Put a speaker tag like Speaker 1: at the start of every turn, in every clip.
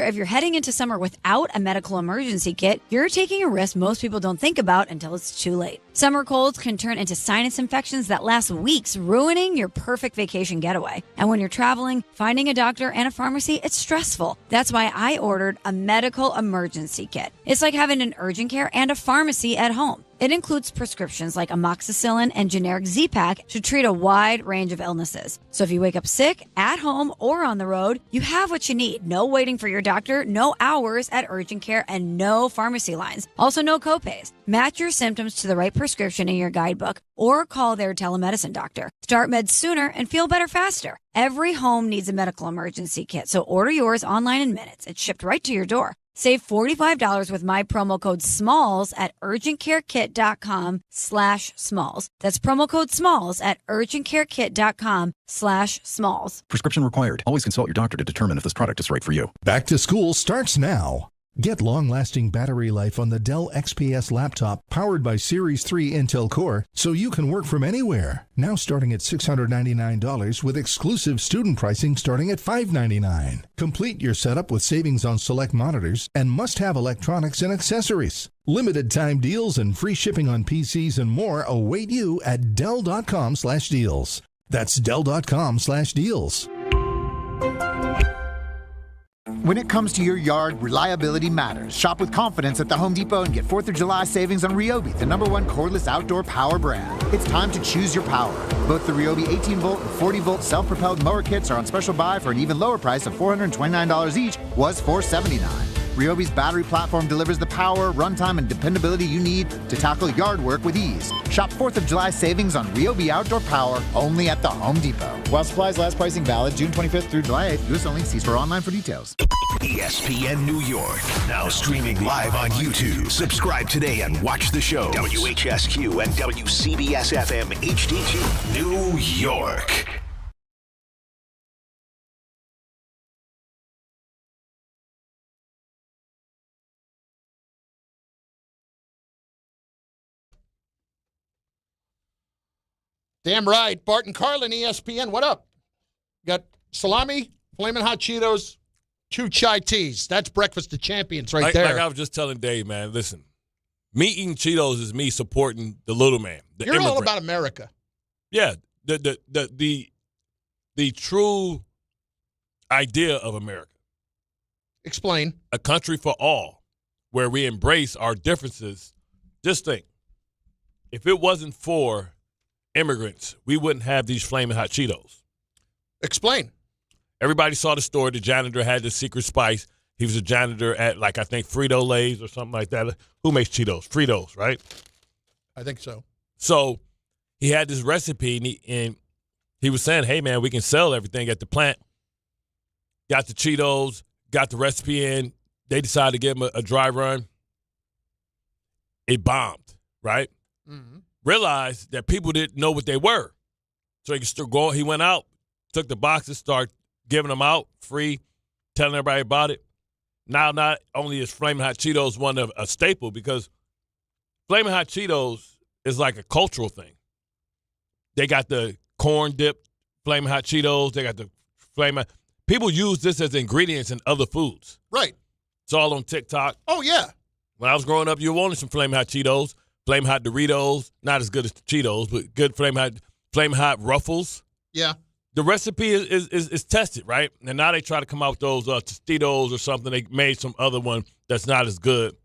Speaker 1: If you're heading into summer without a medical emergency kit, you're taking a risk most people don't think about until it's too late. Summer colds can turn into sinus infections that last weeks, ruining your perfect vacation getaway. And when you're traveling, finding a doctor and a pharmacy, it's stressful. That's why I ordered a medical emergency kit. It's like having an urgent care and a pharmacy at home. It includes prescriptions like amoxicillin and generic Z-Pak to treat a wide range of illnesses. So if you wake up sick, at home, or on the road, you have what you need. No waiting for your doctor, no hours at urgent care, and no pharmacy lines. Also, no copays. Match your symptoms to the right prescription in your guidebook or call their telemedicine doctor. Start meds sooner and feel better faster. Every home needs a medical emergency kit, so order yours online in minutes. It's shipped right to your door. Save $45 with my promo code SMALLS at urgentcarekit.com/smalls. That's promo code SMALLS at urgentcarekit.com/smalls.
Speaker 2: Prescription required. Always consult your doctor to determine if this product is right for you.
Speaker 3: Back to school starts now. Get long-lasting battery life on the Dell XPS laptop powered by Series 3 Intel Core so you can work from anywhere. Now starting at $699 with exclusive student pricing starting at $599. Complete your setup with savings on select monitors and must-have electronics and accessories. Limited time deals and free shipping on PCs and more await you at Dell.com/deals. That's Dell.com/deals.
Speaker 4: When it comes to your yard, reliability matters. Shop with confidence at the Home Depot and get 4th of July savings on Ryobi, the #1 cordless outdoor power brand. It's time to choose your power. Both the Ryobi 18-volt and 40-volt self-propelled mower kits are on special buy for an even lower price of $429 each, was $479. Ryobi's battery platform delivers the power, runtime, and dependability you need to tackle yard work with ease. Shop 4th of July savings on Ryobi outdoor power only at the Home Depot. While supplies last, pricing valid June 25th through July 8th. U.S. only. See store online for details.
Speaker 5: ESPN New York, now streaming live on YouTube. Subscribe today and watch the show. WHSQ and WCBS-FM HD2, New York.
Speaker 6: Damn right. Bart Carlin, ESPN. What up? Got salami, flaming hot Cheetos, 2 chai teas. That's breakfast of champions right there.
Speaker 7: Like I was just telling Dave, man, listen, me eating Cheetos is me supporting the little man, the
Speaker 6: You're
Speaker 7: immigrant.
Speaker 6: all about America.
Speaker 7: Yeah, the true idea of America.
Speaker 6: Explain.
Speaker 7: A country for all, where we embrace our differences. Just think, if it wasn't for immigrants, we wouldn't have these flaming hot Cheetos.
Speaker 6: Explain.
Speaker 7: Everybody saw the story. The janitor had the secret spice. He was a janitor at, like, I think Frito-Lay's or something like that. Who makes Cheetos? Fritos, right?
Speaker 6: I think so.
Speaker 7: So he had this recipe, and he was saying, hey, man, we can sell everything at the plant. Got the Cheetos, got the recipe in. They decided to give him a dry run. It bombed, right? Mm-hmm. Realized that people didn't know what they were. So he could still go. He went out, took the boxes, started giving them out free, telling everybody about it. Now, not only is Flamin' Hot Cheetos one of a staple, because Flamin' Hot Cheetos is like a cultural thing. They got the corn dip Flamin' Hot Cheetos. They got the Flamin'. People use this as ingredients in other foods.
Speaker 6: Right.
Speaker 7: It's all on TikTok.
Speaker 6: Oh, yeah.
Speaker 7: When I was growing up, you wanted some Flamin' Hot Cheetos. Flamin' Hot Doritos, not as good as the Cheetos, but good Flamin' Hot Ruffles.
Speaker 6: Yeah.
Speaker 7: The recipe is tested, right? And now they try to come out with those Tostitos or something. They made some other one that's not as good,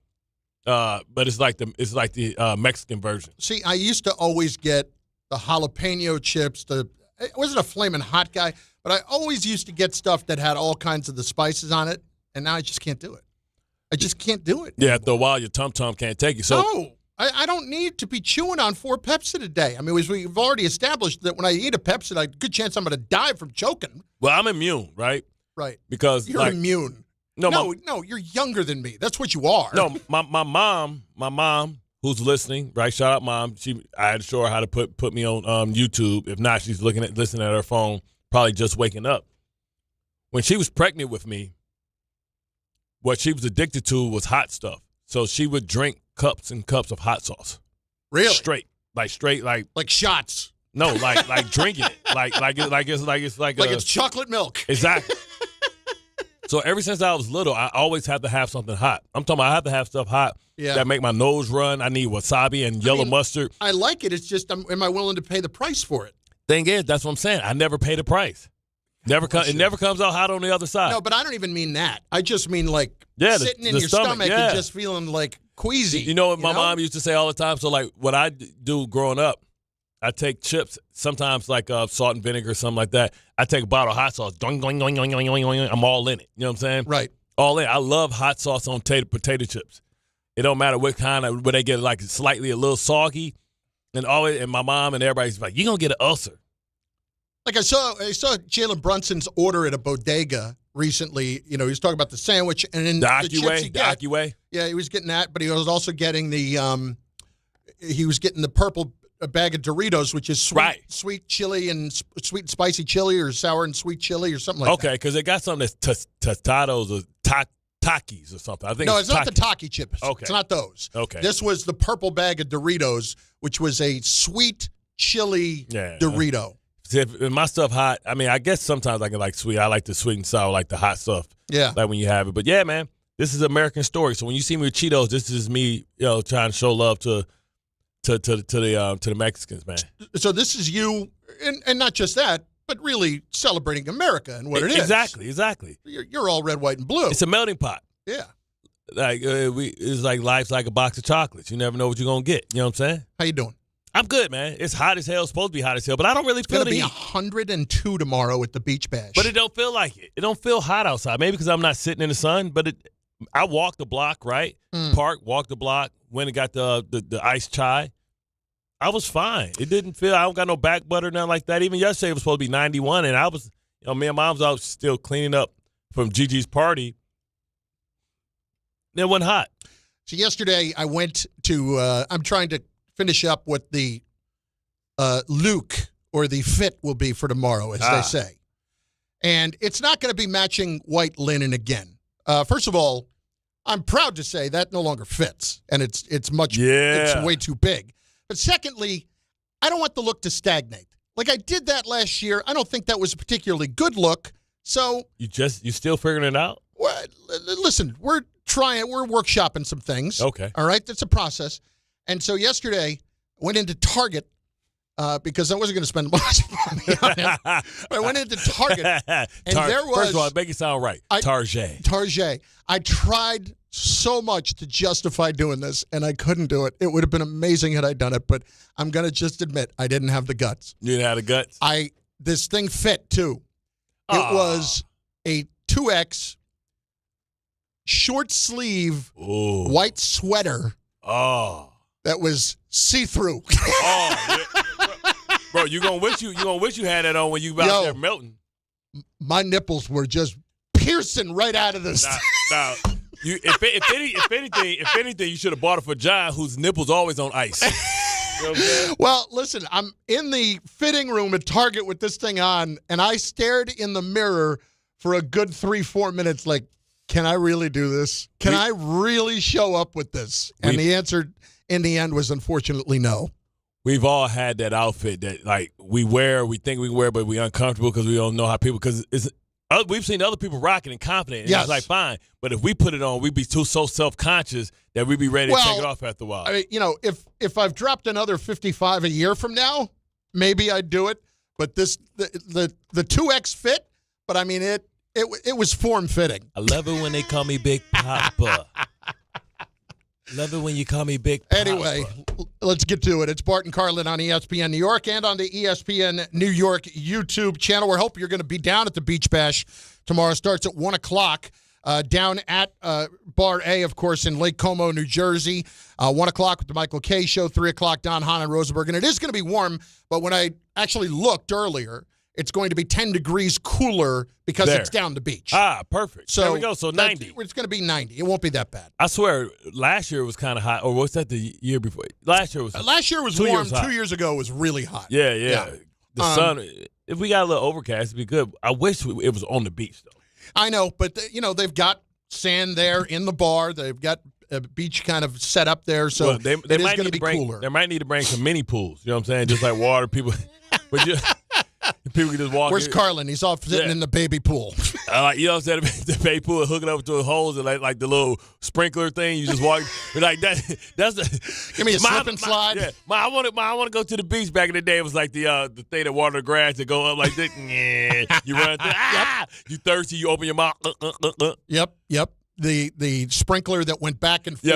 Speaker 7: but it's like the Mexican version.
Speaker 6: See, I used to always get the jalapeno chips. I wasn't a Flamin' Hot guy, but I always used to get stuff that had all kinds of the spices on it, and now I just can't do it. I just can't do it.
Speaker 7: Yeah, after a while, your tum-tum can't take you. So.
Speaker 6: No. I don't need to be chewing on 4 Pepsi a day. I mean, we've already established that when I eat a Pepsi, a good chance I'm going to die from choking.
Speaker 7: Well, I'm immune, right?
Speaker 6: Right.
Speaker 7: Because
Speaker 6: you're immune. No, you're younger than me. That's what you are.
Speaker 7: No, my mom, who's listening, right? Shout out, Mom. I had to show her how to put me on YouTube. If not, she's listening at her phone, probably just waking up. When she was pregnant with me, what she was addicted to was hot stuff. So she would drink cups and cups of hot sauce.
Speaker 6: Really?
Speaker 7: Straight, like
Speaker 6: shots.
Speaker 7: No, like drinking it, like it's
Speaker 6: chocolate milk.
Speaker 7: Exactly. So ever since I was little, I always have to have something hot. I'm talking about I have to have stuff hot that make my nose run. I need wasabi and yellow mustard.
Speaker 6: I like it. It's just, am I willing to pay the price for it?
Speaker 7: Thing is, that's what I'm saying. I never pay the price. It never comes out hot on the other side.
Speaker 6: No, but I don't even mean that. I just mean like sitting in
Speaker 7: the
Speaker 6: your stomach and just feeling like queasy.
Speaker 7: You know what my mom used to say all the time? So like what I do growing up, I take chips, sometimes like salt and vinegar or something like that. I take a bottle of hot sauce. Doing, doing, doing, doing, doing, doing, I'm all in it. You know what I'm saying?
Speaker 6: Right.
Speaker 7: All in. I love hot sauce on potato chips. It don't matter what kind of, but they get like slightly a little soggy. And my mom and everybody's like, you're going to get an ulcer.
Speaker 6: Like I saw Jalen Brunson's order at a bodega recently. You know, he was talking about the sandwich and then the chips he got. Yeah, he was getting that, but he was also getting the purple bag of Doritos, which is sweet chili and sweet and spicy chili or sour and sweet chili or something like that.
Speaker 7: Okay, because they got something that's tostados or Takis or something. I think
Speaker 6: it's not the Taki chips.
Speaker 7: Okay.
Speaker 6: It's not those.
Speaker 7: Okay.
Speaker 6: This was the purple bag of Doritos, which was a sweet chili Dorito.
Speaker 7: See, if my stuff hot, I mean, I guess sometimes I can like sweet. I like the sweet and sour, like the hot stuff.
Speaker 6: Yeah.
Speaker 7: Like when you have it. But yeah, man, this is American story. So when you see me with Cheetos, this is me, trying to show love to the Mexicans, man.
Speaker 6: So this is you, and not just that, but really celebrating America and what it is.
Speaker 7: Exactly.
Speaker 6: You're all red, white, and blue.
Speaker 7: It's a melting pot.
Speaker 6: Yeah.
Speaker 7: Like it's like life's like a box of chocolates. You never know what you're gonna get. You know what I'm saying?
Speaker 6: How you doing?
Speaker 7: I'm good, man. It's hot as hell. It's supposed to be hot as hell, but I don't really feel the heat.
Speaker 6: It's going to be 102 tomorrow at the Beach Bash.
Speaker 7: But it don't feel like it. It don't feel hot outside. Maybe because I'm not sitting in the sun, but I walked the block, right? Park, walked the block, went and got the iced chai. I was fine. It didn't feel, I don't got no back butter, nothing like that. Even yesterday it was supposed to be 91, and I was, me and Mom was out still cleaning up from Gigi's party. It wasn't hot.
Speaker 6: So yesterday I went to, I'm trying to finish up what the look or the fit will be for tomorrow, as they say. And it's not going to be matching white linen again. First of all, I'm proud to say that no longer fits, and it's way too big. But secondly, I don't want the look to stagnate. Like I did that last year. I don't think that was a particularly good look. So you
Speaker 7: still figuring it out?
Speaker 6: Well, listen, we're workshopping some things.
Speaker 7: Okay.
Speaker 6: All right, that's a process. And so yesterday, I went into Target because I wasn't going to spend much money on it. But I went into Target, and there was...
Speaker 7: First of all, make it sound right. Target.
Speaker 6: I tried so much to justify doing this, and I couldn't do it. It would have been amazing had I done it, but I'm going to just admit I didn't have the guts.
Speaker 7: You didn't have the guts?
Speaker 6: This thing fit, too. It was a 2X short sleeve white sweater that was see-through.
Speaker 7: Bro, you gonna wish you had that on when you out there melting.
Speaker 6: My nipples were just piercing right out of this.
Speaker 7: Now, if anything, you should have bought it for John, whose nipples always on ice. You know what I'm saying?
Speaker 6: Well, listen, I'm in the fitting room at Target with this thing on, and I stared in the mirror for a good 3-4 minutes like, can I really do this? Can I really show up with this? And the answer in the end was unfortunately no.
Speaker 7: We've all had that outfit that like we think we wear, but we're uncomfortable because we don't know how people, because we've seen other people rocking and confident. And it's like, fine. But if we put it on, we'd be so self-conscious that we'd be ready to take it off after a while.
Speaker 6: I mean, if I've dropped another 55 a year from now, maybe I'd do it. But the 2X fit, but I mean, it was form-fitting.
Speaker 7: I love it when they call me Big Papa. Love it when you call me Big Papa.
Speaker 6: Anyway, let's get to it. It's Bart and Carlin on ESPN New York and on the ESPN New York YouTube channel. We hope you're going to be down at the Beach Bash tomorrow. Starts at 1 o'clock down at Bar A, of course, in Lake Como, New Jersey. 1 o'clock with the Michael Kay Show, 3 o'clock Don Hahn and Rosenberg. And it is going to be warm, but when I actually looked earlier, it's going to be 10 degrees cooler because it's down the beach.
Speaker 7: Perfect.
Speaker 6: So
Speaker 7: there we go. So 90.
Speaker 6: It's going to be 90. It won't be that bad.
Speaker 7: I swear, last year was kind of hot. Or was that the year before? Last year was
Speaker 6: warm. 2 years ago was really hot.
Speaker 7: Yeah. The sun. If we got a little overcast, it'd be good. I wish it was on the beach, though.
Speaker 6: I know, but they've got sand there in the bar. They've got a beach kind of set up there, so it is going to be cooler.
Speaker 7: They might need to bring some mini pools. You know what I'm saying? Just like water people. But People can just walk
Speaker 6: Where's
Speaker 7: in.
Speaker 6: Carlin? He's off sitting in the baby pool.
Speaker 7: You know what I'm saying? The baby pool, hooking up to the holes and like the little sprinkler thing. You just walk like that. That's the
Speaker 6: Give me a slip and slide.
Speaker 7: Yeah, I want to go to the beach. Back in the day, it was like the thing that water the grass to go up like this. You run through. You thirsty. You open your mouth.
Speaker 6: Yep. The sprinkler that went back and forth,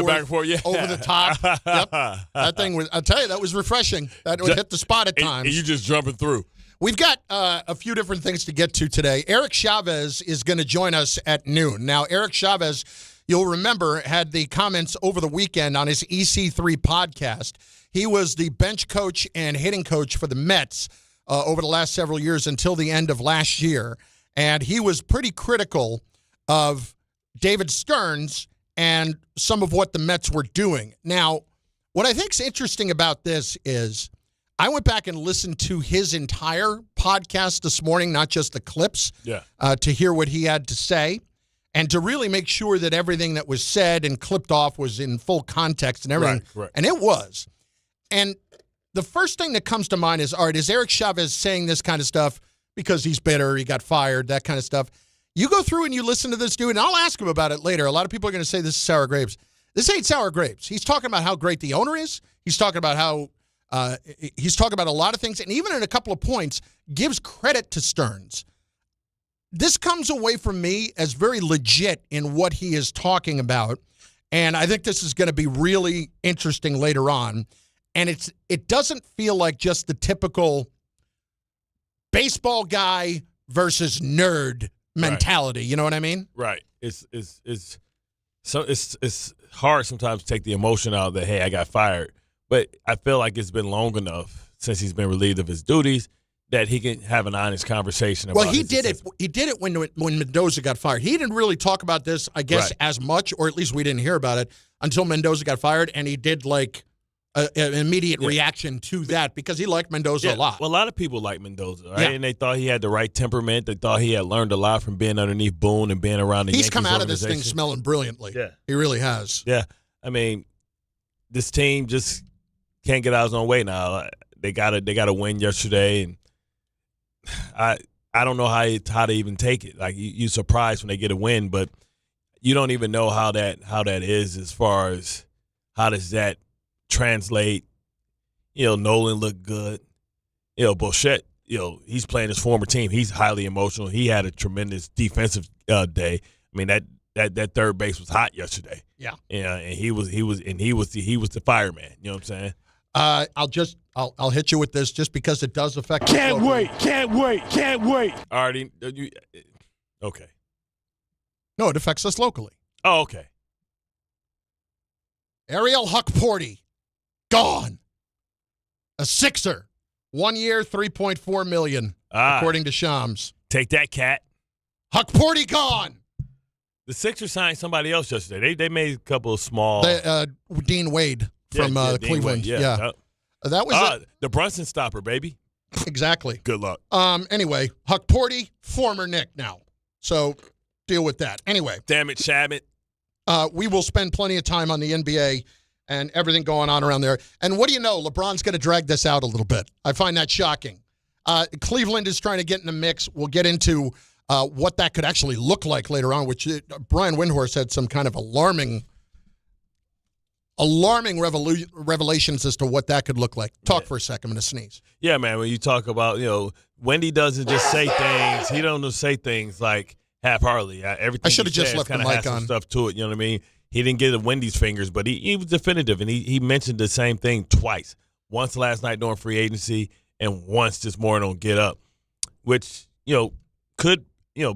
Speaker 6: over the top. Yep. That thing was. I'll tell you, that was refreshing. That would hit the spot at times.
Speaker 7: And you just jumping through.
Speaker 6: We've got a few different things to get to today. Eric Chavez is going to join us at noon. Now, Eric Chavez, you'll remember, had the comments over the weekend on his EC3 podcast. He was the bench coach and hitting coach for the Mets over the last several years until the end of last year. And he was pretty critical of David Stearns and some of what the Mets were doing. Now, what I think is interesting about this is I went back and listened to his entire podcast this morning, not just the clips, to hear what he had to say and to really make sure that everything that was said and clipped off was in full context and everything.
Speaker 7: Right.
Speaker 6: And it was. And the first thing that comes to mind is, all right, is Eric Chavez saying this kind of stuff because he's bitter, he got fired, that kind of stuff? You go through and you listen to this dude, and I'll ask him about it later. A lot of people are going to say this is sour grapes. This ain't sour grapes. He's talking about how great the owner is. He's talking about how he's talking about a lot of things, and even in a couple of points, gives credit to Stearns. This comes away from me as very legit in what he is talking about, and I think this is going to be really interesting later on. And it doesn't feel like just the typical baseball guy versus nerd mentality. Right. You know what I mean?
Speaker 7: Right. It's hard sometimes to take the emotion out that, hey, I got fired. But I feel like it's been long enough since he's been relieved of his duties that he can have an honest conversation about
Speaker 6: he did it. He did it when Mendoza got fired. He didn't really talk about this, I guess, as much, or at least we didn't hear about it until Mendoza got fired, and he did like an immediate reaction to that because he liked Mendoza a lot.
Speaker 7: Well, a lot of people like Mendoza, right? Yeah. And they thought he had the right temperament. They thought he had learned a lot from being underneath Boone and being around the Yankees
Speaker 6: come out of this thing smelling brilliantly. Yeah. He really has.
Speaker 7: Yeah. I mean, this team just can't get out of his own way now. They got a win yesterday, and I don't know how to even take it. Like you surprised when they get a win, but you don't even know how that is as far as how does that translate. Nolan looked good. Bichette, he's playing his former team. He's highly emotional. He had a tremendous defensive day. I mean that third base was hot yesterday.
Speaker 6: Yeah.
Speaker 7: Yeah, and he was the fireman. You know what I'm saying?
Speaker 6: I'll hit you with this just because it does affect.
Speaker 7: Can't wait. Already, okay.
Speaker 6: No, it affects us locally.
Speaker 7: Oh, okay.
Speaker 6: Ariel Huckporty, gone. A Sixer, 1 year, $3.4 million, according to Shams.
Speaker 7: Take that, cat.
Speaker 6: Huckporty gone.
Speaker 7: The Sixers signed somebody else yesterday. They made a couple of small.
Speaker 6: Dean Wade. From Cleveland.
Speaker 7: Yeah.
Speaker 6: That was
Speaker 7: the Brunson stopper, baby.
Speaker 6: Exactly.
Speaker 7: Good luck.
Speaker 6: Anyway, Huckporty, former Knick now. So deal with that. Anyway.
Speaker 7: Damn it, Shabbat.
Speaker 6: We will spend plenty of time on the NBA and everything going on around there. And what do you know? LeBron's going to drag this out a little bit. I find that shocking. Cleveland is trying to get in the mix. We'll get into what that could actually look like later on, which Brian Windhorst had some kind of alarming revelations as to what that could look like. Talk for a second. I'm going to sneeze.
Speaker 7: Yeah, man. When you talk about, Wendy doesn't just say things. He don't just say things like half-heartedly. Everything
Speaker 6: I should have just left the mic on.
Speaker 7: Stuff to it. You know what I mean? He didn't get Wendy's fingers, but he was definitive, and he mentioned the same thing twice. Once last night during free agency, and once this morning on Get Up, which could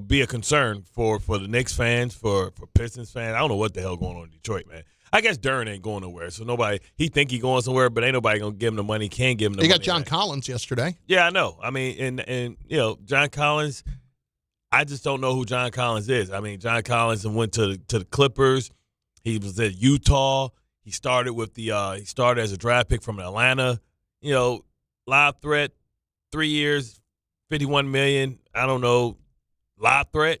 Speaker 7: be a concern for the Knicks fans, for Pistons fans. I don't know what the hell going on in Detroit, man. I guess Duran ain't going nowhere, so he think he going somewhere, but ain't nobody gonna give him the money. Can't give him the money.
Speaker 6: He got John Collins yesterday.
Speaker 7: Yeah, I know. I mean, and John Collins. I just don't know who John Collins is. I mean, John Collins went to the Clippers. He was at Utah. He started as a draft pick from Atlanta. Live threat, 3 years, $51 million. I don't know. Live threat.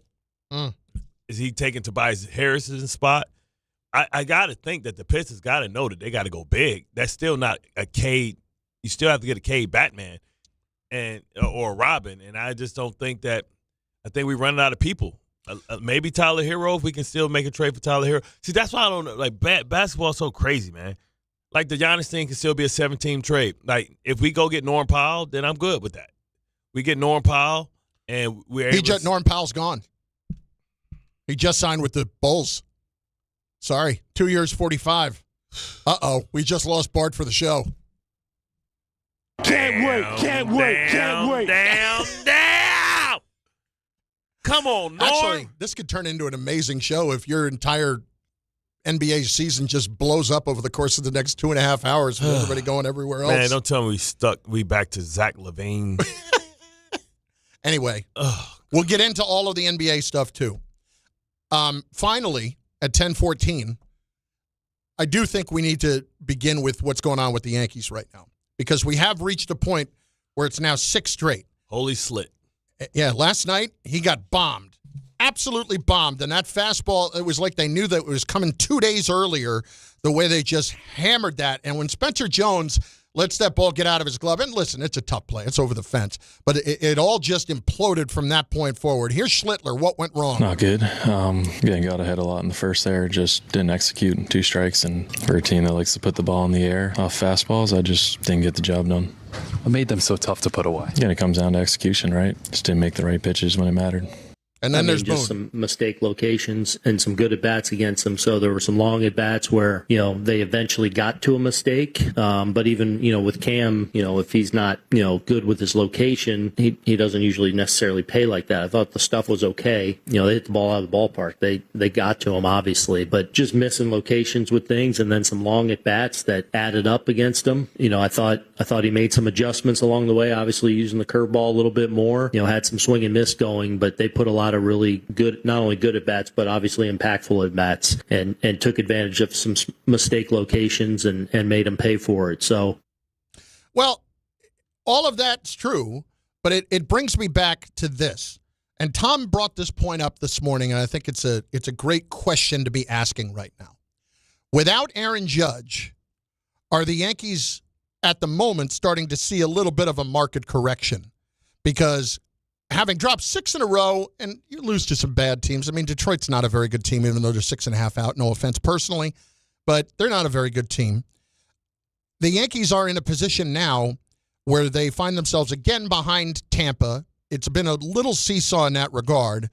Speaker 7: Is he taking Tobias Harris's spot? I got to think that the Pistons got to know that they got to go big. That's still not a Cade. You still have to get a Cade Batman. or Robin, and I just don't think that. I think we're running out of people. Maybe Tyler Hero, if we can still make a trade for Tyler Hero. See, that's why I don't know. Like, basketball is so crazy, man. Like, the Giannis thing can still be a 7-team trade. Like, if we go get Norm Powell, then I'm good with that. We get Norm Powell, and we're able
Speaker 6: Norm Powell's gone. He just signed with the Bulls. Sorry, 2 years, 45. Uh-oh, we just lost Bart for the show.
Speaker 7: Can't wait. Down. Come on, Norm.
Speaker 6: Actually, this could turn into an amazing show if your entire NBA season just blows up over the course of the next 2.5 hours with everybody going everywhere else.
Speaker 7: Man, don't tell me we back to Zach LaVine.
Speaker 6: Anyway, we'll get into all of the NBA stuff too. Finally, at 10:14, I do think we need to begin with what's going on with the Yankees right now, because we have reached a point where it's now 6 straight.
Speaker 7: Holy slit.
Speaker 6: Yeah, last night he got bombed. Absolutely bombed. And that fastball, it was like they knew that it was coming 2 days earlier, the way they just hammered that. And when Spencer Jones lets that ball get out of his glove, and listen, it's a tough play. It's over the fence. But it all just imploded from that point forward. Here's Schlittler. What went wrong?
Speaker 8: Not good. Got ahead a lot in the first there. Just didn't execute in 2 strikes. And for a team that likes to put the ball in the air off fastballs, I just didn't get the job done.
Speaker 9: What made them so tough to put away?
Speaker 8: Yeah, it comes down to execution, right? Just didn't make the right pitches when it mattered.
Speaker 6: And then there's
Speaker 10: just some mistake locations and some good at-bats against them. So there were some long at-bats where, they eventually got to a mistake. But even, with Cam, if he's not, good with his location, he doesn't usually necessarily pay like that. I thought the stuff was okay. They hit the ball out of the ballpark. They got to him, obviously. But just missing locations with things and then some long at-bats that added up against him. I thought he made some adjustments along the way, obviously using the curveball a little bit more. Had some swing and miss going, but they put a lot of really good, not only good at bats, but obviously impactful at bats, and took advantage of some mistake locations and made them pay for it. So,
Speaker 6: well, all of that's true, but it brings me back to this. And Tom brought this point up this morning, and I think it's a great question to be asking right now. Without Aaron Judge, are the Yankees at the moment starting to see a little bit of a market correction? Because having dropped 6 in a row, and you lose to some bad teams. I mean, Detroit's not a very good team, even though they're 6.5 out. No offense personally, but they're not a very good team. The Yankees are in a position now where they find themselves again behind Tampa. It's been a little seesaw in that regard.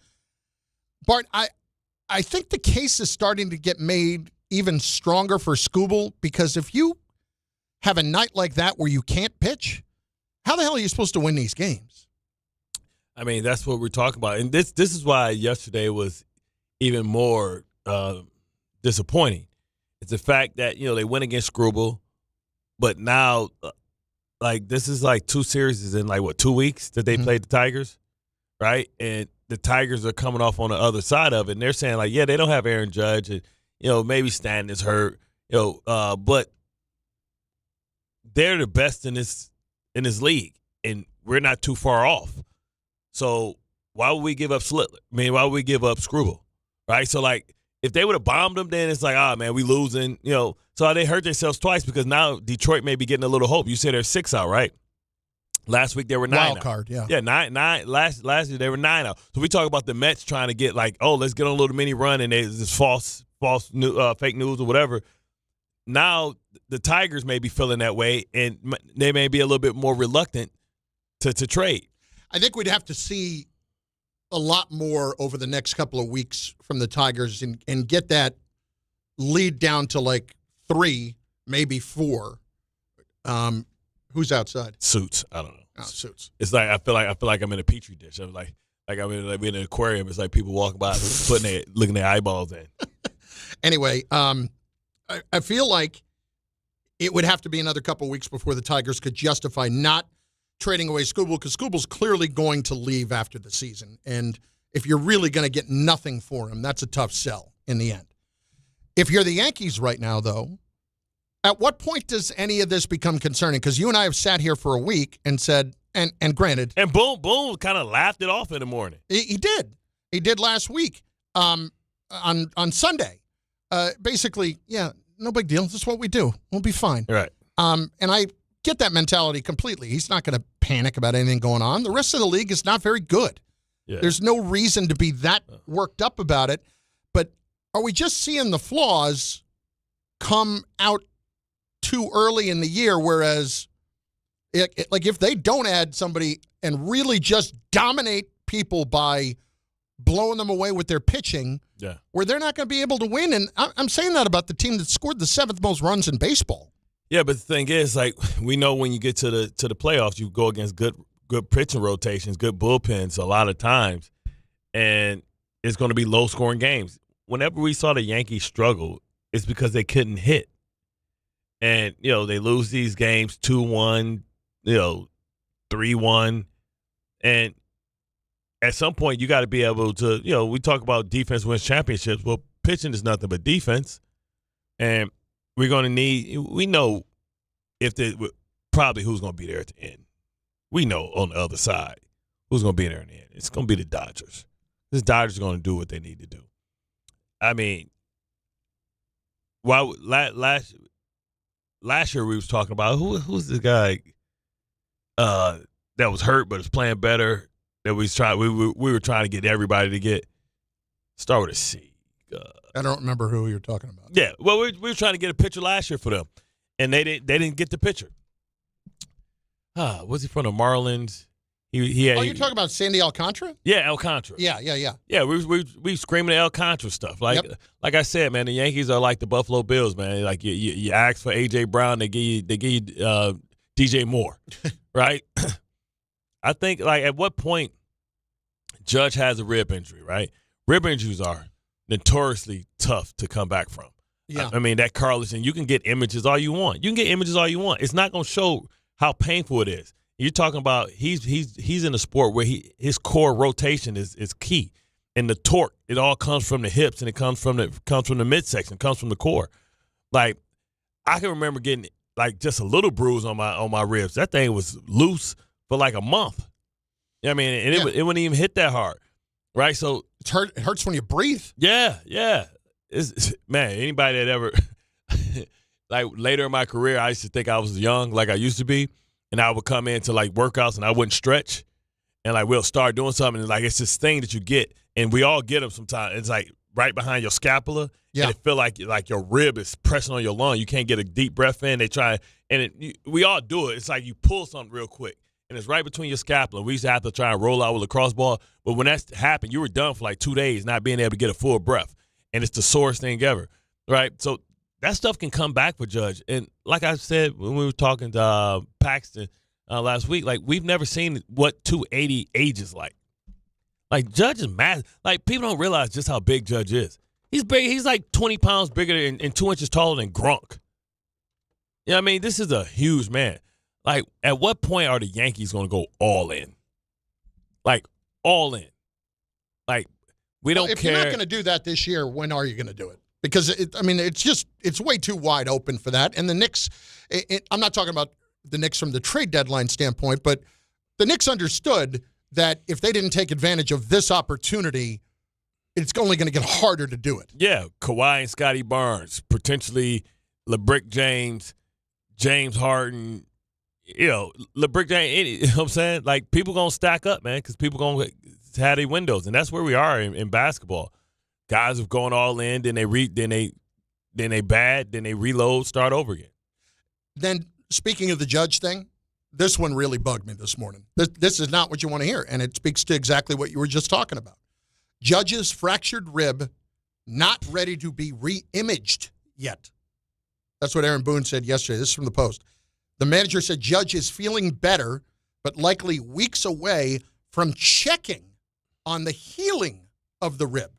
Speaker 6: Bart, I think the case is starting to get made even stronger for Skubal, because if you have a night like that where you can't pitch, how the hell are you supposed to win these games?
Speaker 7: I mean, that's what we're talking about. And this is why yesterday was even more disappointing. It's the fact that, they went against Skubal, but now, this is 2 series in 2 weeks that they played the Tigers, right? And the Tigers are coming off on the other side of it, and they're saying, they don't have Aaron Judge, and, maybe Stanton is hurt, but they're the best in this league, and we're not too far off. So why would we give up Schlittler? I mean, why would we give up Skubal, right? So, if they would have bombed them, then it's man, we losing, So they hurt themselves twice, because now Detroit may be getting a little hope. You said they're 6 out, right? Last week they were 9
Speaker 6: Wild
Speaker 7: out.
Speaker 6: card, yeah.
Speaker 7: Yeah, 9. Last year they were 9 out. So we talk about the Mets trying to get let's get on a little mini run, and there's this fake news or whatever. Now the Tigers may be feeling that way, and they may be a little bit more reluctant to trade.
Speaker 6: I think we'd have to see a lot more over the next couple of weeks from the Tigers and get that lead down to 3, maybe 4. Who's outside?
Speaker 7: Suits. I don't know.
Speaker 6: Oh, Suits.
Speaker 7: It's I feel like I'm in a petri dish. I'm like I'm in an aquarium. It's people walking by, looking their eyeballs in.
Speaker 6: Anyway, I feel like it would have to be another couple of weeks before the Tigers could justify not trading away Skubal, because Skubal's clearly going to leave after the season. And if you're really going to get nothing for him, that's a tough sell in the end. If you're the Yankees right now, though, at what point does any of this become concerning? Because you and I have sat here for a week and said, and granted.
Speaker 7: And Boone kind of laughed it off in the morning.
Speaker 6: He did. He did last week on Sunday. Basically, yeah, no big deal. This is what we do. We'll be fine.
Speaker 7: Right.
Speaker 6: And I get that mentality completely. He's not going to panic about anything going on. The rest of the league is not very good.
Speaker 7: Yeah.
Speaker 6: There's no reason to be that worked up about it. But are we just seeing the flaws come out too early in the year, whereas like if they don't add somebody and really just dominate people by blowing them away with their pitching, where they're not going to be able to win. And I'm saying that about the team that scored the 7th most runs in baseball.
Speaker 7: Yeah, but the thing is, like, we know when you get to the playoffs, you go against good pitching rotations, good bullpens a lot of times, and it's going to be low-scoring games. Whenever we saw the Yankees struggle, it's because they couldn't hit. And, they lose these games 2-1, 3-1. And at some point, you got to be able to, we talk about defense wins championships. Well, pitching is nothing but defense. And we're going to we know probably who's going to be there at the end. We know on the other side who's going to be there in the end. It's going to be the Dodgers. The Dodgers are going to do what they need to do. I mean, while last year we was talking about who's the guy that was hurt but is playing better that we were trying to get everybody to get. Start with a C.
Speaker 6: I don't remember who you're talking about.
Speaker 7: Yeah, well, we were trying to get a pitcher last year for them, and they didn't get the pitcher. Was he from the Marlins?
Speaker 6: You're talking about Sandy Alcantara?
Speaker 7: Yeah, Alcantara.
Speaker 6: Yeah.
Speaker 7: Yeah, we screaming Alcantara stuff. Like I said, man, the Yankees are like the Buffalo Bills, man. Like you ask for A.J. Brown, they give you DJ Moore, right? I think, like, at what point Judge has a rib injury, right? Rib injuries are notoriously tough to come back from.
Speaker 6: Yeah.
Speaker 7: I mean, that Carlson, you can get images all you want. It's not going to show how painful it is. You're talking about he's in a sport where his core rotation is key, and the torque, it all comes from the hips, and it comes from the midsection, comes from the core. Like, I can remember getting like just a little bruise on my ribs. That thing was loose for like a month. I mean, and it wouldn't even hit that hard, right? So
Speaker 6: it hurts when you breathe.
Speaker 7: Yeah. Man, anybody that ever like later in my career, I used to think I was young, like I used to be. And I would come into like workouts and I wouldn't stretch, and like we'll start doing something, and like it's this thing that you get, and we all get them sometimes. It's like right behind your scapula, and it feel like your rib is pressing on your lung. You can't get a deep breath in. They try, and we all do it. It's like you pull something real quick, and it's right between your scapula. We used to have to try and roll out with a lacrosse ball, but when that happened, you were done for like 2 days, not being able to get a full breath, and it's the sorest thing ever, right? So that stuff can come back for Judge. And like I said when we were talking to Paxton last week, like, we've never seen what 280 ages like. Like, Judge is massive. Like, people don't realize just how big Judge is. He's big. He's like 20 pounds bigger and 2 inches taller than Gronk. You know what I mean? This is a huge man. Like, at what point are the Yankees going to go all in? Like, all in. Like, we don't care.
Speaker 6: If you're not going to do that this year, when are you going to do it? Because, it's way too wide open for that. And the Knicks, I'm not talking about the Knicks from the trade deadline standpoint, but the Knicks understood that if they didn't take advantage of this opportunity, it's only going to get harder to do it.
Speaker 7: Yeah, Kawhi and Scotty Barnes, potentially LeBrick James, James Harden, LeBrick James, you know what I'm saying? Like, people going to stack up, man, because people going to have their windows. And that's where we are in basketball. Guys have gone all in, then they reload, start over again.
Speaker 6: Then, speaking of the Judge thing, this one really bugged me this morning. This is not what you want to hear, and it speaks to exactly what you were just talking about. Judge's fractured rib not ready to be re-imaged yet. That's what Aaron Boone said yesterday. This is from the Post. The manager said Judge is feeling better, but likely weeks away from checking on the healing of the rib.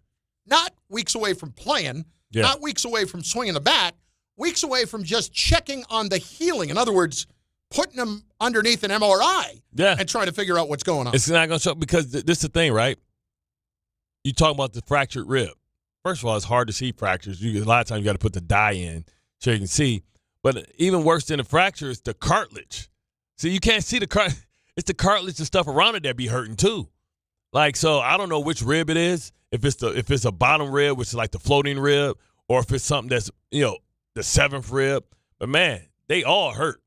Speaker 6: Not weeks away from playing, not weeks away from swinging the bat, weeks away from just checking on the healing. In other words, putting him underneath an MRI and trying to figure out what's going on.
Speaker 7: It's not going to show, because this is the thing, right? You talk about the fractured rib. First of all, it's hard to see fractures. A lot of times you got to put the dye in so you can see. But even worse than the fracture is the cartilage. See, you can't see the cartilage. It's the cartilage and stuff around it that be hurting too. Like, so I don't know which rib it is. If it's a bottom rib, which is like the floating rib, or if it's something that's, the seventh rib. But man, they all hurt.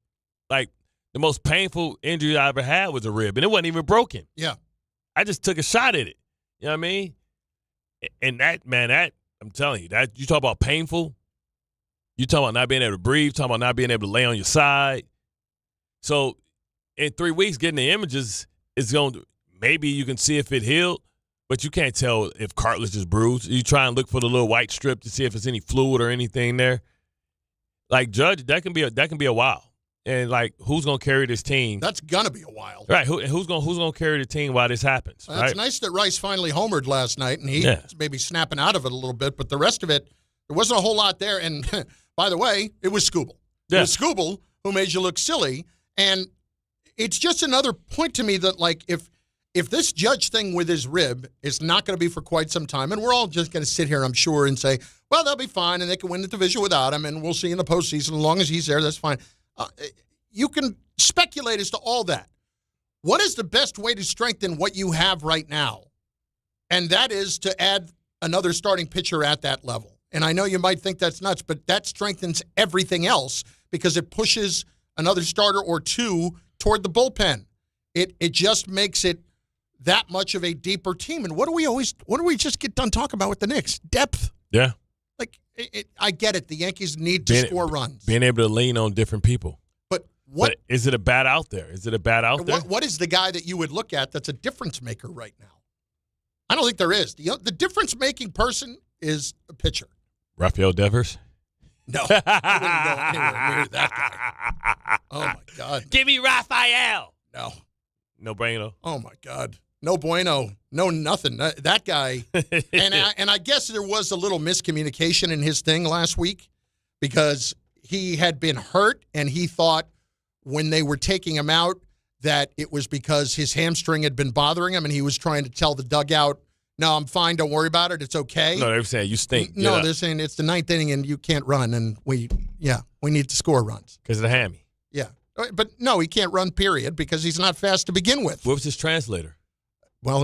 Speaker 7: Like, The most painful injury I ever had was a rib, and it wasn't even broken.
Speaker 6: Yeah.
Speaker 7: I just took a shot at it. You know what I mean? And that, I'm telling you, that you talk about painful. You talking about not being able to breathe, talking about not being able to lay on your side. So in 3 weeks, getting the images is going to, maybe you can see if it healed, but you can't tell if cartilage is bruised. You try and look for the little white strip to see if there's any fluid or anything there. Like, Judge, that can be a while. And, like, who's going to carry this team?
Speaker 6: That's going to be a while.
Speaker 7: Right. Who's going to carry the team while this happens?
Speaker 6: Well, it's nice that Rice finally homered last night, and he's maybe snapping out of it a little bit. But the rest of it, there wasn't a whole lot there. And, by the way, it was Scooble.
Speaker 7: Yeah.
Speaker 6: It was Scooble who made you look silly. And it's just another point to me that, like, if this Judge thing with his rib is not going to be for quite some time, and we're all just going to sit here, I'm sure, and say, well, they'll be fine, and they can win the division without him, and we'll see in the postseason. As long as he's there, that's fine. You can speculate as to all that. What is the best way to strengthen what you have right now? And that is to add another starting pitcher at that level. And I know you might think that's nuts, but that strengthens everything else because it pushes another starter or two toward the bullpen. It just makes it that much of a deeper team. And what do we just get done talking about with the Knicks? Depth.
Speaker 7: Yeah.
Speaker 6: Like, I get it. The Yankees need to score runs.
Speaker 7: Being able to lean on different people. But is it a bat out there? What is
Speaker 6: the guy that you would look at that's a difference maker right now? I don't think there is. The difference-making person is a pitcher.
Speaker 7: Rafael Devers?
Speaker 6: No. I wouldn't go anywhere near that guy. Oh, my God.
Speaker 7: Give me Rafael.
Speaker 6: No.
Speaker 7: No bueno.
Speaker 6: Oh, my God. No bueno. No nothing. That guy. And I guess there was a little miscommunication in his thing last week because he had been hurt and he thought when they were taking him out that it was because his hamstring had been bothering him and he was trying to tell the dugout, no, I'm fine, don't worry about it, it's okay.
Speaker 7: No, they were saying you stink.
Speaker 6: No, they're saying it's the ninth inning and you can't run and we need to score runs.
Speaker 7: Because of the hammy.
Speaker 6: Yeah. But no, he can't run, period, because he's not fast to begin with.
Speaker 7: What was his translator?
Speaker 6: Well,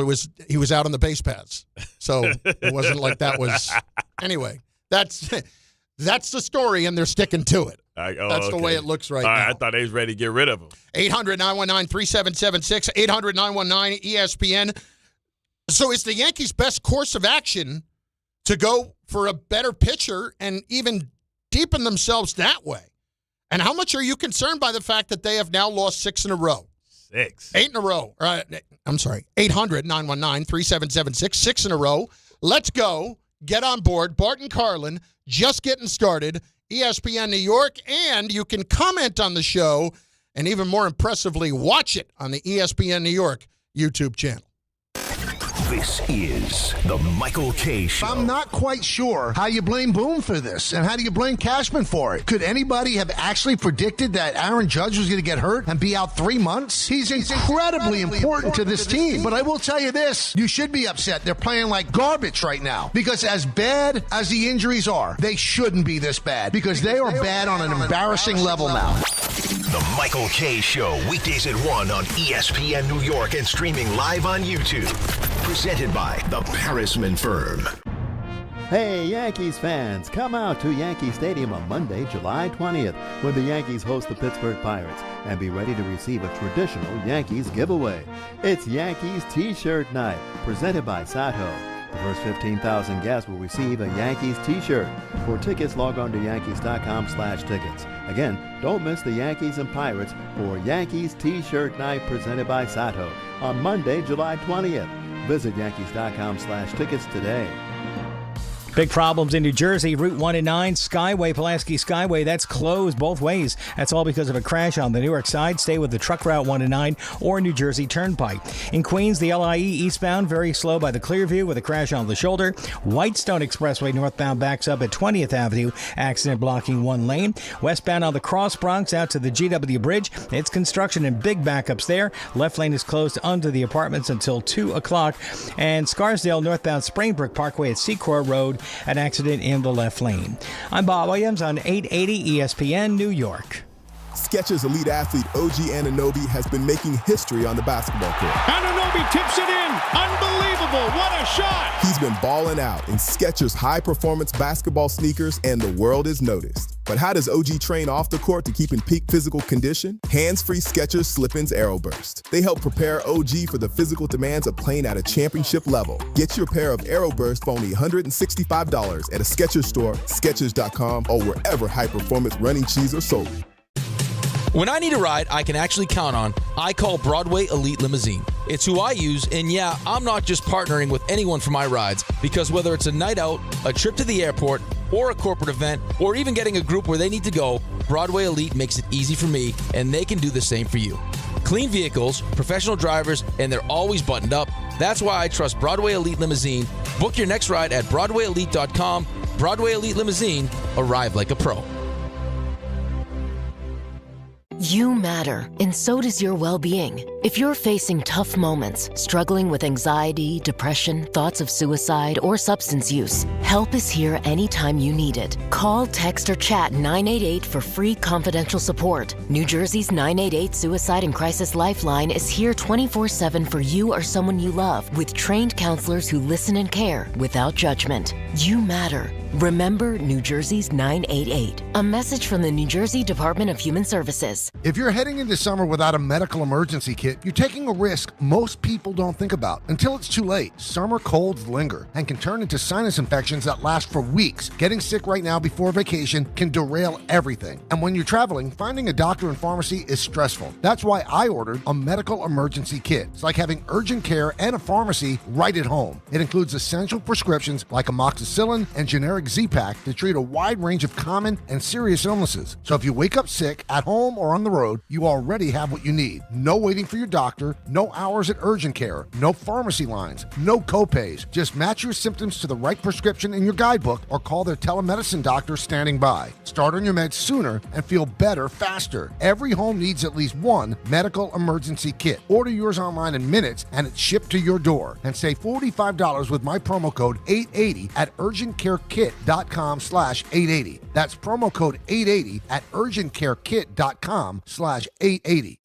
Speaker 6: he was out on the base paths. So it wasn't like that was – anyway, that's the story and they're sticking to it. That's the way it looks right now.
Speaker 7: I thought they was ready to get rid of him.
Speaker 6: 800-919-3776, 800-919-ESPN. So it's the Yankees' best course of action to go for a better pitcher and even deepen themselves that way. And how much are you concerned by the fact that they have now lost 6 in a row?
Speaker 7: 6.
Speaker 6: 8 in a row. I'm sorry, 800-919-3776, 6 in a row. Let's go. Get on board. Bart Carlin, just getting started. ESPN New York, and you can comment on the show and even more impressively watch it on the ESPN New York YouTube channel.
Speaker 5: This is the Michael K. Show.
Speaker 11: I'm not quite sure how you blame Boone for this, and how do you blame Cashman for it? Could anybody have actually predicted that Aaron Judge was going to get hurt and be out 3 months? He's incredibly important to this team. But I will tell you this, you should be upset. They're playing like garbage right now, because as bad as the injuries are, they shouldn't be this bad, because they are bad on an embarrassing level now.
Speaker 5: The Michael K. Show, weekdays at 1 on ESPN New York and streaming live on YouTube. Presented by the Parisman Firm.
Speaker 12: Hey, Yankees fans, come out to Yankee Stadium on Monday, July 20th, when the Yankees host the Pittsburgh Pirates, and be ready to receive a traditional Yankees giveaway. It's Yankees T-shirt night, presented by Sato. The first 15,000 guests will receive a Yankees T-shirt. For tickets, log on to Yankees.com/tickets. Again, don't miss the Yankees and Pirates for Yankees T-shirt night presented by Sato on Monday, July 20th. Visit Yankees.com/tickets today.
Speaker 13: Big problems in New Jersey. Route 1 and 9, Skyway, Pulaski Skyway, that's closed both ways. That's all because of a crash on the Newark side. Stay with the truck route 1 and 9 or New Jersey Turnpike. In Queens, the LIE eastbound, very slow by the Clearview with a crash on the shoulder. Whitestone Expressway northbound backs up at 20th Avenue. Accident blocking one lane. Westbound on the Cross Bronx out to the GW Bridge. It's construction and big backups there. Left lane is closed under the apartments until 2 o'clock. And Scarsdale northbound Springbrook Parkway at Secor Road. An accident in the left lane. I'm Bob Williams on 880 ESPN New York.
Speaker 14: Skechers elite athlete OG Anunoby has been making history on the basketball court.
Speaker 15: Anunoby tips it in. Unbelievable. What a shot.
Speaker 14: He's been balling out in Skechers high-performance basketball sneakers, and the world is noticed. But how does OG train off the court to keep in peak physical condition? Hands-free Skechers Slip-ins AeroBurst. They help prepare OG for the physical demands of playing at a championship level. Get your pair of AeroBurst for only $165 at a Skechers store, Skechers.com, or wherever high-performance running shoes are sold.
Speaker 16: When I need a ride I can actually count on, I call Broadway Elite Limousine. It's who I use, and yeah, I'm not just partnering with anyone for my rides, because whether it's a night out, a trip to the airport, or a corporate event, or even getting a group where they need to go, Broadway Elite makes it easy for me, and they can do the same for you. Clean vehicles, professional drivers, and they're always buttoned up. That's why I trust Broadway Elite Limousine. Book your next ride at BroadwayElite.com. Broadway Elite Limousine. Arrive like a pro.
Speaker 17: You matter, and so does your well-being. If you're facing tough moments, struggling with anxiety, depression, thoughts of suicide, or substance use, help is here anytime you need it. Call, text, or chat 988 for free confidential support. New Jersey's 988 Suicide and Crisis Lifeline is here 24/7 for you or someone you love, with trained counselors who listen and care without judgment. You matter. Remember New Jersey's 988. A message from the New Jersey Department of Human Services.
Speaker 11: If you're heading into summer without a medical emergency kit, you're taking a risk most people don't think about until it's too late. Summer colds linger and can turn into sinus infections that last for weeks. Getting sick right now before vacation can derail everything. And when you're traveling, finding a doctor and pharmacy is stressful. That's why I ordered a medical emergency kit. It's like having urgent care and a pharmacy right at home. It includes essential prescriptions like amoxicillin and generic Z-Pack to treat a wide range of common and serious illnesses. So if you wake up sick at home or on the road, you already have what you need. No waiting for your doctor, no hours at urgent care, no pharmacy lines, no copays. Just match your symptoms to the right prescription in your guidebook or call their telemedicine doctor standing by. Start on your meds sooner and feel better faster. Every home needs at least one medical emergency kit. Order yours online in minutes and it's shipped to your door. And save $45 with my promo code 880 at urgentcarekit.com/880. That's promo code 880 at urgentcarekit.com/880.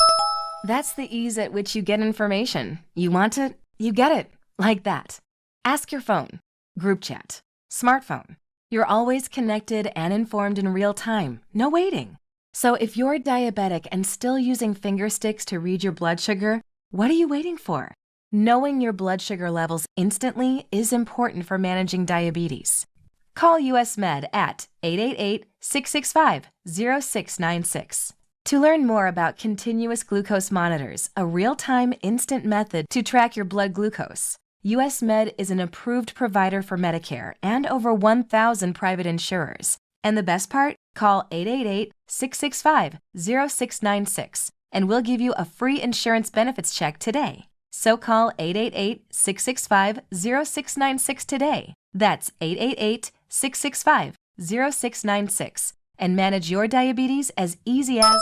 Speaker 18: That's the ease at which you get information. You want it, you get it. Like that. Ask your phone. Group chat. Smartphone. You're always connected and informed in real time. No waiting. So if you're diabetic and still using finger sticks to read your blood sugar, what are you waiting for? Knowing your blood sugar levels instantly is important for managing diabetes. Call US Med at 888-665-0696. To learn more about continuous glucose monitors, a real-time instant method to track your blood glucose, US Med is an approved provider for Medicare and over 1,000 private insurers. And the best part? Call 888-665-0696 and we'll give you a free insurance benefits check today. So call 888-665-0696 today. That's 888-665-0696 and manage your diabetes as easy as...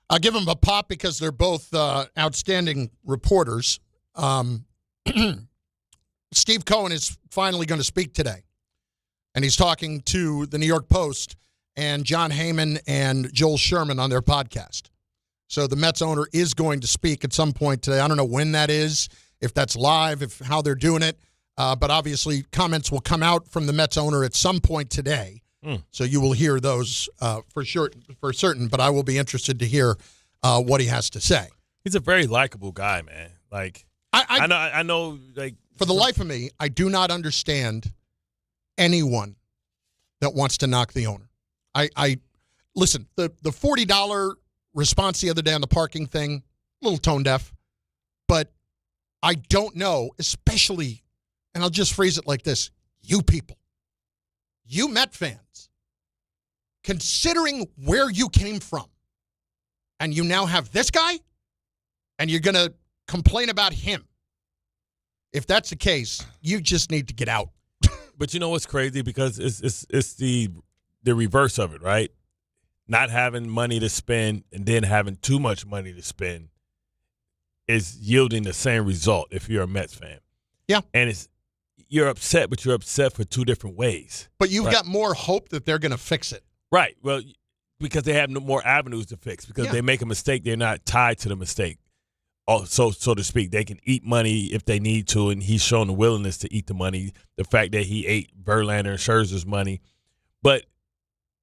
Speaker 6: I'll give them a pop because they're both outstanding reporters. Steve Cohen is finally going to speak today, and he's talking to the New York Post and John Heyman and Joel Sherman on their podcast. So the Mets owner is going to speak at some point today. I don't know when that is, if that's live, if how they're doing it. But obviously comments will come out from the Mets owner at some point today. So you will hear those for certain. But I will be interested to hear what he has to say.
Speaker 7: He's a very likable guy, man. Like I know. Like
Speaker 6: for the life of me, I do not understand anyone that wants to knock the owner. I listen. The $40 response the other day on the parking thing, a little tone deaf, but I don't know, especially, and I'll just phrase it like this: you people, you Met fans, considering where you came from, and you now have this guy, and you're going to complain about him. If that's the case, you just need to get out.
Speaker 7: But you know what's crazy? Because it's the reverse of it, right? Not having money to spend and then having too much money to spend is yielding the same result if you're a Mets fan.
Speaker 6: Yeah.
Speaker 7: And you're upset, but you're upset for two different ways.
Speaker 6: But you've got more hope that they're going to fix it.
Speaker 7: Right. Well, because they have more avenues to fix. Because they make a mistake, they're not tied to the mistake. so to speak. They can eat money if they need to, and he's shown the willingness to eat the money. The fact that he ate Verlander and Scherzer's money. But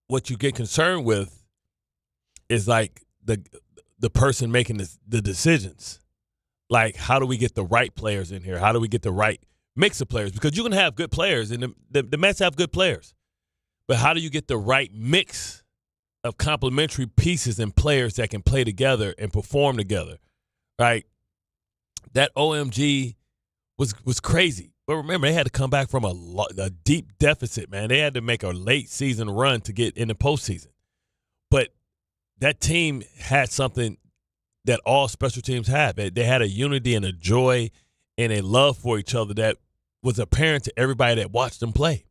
Speaker 7: what you get concerned with is like the person making the decisions. Like, how do we get the right players in here? How do we get the right mix of players? Because you can have good players, and the Mets have good players. But how do you get the right mix of complementary pieces and players that can play together and perform together, right? That OMG was crazy. But remember, they had to come back from a deep deficit, man. They had to make a late season run to get in the postseason. But that team had something that all special teams have. They had a unity and a joy and a love for each other that was apparent to everybody that watched them play,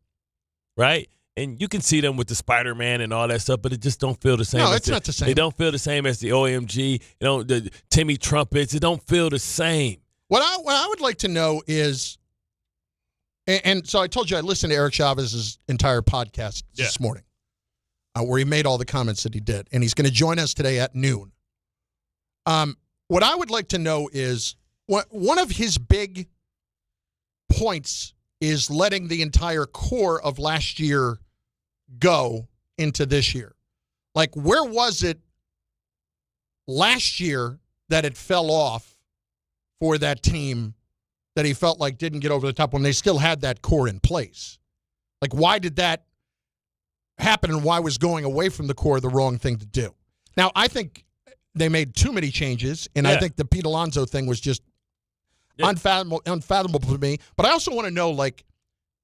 Speaker 7: right? And you can see them with the Spider-Man and all that stuff, but it just don't feel the same.
Speaker 6: No, it's not the same.
Speaker 7: They don't feel the same as the OMG. The Timmy Trumpets. It don't feel the same.
Speaker 6: What I would like to know is, and so I told you I listened to Eric Chavez's entire podcast this morning, where he made all the comments that he did, and he's going to join us today at noon. What I would like to know is one of his big points is letting the entire core of last year go into this year. Like, where was it last year that it fell off for that team that he felt like didn't get over the top when they still had that core in place? Like, why did that happen, and why was going away from the core the wrong thing to do? Now, I think they made too many changes, and I think the Pete Alonso thing was just unfathomable to me. But I also want to know, like,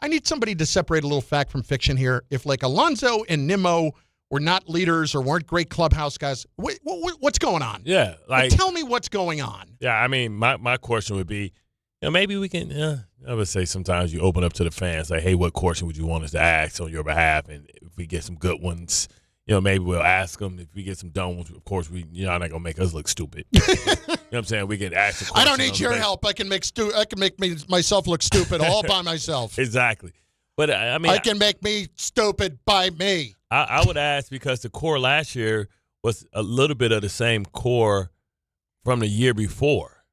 Speaker 6: I need somebody to separate a little fact from fiction here. If, like, Alonso and Nimmo were not leaders or weren't great clubhouse guys, what's going on?
Speaker 7: Yeah. Like,
Speaker 6: tell me what's going on.
Speaker 7: Yeah, I mean, my question would be, maybe we can, I would say sometimes you open up to the fans, like, hey, what question would you want us to ask on your behalf? And if we get some good ones, maybe we'll ask them. If we get some dumb ones, of course, you're not going to make us look stupid. You know what I'm saying? We can ask the question.
Speaker 6: I don't need your help. I can make myself look stupid all by myself.
Speaker 7: Exactly. But, I mean,
Speaker 6: I can make me stupid by me.
Speaker 7: I would ask, because the core last year was a little bit of the same core from the year before,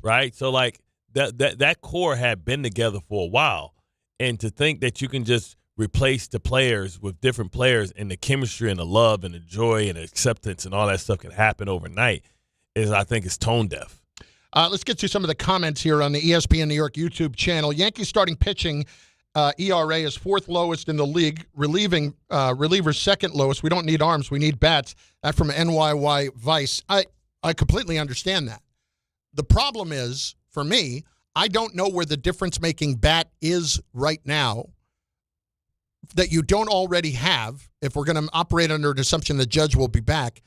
Speaker 7: right? So, like, that core had been together for a while. And to think that you can just replace the players with different players, and the chemistry and the love and the joy and the acceptance and all that stuff can happen overnight I think is tone deaf.
Speaker 6: Let's get to some of the comments here on the ESPN New York YouTube channel. Yankees starting pitching ERA is fourth lowest in the league. Relievers second lowest. We don't need arms. We need bats. That from NYY Vice. I completely understand that. The problem is, for me, I don't know where the difference-making bat is right now that you don't already have, if we're going to operate under an assumption the Judge will be back.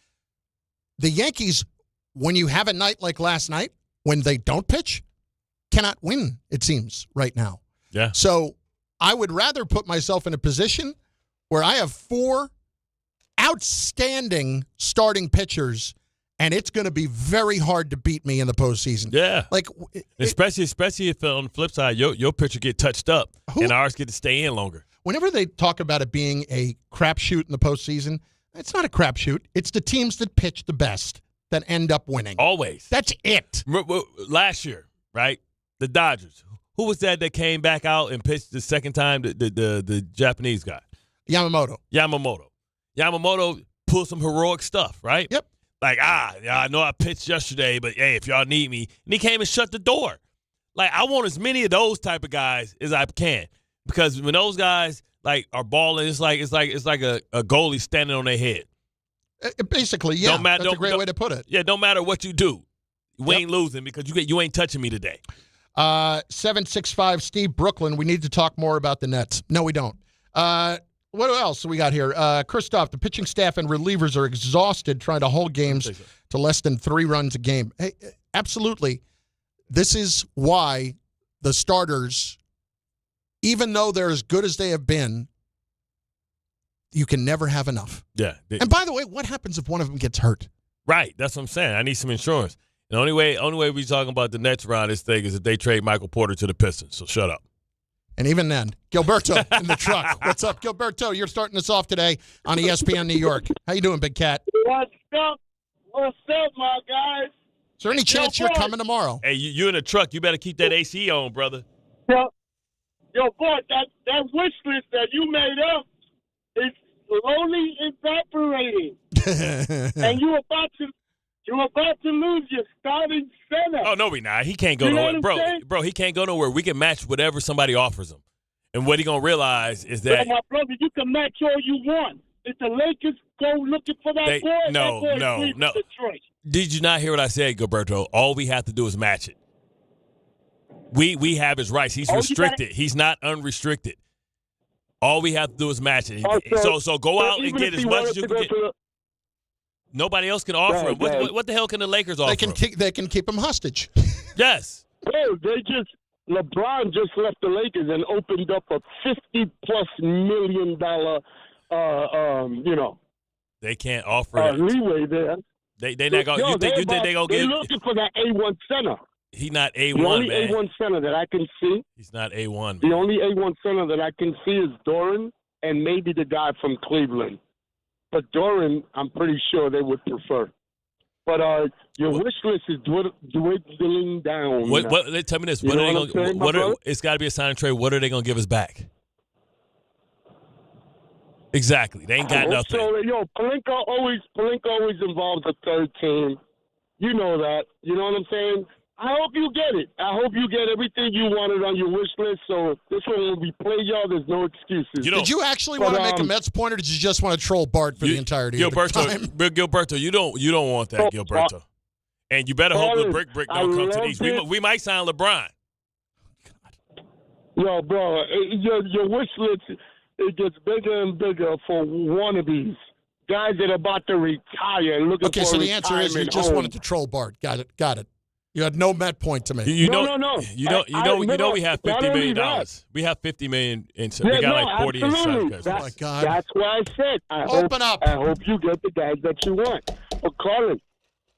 Speaker 6: The Yankees, when you have a night like last night, when they don't pitch, cannot win, it seems, right now.
Speaker 7: Yeah.
Speaker 6: So I would rather put myself in a position where I have four outstanding starting pitchers, and it's going to be very hard to beat me in the postseason.
Speaker 7: Yeah.
Speaker 6: Like,
Speaker 7: especially if on the flip side, your pitcher get touched up and ours get to stay in longer.
Speaker 6: Whenever they talk about it being a crapshoot in the postseason, it's not a crapshoot. It's the teams that pitch the best that end up winning.
Speaker 7: Always.
Speaker 6: That's it.
Speaker 7: Last year, right? The Dodgers. Who was that came back out and pitched the second time? The Japanese guy.
Speaker 6: Yamamoto
Speaker 7: pulled some heroic stuff, right?
Speaker 6: Yep.
Speaker 7: Like, I know I pitched yesterday, but, hey, if y'all need me. And he came and shut the door. Like, I want as many of those type of guys as I can. Because when those guys, like, are balling, it's like a goalie standing on their head.
Speaker 6: Basically, yeah. That's a great way to put it.
Speaker 7: Yeah, don't matter what you do. We ain't losing because you ain't touching me today.
Speaker 6: 765 Steve Brooklyn, we need to talk more about the Nets. No, we don't. What else we got here? Christoph, the pitching staff and relievers are exhausted trying to hold games to less than 3 runs a game. Hey, absolutely. This is why the starters, even though they're as good as they have been, you can never have enough.
Speaker 7: Yeah.
Speaker 6: And by the way, what happens if one of them gets hurt?
Speaker 7: Right. That's what I'm saying. I need some insurance. The only way we talking about the Nets around this thing is if they trade Michael Porter to the Pistons. So shut up.
Speaker 6: And even then, Gilberto in the truck. What's up, Gilberto? You're starting us off today on ESPN New York. How you doing, Big Cat?
Speaker 19: What's up? What's up, my guys?
Speaker 6: Is there any chance you're coming tomorrow?
Speaker 7: Hey, you in the truck. You better keep that AC on, brother.
Speaker 19: Yo, boy, that wish list that you made up is slowly evaporating. And you're about to lose your starting center.
Speaker 7: Oh, no, we not. He can't go nowhere. Bro, he can't go nowhere. We can match whatever somebody offers him. And what he going to realize is that.
Speaker 19: My brother, you can match all you want. If the Lakers go looking for that boy,
Speaker 7: no.
Speaker 19: Detroit.
Speaker 7: Did you not hear what I said, Gilberto? All we have to do is match it. We have his rights. He's restricted. He's not unrestricted. All we have to do is match it. So go out and get as much as you can get. Nobody else can offer him. What the hell can the Lakers offer him?
Speaker 6: They can keep him hostage.
Speaker 7: Yes.
Speaker 19: Oh, LeBron just left the Lakers and opened up a $50+ million,
Speaker 7: They can't offer that.
Speaker 19: Leeway there.
Speaker 7: They not going. You think they gonna
Speaker 19: They're
Speaker 7: get?
Speaker 19: looking for that A1 center.
Speaker 7: He's not A1,
Speaker 19: The only
Speaker 7: man.
Speaker 19: A1 center that I can see.
Speaker 7: He's not A1.
Speaker 19: The only A1 center that I can see is Doran and maybe the guy from Cleveland. But Doran, I'm pretty sure they would prefer. But your wish list is dwindling down.
Speaker 7: Tell me this. It's got to be a sign and trade. What are they going to give us back? Exactly. They ain't got nothing.
Speaker 19: So, Pelinka always involves a third team. You know that. You know what I'm saying? I hope you get it. I hope you get everything you wanted on your wish list. So this one, when we play y'all, there's no excuses.
Speaker 6: Did you actually want to make a Mets point, or did you just want to troll Bart for the entirety of the time?
Speaker 7: Gilberto, you don't want that, Gilberto. And you better hope the brick don't come to these. We might sign LeBron.
Speaker 19: Yo, bro, your wish list, it gets bigger and bigger for wannabes. Guys that are about to retire and looking for a retirement. Okay, so the answer is you just
Speaker 6: wanted to troll Bart. Got it. You had no Met point to make.
Speaker 19: No.
Speaker 7: You know we have $50 million. We have $50 million in. We got like 40
Speaker 19: absolutely.
Speaker 7: inside.
Speaker 6: Oh my God!
Speaker 19: That's why I said I hope you get the guys that you want. But Carlin,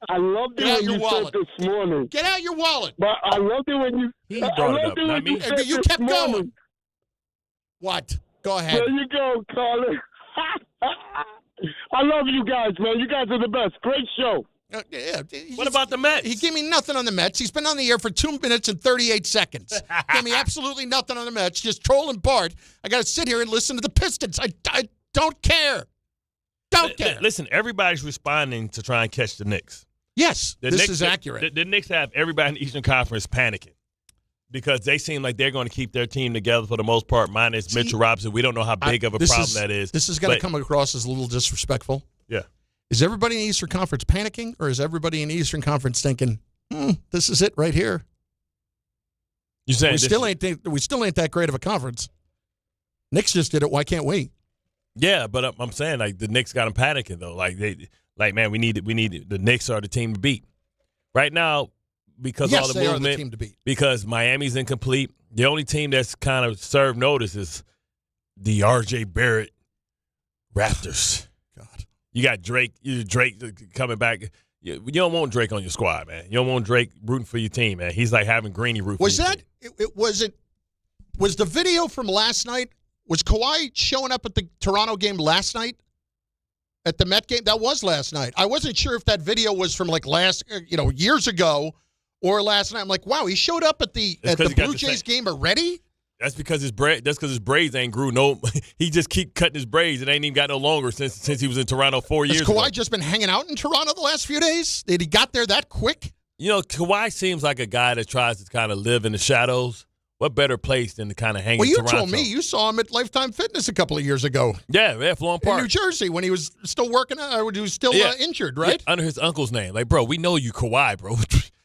Speaker 19: I loved it when you said this morning.
Speaker 6: Get out your wallet.
Speaker 19: But I loved it when you.
Speaker 7: He brought it up, not me.
Speaker 6: You kept going. What? Go ahead.
Speaker 19: There you go, Carlin. I love you guys, man. You guys are the best. Great show.
Speaker 7: What about the Mets?
Speaker 6: He gave me nothing on the Mets. He's been on the air for 2 minutes and 38 seconds. Gave me absolutely nothing on the Mets. Just trolling Bart. I got to sit here and listen to the Pistons. I don't care. Don't care.
Speaker 7: Listen, everybody's responding to try and catch the Knicks.
Speaker 6: Yes, this is accurate.
Speaker 7: The Knicks have everybody in the Eastern Conference panicking because they seem like they're going to keep their team together for the most part, minus Mitchell Robinson. We don't know how big of a problem that is.
Speaker 6: This is going to come across as a little disrespectful.
Speaker 7: Yeah.
Speaker 6: Is everybody in the Eastern Conference panicking, or is everybody in the Eastern Conference thinking, this is it right here?
Speaker 7: You saying
Speaker 6: we still ain't that great of a conference. Knicks just did it. Why can't we?
Speaker 7: Yeah, but I'm saying like the Knicks got them panicking though. Man, we need the Knicks are the team to beat right now because all the movement.
Speaker 6: Are the team to beat.
Speaker 7: Because Miami's incomplete. The only team that's kind of served notice is the R.J. Barrett Raptors. You got Drake coming back. You don't want Drake on your squad, man. You don't want Drake rooting for your team, man. He's like having Greeny root for your team.
Speaker 6: Was the video from last night, was Kawhi showing up at the Toronto game last night? At the Met game? That was last night. I wasn't sure if that video was from like years ago or last night. I'm like, wow, he showed up at the Blue Jays game already?
Speaker 7: That's because his braids ain't grew. No, he just keep cutting his braids. It ain't even got no longer since he was in Toronto 4 years ago.
Speaker 6: Has Kawhi just been hanging out in Toronto the last few days? Did he got there that quick?
Speaker 7: Kawhi seems like a guy that tries to kind of live in the shadows. What better place than to kind of hang in Toronto? Well, you
Speaker 6: told me you saw him at Lifetime Fitness a couple of years ago.
Speaker 7: Yeah, Florham Park.
Speaker 6: In New Jersey when he was still working, or he was still injured, right?
Speaker 7: Yeah, under his uncle's name. Like, bro, we know you Kawhi, bro.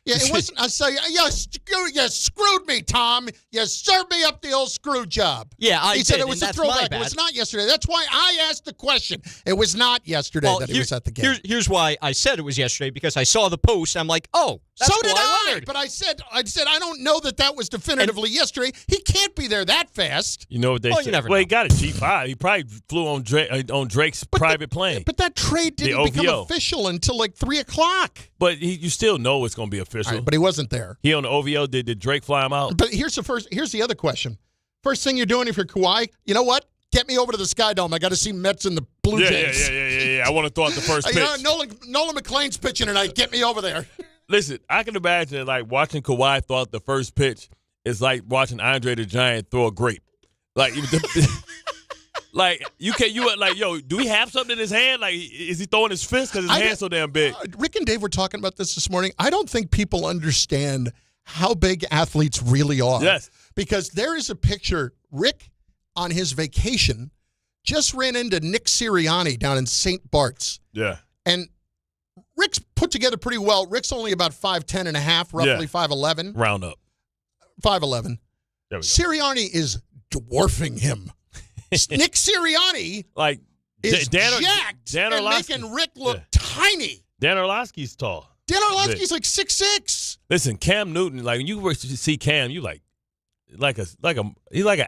Speaker 6: Yeah, it wasn't. I say, you screwed me, Tom. You served me up the old screw job.
Speaker 20: Yeah,
Speaker 6: he said it was a throwback. It was not yesterday. That's why I asked the question. It was not yesterday that he was at the game.
Speaker 20: Here's why I said it was yesterday, because I saw the post. I'm like, oh, that's
Speaker 6: so did I. But I said I don't know that was definitively yesterday. He can't be there that fast.
Speaker 7: You know what they said?
Speaker 20: You never know.
Speaker 7: He got a G5. He probably flew on Drake's private plane.
Speaker 6: But that trade didn't become official until like 3:00.
Speaker 7: But you still know it's going to be official.
Speaker 6: Right, but he wasn't there.
Speaker 7: He on the OVO. Did Drake fly him out?
Speaker 6: But here's the other question. First thing you're doing if you're Kawhi, you know what? Get me over to the Sky Dome. I got to see Mets and the Blue Jays.
Speaker 7: Yeah. I want to throw out the first pitch.
Speaker 6: Nolan McLean's pitching tonight. Get me over there.
Speaker 7: Listen, I can imagine like watching Kawhi throw out the first pitch is like watching Andre the Giant throw a grape. Like, do we have something in his hand? Like, is he throwing his fist because his hand's so damn big?
Speaker 6: Rick and Dave were talking about this morning. I don't think people understand how big athletes really are.
Speaker 7: Yes.
Speaker 6: Because there is a picture, Rick on his vacation just ran into Nick Sirianni down in St. Bart's.
Speaker 7: Yeah.
Speaker 6: And Rick's put together pretty well. Rick's only about 5'10 and a half, roughly 5'11.
Speaker 7: Round up.
Speaker 6: 5'11.
Speaker 7: There we go.
Speaker 6: Sirianni is dwarfing him. Nick Sirianni is jacked and making Rick look tiny.
Speaker 7: Dan Orlovsky's tall.
Speaker 6: Dan Orlovsky's like 6'6".
Speaker 7: Listen, Cam Newton, like when you see Cam, you he's like an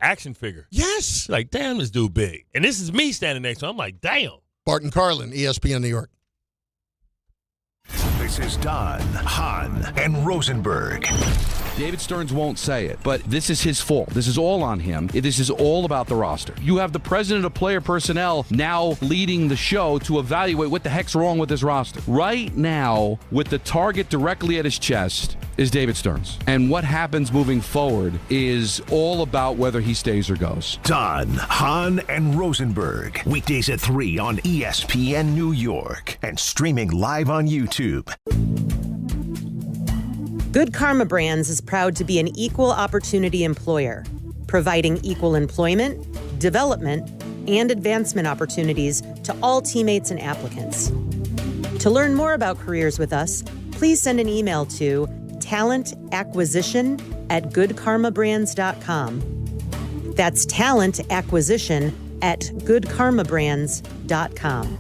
Speaker 7: action figure.
Speaker 6: Yes.
Speaker 7: You're like, damn, this dude big. And this is me standing next to him. I'm like, damn.
Speaker 6: Bart Carlin, ESPN New York.
Speaker 5: This is Don, Hahn, and Rosenberg.
Speaker 21: David Stearns won't say it, but this is his fault. This is all on him. This is all about the roster. You have the president of player personnel now leading the show to evaluate what the heck's wrong with this roster. Right now, with the target directly at his chest, is David Stearns. And what happens moving forward is all about whether he stays or goes.
Speaker 5: Don, Hahn, and Rosenberg. Weekdays at 3 on ESPN New York and streaming live on YouTube.
Speaker 22: Good Karma Brands is proud to be an equal opportunity employer, providing equal employment, development, and advancement opportunities to all teammates and applicants. To learn more about careers with us, please send an email to talentacquisition@goodkarmabrands.com. That's talentacquisition@goodkarmabrands.com.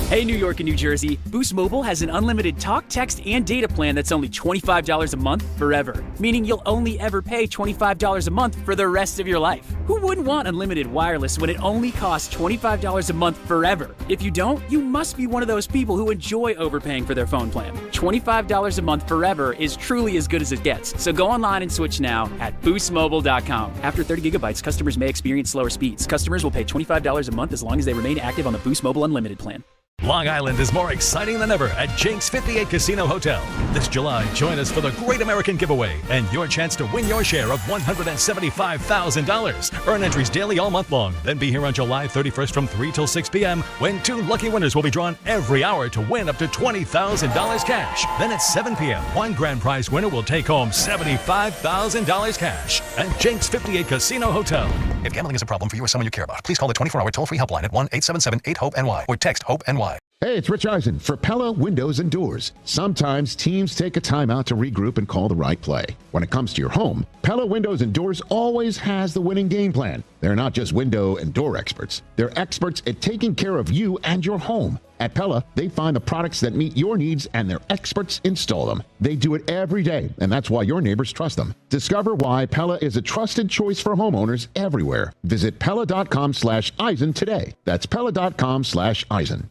Speaker 23: Hey, New York and New Jersey, Boost Mobile has an unlimited talk, text, and data plan that's only $25 a month forever, meaning you'll only ever pay $25 a month for the rest of your life. Who wouldn't want unlimited wireless when it only costs $25 a month forever? If you don't, you must be one of those people who enjoy overpaying for their phone plan. $25 a month forever is truly as good as it gets, so go online and switch now at boostmobile.com. After 30 gigabytes, customers may experience slower speeds. Customers will pay $25 a month as long as they remain active on the Boost Mobile Unlimited plan.
Speaker 24: Long Island is more exciting than ever at Jake's 58 Casino Hotel. This July, join us for the Great American Giveaway and your chance to win your share of $175,000. Earn entries daily all month long. Then be here on July 31st from 3 till 6 p.m. when 2 lucky winners will be drawn every hour to win up to $20,000 cash. Then at 7 p.m., one grand prize winner will take home $75,000 cash at Jake's 58 Casino Hotel.
Speaker 2: If gambling is a problem for you or someone you care about, please call the 24-hour toll-free helpline at 1-877-8-HOPE-NY or text HOPE-NY.
Speaker 25: Hey, it's Rich Eisen for Pella Windows and Doors. Sometimes teams take a timeout to regroup and call the right play. When it comes to your home, Pella Windows and Doors always has the winning game plan. They're not just window and door experts. They're experts at taking care of you and your home. At Pella, they find the products that meet your needs and their experts install them. They do it every day, and that's why your neighbors trust them. Discover why Pella is a trusted choice for homeowners everywhere. Visit Pella.com/Eisen today. That's Pella.com/Eisen.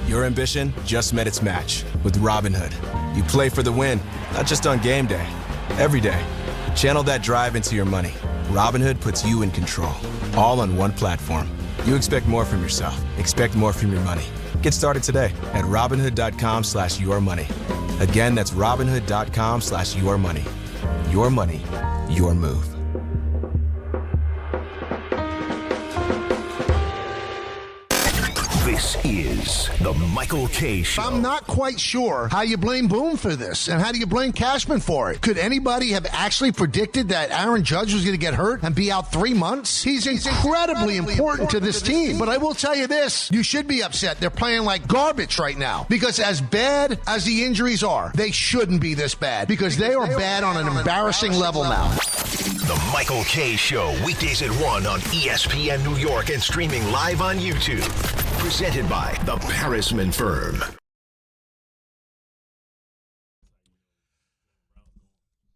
Speaker 26: Your ambition just met its match with Robinhood. You play for the win, not just on game day, every day. Channel that drive into your money. Robinhood puts you in control, all on one platform. You expect more from yourself. Expect more from your money. Get started today at Robinhood.com/yourmoney. Again, that's Robinhood.com/yourmoney. Your money, your move.
Speaker 5: This is the Michael K. Show.
Speaker 11: I'm not quite sure how you blame Boone for this, and how do you blame Cashman for it? Could anybody have actually predicted that Aaron Judge was going to get hurt and be out 3 months? He's incredibly important to this team. But I will tell you this, you should be upset. They're playing like garbage right now. Because as bad as the injuries are, they shouldn't be this bad. Because they are bad on an embarrassing level now.
Speaker 5: The Michael K. Show, weekdays at 1 on ESPN New York and streaming live on YouTube. Presented by the Parisman Firm.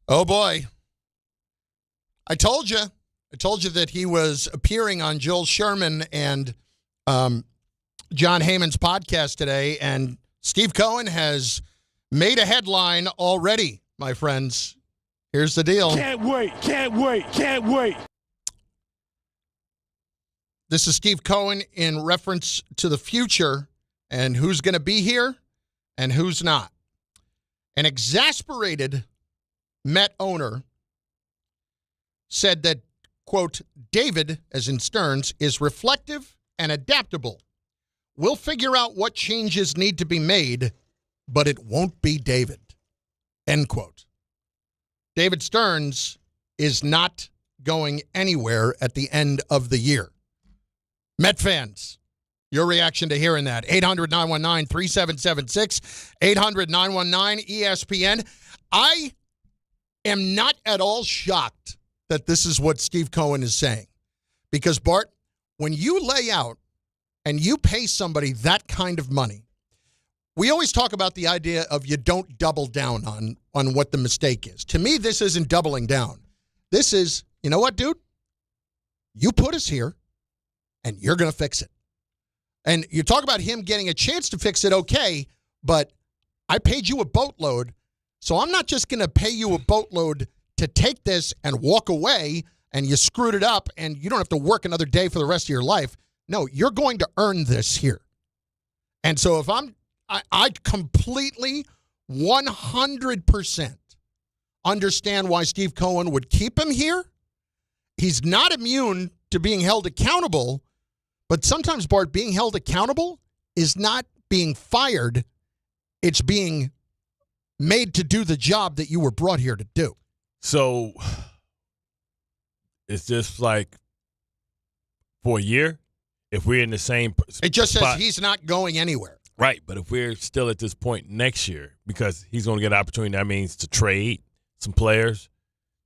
Speaker 6: Oh, boy. I told you that he was appearing on Joel Sherman and John Heyman's podcast today, and Steve Cohen has made a headline already, my friends. Here's the deal.
Speaker 15: Can't wait.
Speaker 6: This is Steve Cohen in reference to the future and who's going to be here and who's not. An exasperated Met owner said that, quote, David, as in Stearns, is reflective and adaptable. We'll figure out what changes need to be made, but it won't be David, end quote. David Stearns is not going anywhere at the end of the year. Met fans, your reaction to hearing that. 800-919-3776, 800-919-ESPN. I am not at all shocked that this is what Steve Cohen is saying. Because, Bart, when you lay out and you pay somebody that kind of money, we always talk about the idea of you don't double down on what the mistake is. To me, this isn't doubling down. This is, you know what, dude? You put us here, and you're going to fix it. And you talk about him getting a chance to fix it, okay, but I paid you a boatload, so I'm not just going to pay you a boatload to take this and walk away, and you screwed it up, and you don't have to work another day for the rest of your life. No, you're going to earn this here. And so if I completely, 100% understand why Steve Cohen would keep him here. He's not immune to being held accountable, but sometimes, Bart, being held accountable is not being fired. It's being made to do the job that you were brought here to do.
Speaker 7: So it's just like for a year, if we're in the same
Speaker 6: It just says
Speaker 7: spot,
Speaker 6: he's not going anywhere.
Speaker 7: Right, but if we're still at this point next year, because he's going to get an opportunity, that means to trade some players,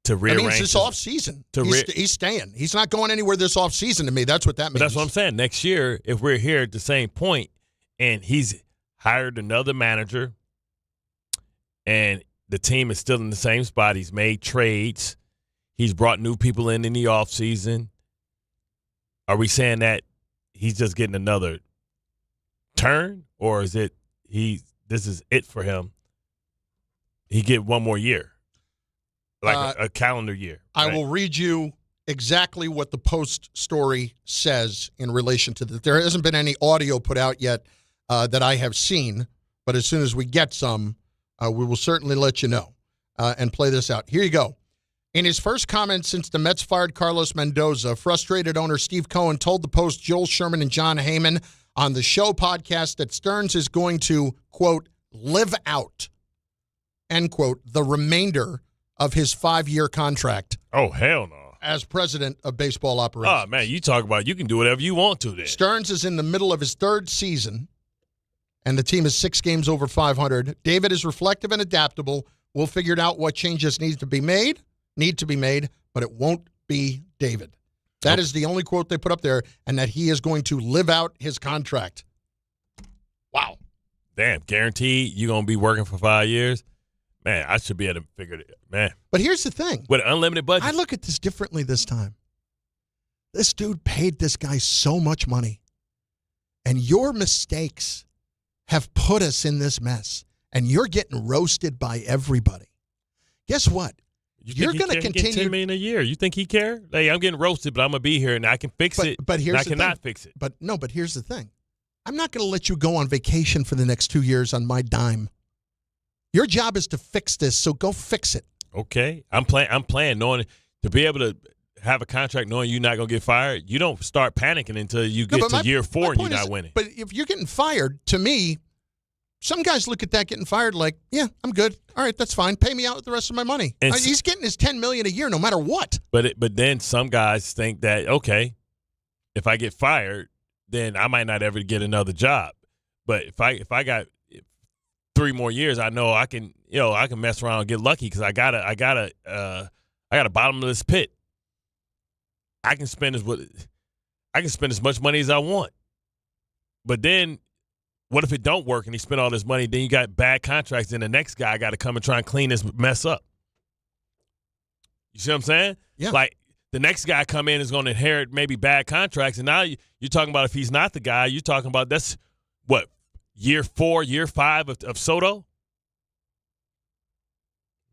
Speaker 7: to rearrange.
Speaker 6: That means this offseason. He's staying. He's not going anywhere this offseason to me. That's what that means.
Speaker 7: But that's what I'm saying. Next year, if we're here at the same point and he's hired another manager and the team is still in the same spot, he's made trades, he's brought new people in the offseason, are we saying that he's just getting another turn, or is it this is it for him? He get one more year, like a calendar year.
Speaker 6: Right? I will read you exactly what the Post story says in relation to that. There hasn't been any audio put out yet that I have seen, but as soon as we get some, we will certainly let you know and play this out. Here you go. In his first comment since the Mets fired Carlos Mendoza, frustrated owner Steve Cohen told the Post Joel Sherman and John Heyman on the show podcast that Stearns is going to, quote, live out, end quote, the remainder of his 5-year contract.
Speaker 7: Oh, hell no.
Speaker 6: As president of baseball operations.
Speaker 7: Oh, man, you talk about you can do whatever you want to there.
Speaker 6: Stearns is in the middle of his 3rd season, and the team is 6 games over 500. David is reflective and adaptable. We'll figure out what changes need to be made, but it won't be David. That is the only quote they put up there, and that he is going to live out his contract. Wow.
Speaker 7: Damn, guaranteed you're going to be working for 5 years? Man, I should be able to figure it out. Man.
Speaker 6: But here's the thing.
Speaker 7: With an unlimited budget.
Speaker 6: I look at this differently this time. This dude paid this guy so much money, and your mistakes have put us in this mess, and you're getting roasted by everybody. Guess what? You're going to continue.
Speaker 7: $10 million a year. You think he care? Hey, I'm getting roasted, but I'm going to be here and I can fix it.
Speaker 6: But here's
Speaker 7: and I
Speaker 6: the
Speaker 7: cannot
Speaker 6: thing.
Speaker 7: fix it.
Speaker 6: But here's the thing. I'm not going to let you go on vacation for the next 2 years on my dime. Your job is to fix this, so go fix it.
Speaker 7: Okay. I'm playing knowing to be able to have a contract knowing you're not going to get fired. You don't start panicking until you get to year 4 and you're not winning.
Speaker 6: But if you're getting fired, to me, some guys look at that getting fired like, yeah, I'm good. All right, that's fine. Pay me out with the rest of my money. And he's getting his $10 million a year no matter what.
Speaker 7: But then some guys think that, okay, if I get fired, then I might not ever get another job. But if I got 3 more years, I know I can mess around and get lucky because I got a bottomless pit. I can spend as much money as I want. But then what if it don't work and he spent all this money? Then you got bad contracts, and the next guy got to come and try and clean this mess up. You see what I'm saying?
Speaker 6: Yeah.
Speaker 7: Like the next guy come in is going to inherit maybe bad contracts, and now you're talking about if he's not the guy, you're talking about that's what, year 4, year 5 of Soto.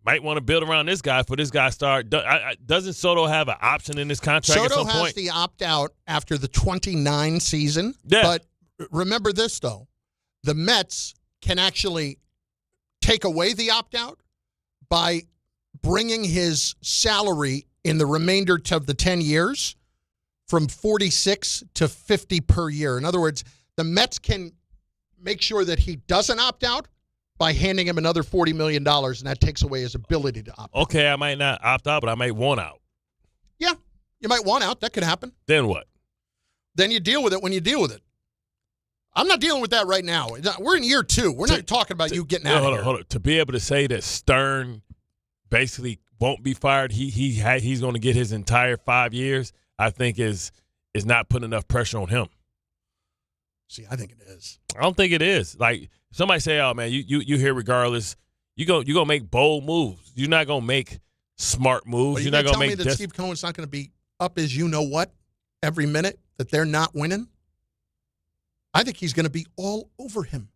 Speaker 7: Might want to build around this guy for this guy start. Doesn't Soto have an option in this contract at some point?
Speaker 6: Soto has the opt-out after the 29 season.
Speaker 7: Yeah.
Speaker 6: But remember this, though. the Mets can actually take away the opt-out by bringing his salary in the remainder of the 10 years from 46 to 50 per year. In other words, the Mets can make sure that he doesn't opt out by handing him another $40 million, and that takes away his ability to opt out.
Speaker 7: Okay, I might not opt out, but I might want out.
Speaker 6: Yeah, you might want out. That could happen.
Speaker 7: Then what?
Speaker 6: Then you deal with it when you deal with it. I'm not dealing with that right now. We're in year 2. We're not talking about you getting out of here.
Speaker 7: Hold on. To be able to say that Stern basically won't be fired, he's going to get his entire 5 years, I think is not putting enough pressure on him.
Speaker 6: See, I think it is.
Speaker 7: I don't think it is. Like, somebody say, oh, man, you here regardless. You're going to make bold moves. You're not going to make smart moves.
Speaker 6: Well,
Speaker 7: You're not going to make
Speaker 6: tell me that Steve Cohen's not going to be up as you-know-what every minute, that they're not winning? I think he's going to be all over him.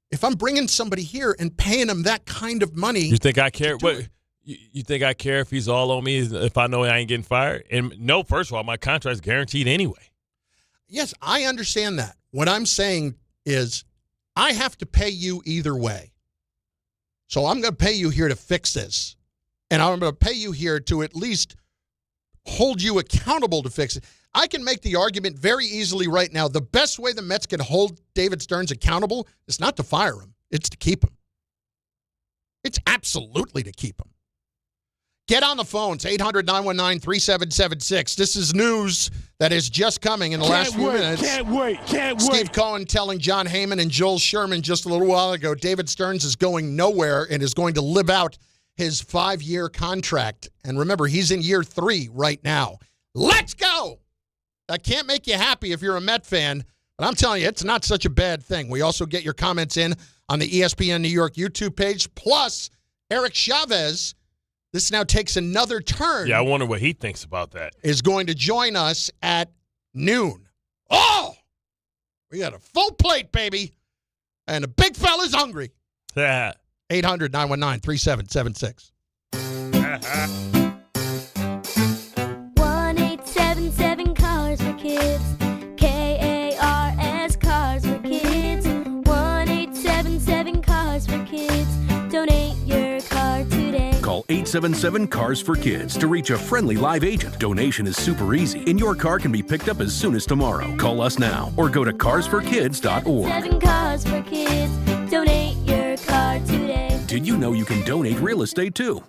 Speaker 6: If I'm bringing somebody here and paying him that kind of money.
Speaker 7: You think I care? What? You think I care if he's all on me if I know I ain't getting fired? And no, first of all, my contract's guaranteed anyway.
Speaker 6: Yes, I understand that. What I'm saying is I have to pay you either way. So I'm going to pay you here to fix this. And I'm going to pay you here to at least hold you accountable to fix it. I can make the argument very easily right now. The best way the Mets can hold David Stearns accountable is not to fire him. It's to keep him. It's absolutely to keep him. Get on the phones, 800-919-3776. This is news that is just coming in the last few minutes.
Speaker 1: Can't wait.
Speaker 6: Steve Cohen telling John Heyman and Joel Sherman just a little while ago, David Stearns is going nowhere and is going to live out his 5-year contract. And remember, he's in year 3 right now. Let's go! That can't make you happy if you're a Met fan, but I'm telling you, it's not such a bad thing. We also get your comments in on the ESPN New York YouTube page. Plus, Eric Chavez, this now takes another turn.
Speaker 7: Yeah, I wonder what he thinks about that.
Speaker 6: Is going to join us at noon. Oh! We got a full plate, baby. And the big fella's hungry.
Speaker 7: Yeah.
Speaker 6: 800-919-3776.
Speaker 3: 1-877 Cars for Kids. KARS Cars for Kids. 1-877 Cars for Kids. Donate your car today.
Speaker 4: Call 877-CARS-FOR-KIDS to reach a friendly live agent. Donation is super easy, and your car can be picked up as soon as tomorrow. Call us now or go to carsforkids.org.
Speaker 3: 7 Cars for Kids. Donate your car today.
Speaker 4: Did you know you can donate real estate too?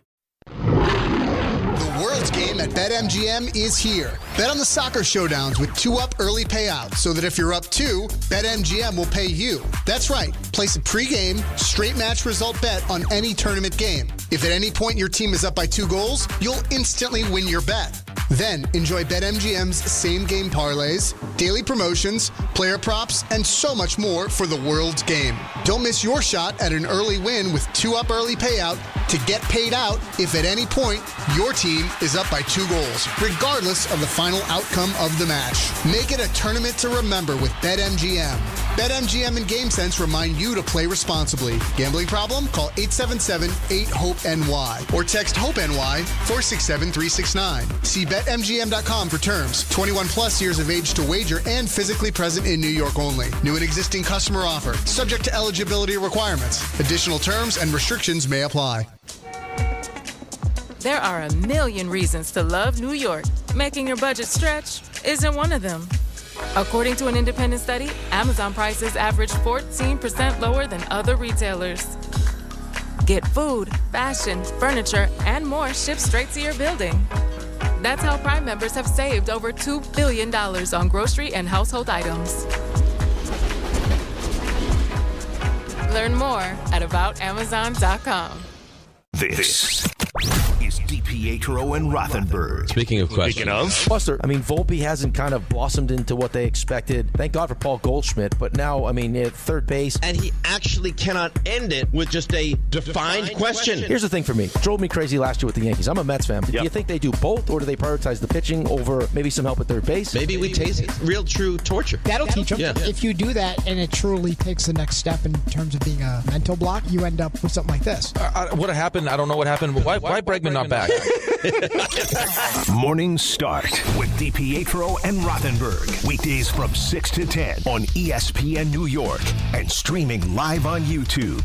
Speaker 8: The World's Game at BetMGM is here. Bet on the soccer showdowns with 2-up early payouts so that if you're up 2, BetMGM will pay you. That's right. Place a pregame, straight match result bet on any tournament game. If at any point your team is up by 2 goals, you'll instantly win your bet. Then enjoy BetMGM's same-game parlays, daily promotions, player props, and so much more for the World's Game. Don't miss your shot at an early win with 2-up early payout to get paid out if at any point your team is up by 2 goals, regardless of the final outcome of the match. Make it a tournament to remember with BetMGM. BetMGM and GameSense remind you to play responsibly. Gambling problem? Call 877-8-HOPE-NY or text HOPE-NY 467-369. See BetMGM.com for terms. 21 plus years of age to wager and physically present in New York only. New and existing customer offer. Subject to eligibility requirements. Additional terms and restrictions may apply.
Speaker 9: There are a million reasons to love New York. Making your budget stretch isn't one of them. According to an independent study, Amazon prices average 14% lower than other retailers. Get food, fashion, furniture, and more shipped straight to your building. That's how Prime members have saved over $2 billion on grocery and household items. Learn more at aboutamazon.com.
Speaker 5: This is DiPietro and Rothenberg.
Speaker 10: Speaking of questions. Buster, I mean, Volpe hasn't kind of blossomed into what they expected. Thank God for Paul Goldschmidt, but now, I mean, at third base.
Speaker 27: And he actually cannot end it with just a defined question.
Speaker 10: Here's the thing for me. It drove me crazy last year with the Yankees. I'm a Mets fan. But do you think they do both, or do they prioritize the pitching over maybe some help at third base?
Speaker 27: Maybe we taste real true torture.
Speaker 28: That'll teach them.
Speaker 27: Yeah.
Speaker 28: If you do that and it truly takes the next step in terms of being a mental block, you end up with something like this.
Speaker 16: What happened? I don't know what happened. Why Bregman not back?
Speaker 5: Morning Start with DiPietro and Rothenberg. Weekdays from 6 to 10 on ESPN New York and streaming live on YouTube.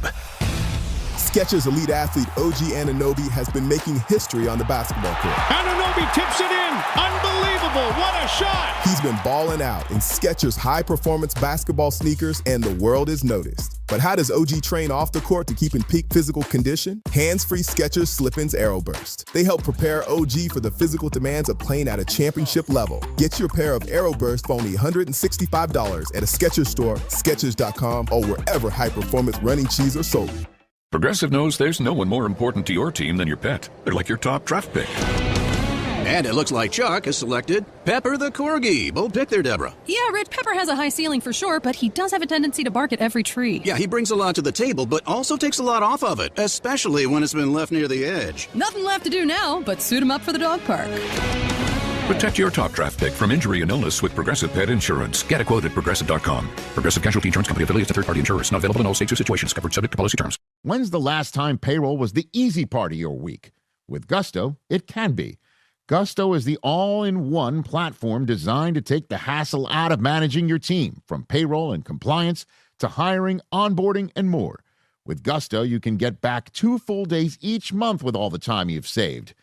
Speaker 1: Skechers elite athlete OG Anunoby has been making history on the basketball court.
Speaker 15: Anunoby tips it in. Unbelievable. What a shot.
Speaker 1: He's been balling out in Skechers high-performance basketball sneakers, and the world has noticed. But how does OG train off the court to keep in peak physical condition? Hands-free Skechers Slip-ins Aeroburst. They help prepare OG for the physical demands of playing at a championship level. Get your pair of Aeroburst for only $165 at a Skechers store, Skechers.com, or wherever high-performance running shoes are sold.
Speaker 12: Progressive knows there's no one more important to your team than your pet. They're like your top draft pick.
Speaker 13: And it looks like Chuck has selected Pepper the Corgi. Bold pick there, Deborah.
Speaker 14: Yeah, Rich, Pepper has a high ceiling for sure, but he does have a tendency to bark at every tree.
Speaker 13: Yeah, he brings a lot to the table, but also takes a lot off of it, especially when it's been left near the edge.
Speaker 14: Nothing left to do now but suit him up for the dog park.
Speaker 12: Protect your top draft pick from injury and illness with Progressive Pet Insurance. Get a quote at Progressive.com. Progressive Casualty Insurance Company affiliates and third-party insurers. Not available in all states or situations. Covered subject to policy terms.
Speaker 25: When's the last time payroll was the easy part of your week? With Gusto, it can be. Gusto is the all-in-one platform designed to take the hassle out of managing your team, from payroll and compliance to hiring, onboarding, and more. With Gusto, you can get back 2 full days each month with all the time you've saved.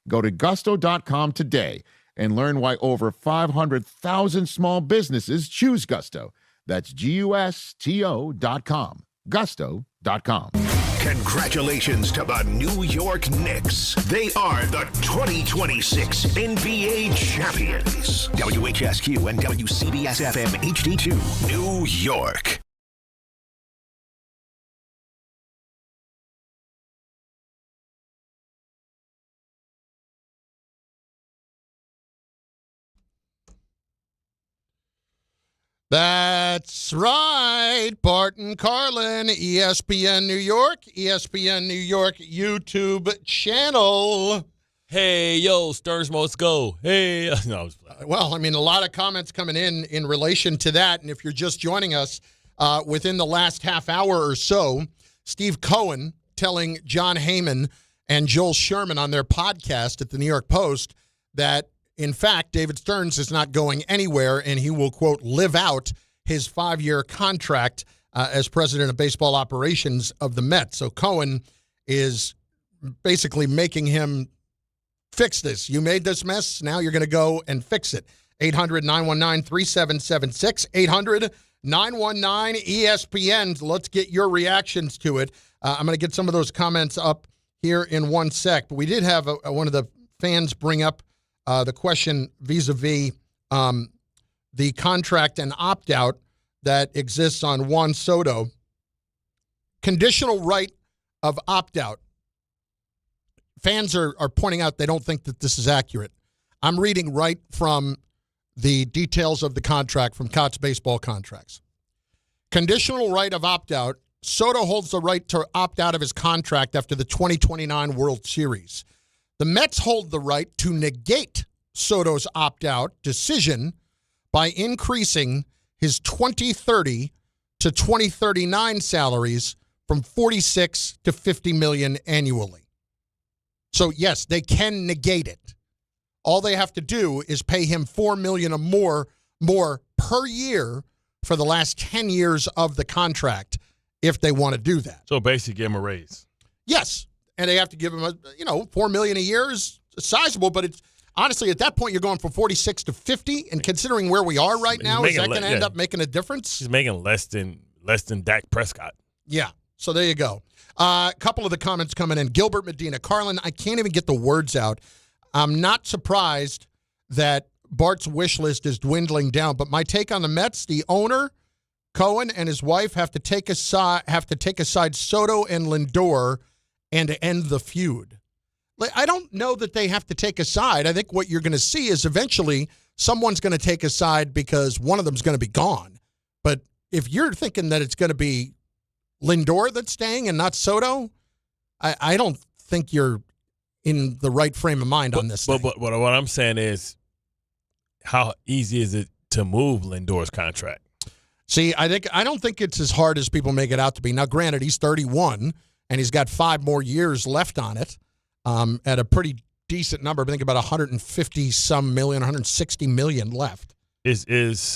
Speaker 25: Go to gusto.com today and learn why over 500,000 small businesses choose Gusto. That's GUSTO.com. Gusto.com.
Speaker 5: Congratulations to the New York Knicks. They are the 2026 NBA champions. WHSQ and WCBS FM HD2, New York.
Speaker 6: That's right. Bart Carlin, ESPN New York, ESPN New York YouTube channel.
Speaker 7: Hey, yo, Stearns must go. Hey. No,
Speaker 6: well, I mean, a lot of comments coming in relation to that. And if you're just joining us within the last half hour or so, Steve Cohen telling John Heyman and Joel Sherman on their podcast at the New York Post that, in fact, David Stearns is not going anywhere, and he will, quote, live out his 5-year contract as president of baseball operations of the Mets. So Cohen is basically making him fix this. You made this mess. Now you're going to go and fix it. 800-919-3776. 800-919-ESPN. Let's get your reactions to it. I'm going to get some of those comments up here in one sec. But we did have one of the fans bring up the question vis-a-vis the contract and opt-out that exists on Juan Soto. Conditional right of opt-out. Fans are pointing out they don't think that this is accurate. I'm reading right from the details of the contract from Cots Baseball Contracts. Conditional right of opt-out. Soto holds the right to opt out of his contract after the 2029 World Series. The Mets hold the right to negate Soto's opt-out decision by increasing his 2030 to 2039 salaries from $46 to $50 million annually. So, yes, they can negate it. All they have to do is pay him $4 million or more per year for the last 10 years of the contract if they want to do that.
Speaker 7: So basically give him a raise.
Speaker 6: Yes. And they have to give him $4 million a year is sizable, but it's honestly at that point you're going from 46 to 50, and considering where we are right now, is that going to end up making a difference?
Speaker 7: He's making less than Dak Prescott.
Speaker 6: Yeah. So there you go. A couple of the comments coming in. Gilbert Medina. Carlin, I can't even get the words out. I'm not surprised that Bart's wish list is dwindling down, but my take on the Mets, the owner, Cohen, and his wife have to take aside Soto and Lindor and end the feud. I don't know that they have to take a side. I think what you're going to see is eventually someone's going to take a side because one of them's going to be gone. But if you're thinking that it's going to be Lindor that's staying and not Soto, I don't think you're in the right frame of mind on this.
Speaker 7: But what I'm saying is, how easy is it to move Lindor's contract?
Speaker 6: See, I don't think it's as hard as people make it out to be. Now, granted, he's 31 and he's got 5 more years left on it at a pretty decent number. I think about 150-some million, 160 million left.
Speaker 7: Is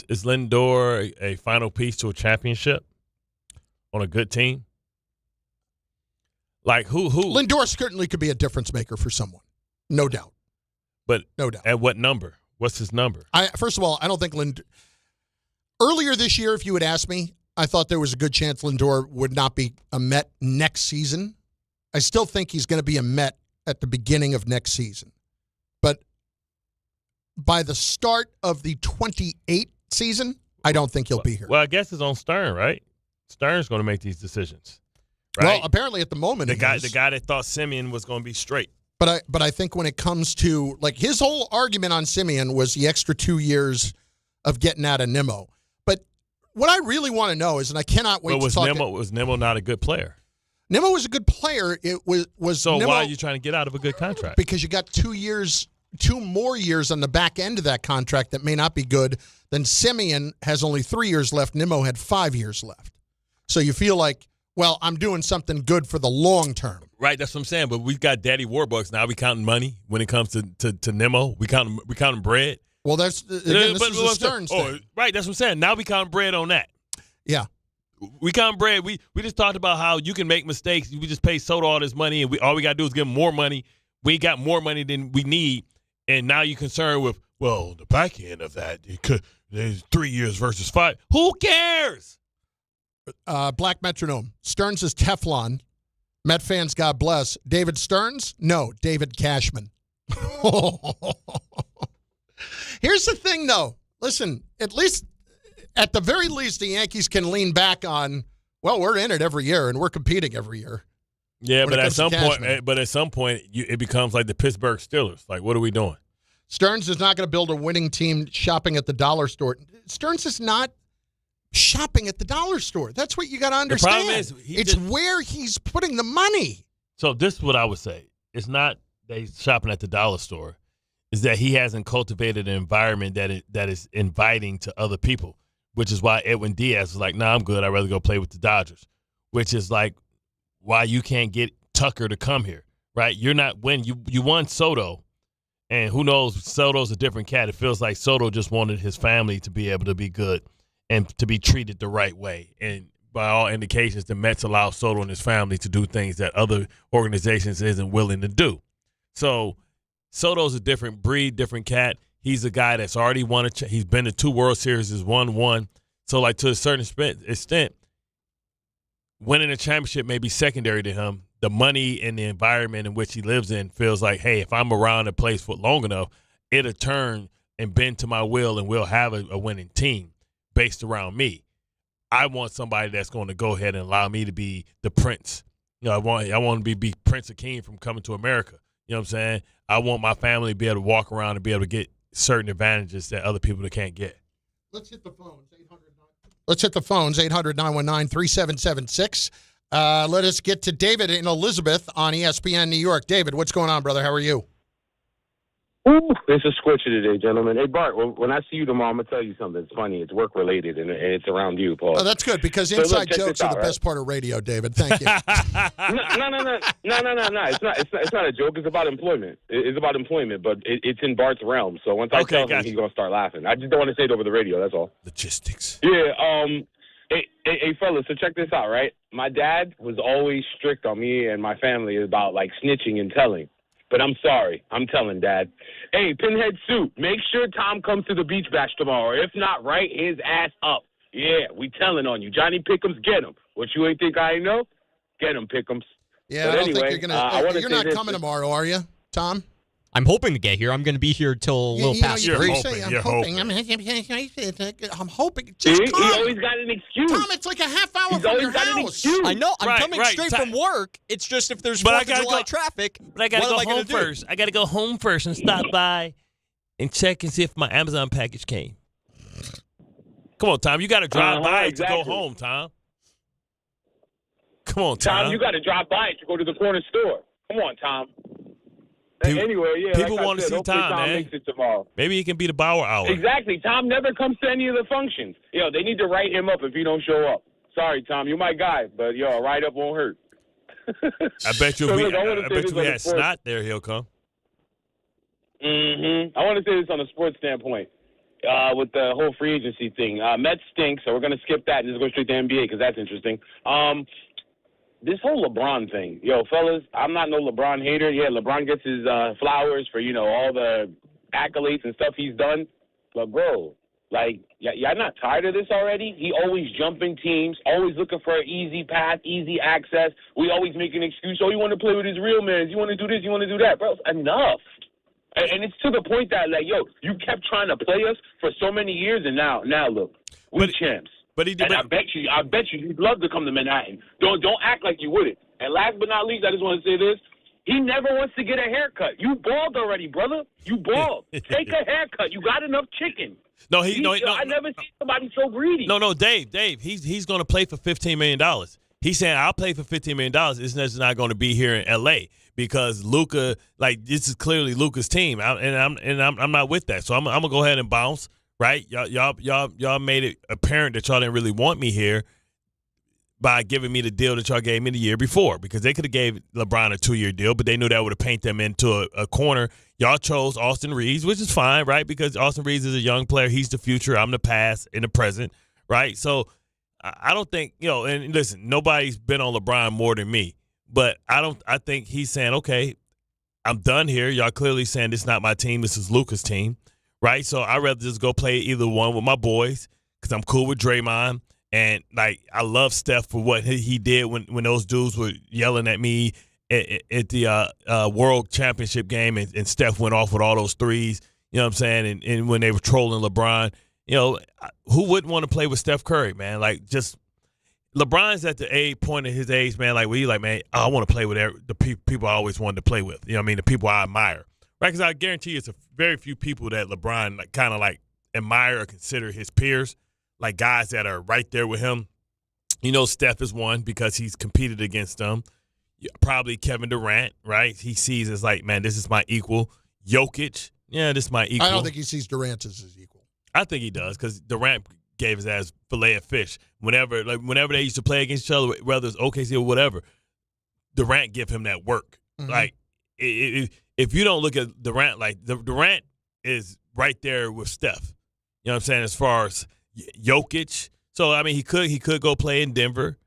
Speaker 7: Lindor a final piece to a championship on a good team? Like who?
Speaker 6: Lindor certainly could be a difference maker for someone, no doubt.
Speaker 7: But
Speaker 6: no doubt.
Speaker 7: At what number? What's his number?
Speaker 6: First of all, I don't think Lindor. Earlier this year, if you had asked me, I thought there was a good chance Lindor would not be a Met next season. I still think he's going to be a Met at the beginning of next season. But by the start of the 28 season, I don't think he'll be here.
Speaker 7: Well, I guess it's on Stern, right? Stern's going to make these decisions. Right?
Speaker 6: Well, apparently at the moment,
Speaker 7: the guy that thought Simeon was going to be straight.
Speaker 6: But I think when it comes to, like, his whole argument on Simeon was the extra 2 years of getting out of Nimmo. But what I really want to know is, and I cannot wait to talk.
Speaker 7: Was Nimmo not a good player?
Speaker 6: Nimmo was a good player. It was
Speaker 7: so.
Speaker 6: Nimmo,
Speaker 7: why are you trying to get out of a good contract?
Speaker 6: Because you got 2 more years on the back end of that contract that may not be good. Then Simeon has only 3 years left. Nimmo had 5 years left. So you feel like, well, I'm doing something good for the long term.
Speaker 7: Right, that's what I'm saying. But we've got Daddy Warbucks now. We counting money when it comes to Nimmo. We counting bread.
Speaker 6: Well, this is the Stearns thing.
Speaker 7: Right, that's what I'm saying. Now we counting bread on that.
Speaker 6: Yeah.
Speaker 7: We counting bread. We just talked about how you can make mistakes. We just pay Soto all this money, and all we got to do is give him more money. We got more money than we need, and now you're concerned with, well, the back end of that. There's 3 years versus 5. Who cares?
Speaker 6: Black Metronome. Stearns is Teflon. Met fans, God bless. David Stearns? No, David Cashman. Here's the thing, though. Listen, at the very least, the Yankees can lean back on, well, we're in it every year, and we're competing every year.
Speaker 7: Yeah, but at some point, it becomes like the Pittsburgh Steelers. Like, what are we doing?
Speaker 6: Stearns is not going to build a winning team shopping at the dollar store. Stearns is not shopping at the dollar store. That's what you got to understand.
Speaker 7: The problem is
Speaker 6: it's where he's putting the money.
Speaker 7: So this is what I would say. It's not that he's shopping at the dollar store. It's that he hasn't cultivated an environment that is inviting to other people, which is why Edwin Diaz is like, nah, I'm good. I'd rather go play with the Dodgers, which is like why you can't get Tucker to come here, right? You're not when you won Soto, and who knows, Soto's a different cat. It feels like Soto just wanted his family to be able to be good and to be treated the right way. And by all indications, the Mets allow Soto and his family to do things that other organizations isn't willing to do. So Soto's a different breed, different cat. He's a guy that's already won he's been to 2 World Series, has won 1. So, like, to a certain extent, winning a championship may be secondary to him. The money and the environment in which he lives in feels like, hey, if I'm around a place for long enough, it'll turn and bend to my will, and we'll have a winning team based around me. I want somebody that's going to go ahead and allow me to be the prince. I want to be Prince Akeem from Coming to America. You know what I'm saying? I want my family to be able to walk around and be able to get certain advantages that other people can't get.
Speaker 6: Let's hit the phones. 800-919-3776. Let us get to David in Elizabeth on ESPN New York. David, what's going on, brother? How are you?
Speaker 17: Ooh, it's a scorcher today, gentlemen. Hey, Bart, when I see you tomorrow, I'm going to tell you something. It's funny. It's work-related, and it's around you, Paul.
Speaker 6: Oh, that's good, because inside jokes are the best part of radio, David. Thank you.
Speaker 17: No. It's not a joke. It's about employment. It's about employment, but it's in Bart's realm. So once I tell him, he's going to start laughing. I just don't want to say it over the radio. That's all.
Speaker 7: Logistics.
Speaker 17: Yeah. Hey, fellas, so check this out, right? My dad was always strict on me and my family about, like, snitching and telling. But I'm sorry. I'm telling, Dad. Hey, Pinhead Suit, make sure Tom comes to the beach bash tomorrow. If not, write his ass up. Yeah, we telling on you. Johnny Pickums, get him. What you ain't think I ain't know? Get him, Pickums.
Speaker 6: Yeah,
Speaker 17: but
Speaker 6: I don't think you're going to. You're not coming tomorrow, are you, Tom?
Speaker 18: I'm hoping to get here. I'm going to be here till a little past 3.
Speaker 6: I'm hoping. I'm hoping. Just come.
Speaker 17: He always got an excuse.
Speaker 6: Tom, it's like a half hour from your house.
Speaker 18: I know. I'm coming straight from work. It's just if there's 4th of July traffic,
Speaker 7: but I got to go home first. I got to go home first and stop by and check and see if my Amazon package came. Come on, Tom. You got to drive by to go home, Tom. Come on, Tom.
Speaker 17: You got to drive by to go to the corner store. Come on, Tom. Anyway, yeah.
Speaker 7: People want to see Tom, man.
Speaker 17: Makes it tomorrow.
Speaker 7: Maybe he can be the Bauer Hour.
Speaker 17: Exactly. Tom never comes to any of the functions. They need to write him up if he don't show up. Sorry, Tom. You're my guy, but a write up won't hurt.
Speaker 7: I bet you if we had snot there, he'll come.
Speaker 17: I want to say this on a sports standpoint with the whole free agency thing. Mets stink, so we're going to skip that and just go straight to NBA because that's interesting. This whole LeBron thing. Yo, fellas, I'm not no LeBron hater. Yeah, LeBron gets his flowers for, all the accolades and stuff he's done. But, bro, like, y'all not tired of this already? He always jumping teams, always looking for an easy path, easy access. We always make an excuse. Oh, you want to play with his real man. You want to do this, you want to do that. Bro, enough. And it's to the point that, like, yo, you kept trying to play us for so many years, and now look, we're champs.
Speaker 7: But he did.
Speaker 17: And I bet you, you'd love to come to Manhattan. Don't act like you wouldn't. And last but not least, I just want to say this: he never wants to get a haircut. You bald already, brother. You bald. Take a haircut. You got enough chicken.
Speaker 7: No,
Speaker 17: I never seen somebody so greedy.
Speaker 7: No, Dave. He's going to play for $15 million. He's saying I'll play for $15 million. It's just not going to be here in L.A. because Luka, like, this is clearly Luka's team, I'm not with that. So I'm gonna go ahead and bounce. Right, y'all made it apparent that y'all didn't really want me here by giving me the deal that y'all gave me the year before, because they could have gave LeBron a 2-year deal, but they knew that would have painted them into a corner. Y'all chose Austin Reeves, which is fine, right? Because Austin Reeves is a young player. He's the future. I'm the past and the present, right? So I don't think, and listen, nobody's been on LeBron more than me, but I think he's saying, okay, I'm done here. Y'all clearly saying this is not my team. This is Luka's team. Right, so I'd rather just go play either one with my boys because I'm cool with Draymond. And, like, I love Steph for what he did when those dudes were yelling at me at the World Championship game and Steph went off with all those threes, you know what I'm saying, and when they were trolling LeBron. Who wouldn't want to play with Steph Curry, man? Like, just LeBron's at the point of his age, man, like, where you're like, man, I want to play with the people I always wanted to play with. You know what I mean? The people I admire. Right, because I guarantee you it's a very few people that LeBron kind of admire or consider his peers, like guys that are right there with him. Steph is one because he's competed against them. Probably Kevin Durant, right? He sees as like, man, this is my equal. Jokic, yeah, this is my equal.
Speaker 6: I don't think he sees Durant as his equal.
Speaker 7: I think he does because Durant gave his ass fillet of fish. Whenever they used to play against each other, whether it's OKC or whatever, Durant give him that work. Mm-hmm. Like, if you don't look at Durant, like Durant is right there with Steph. You know what I'm saying? As far as Jokic. So, I mean, he could go play in Denver.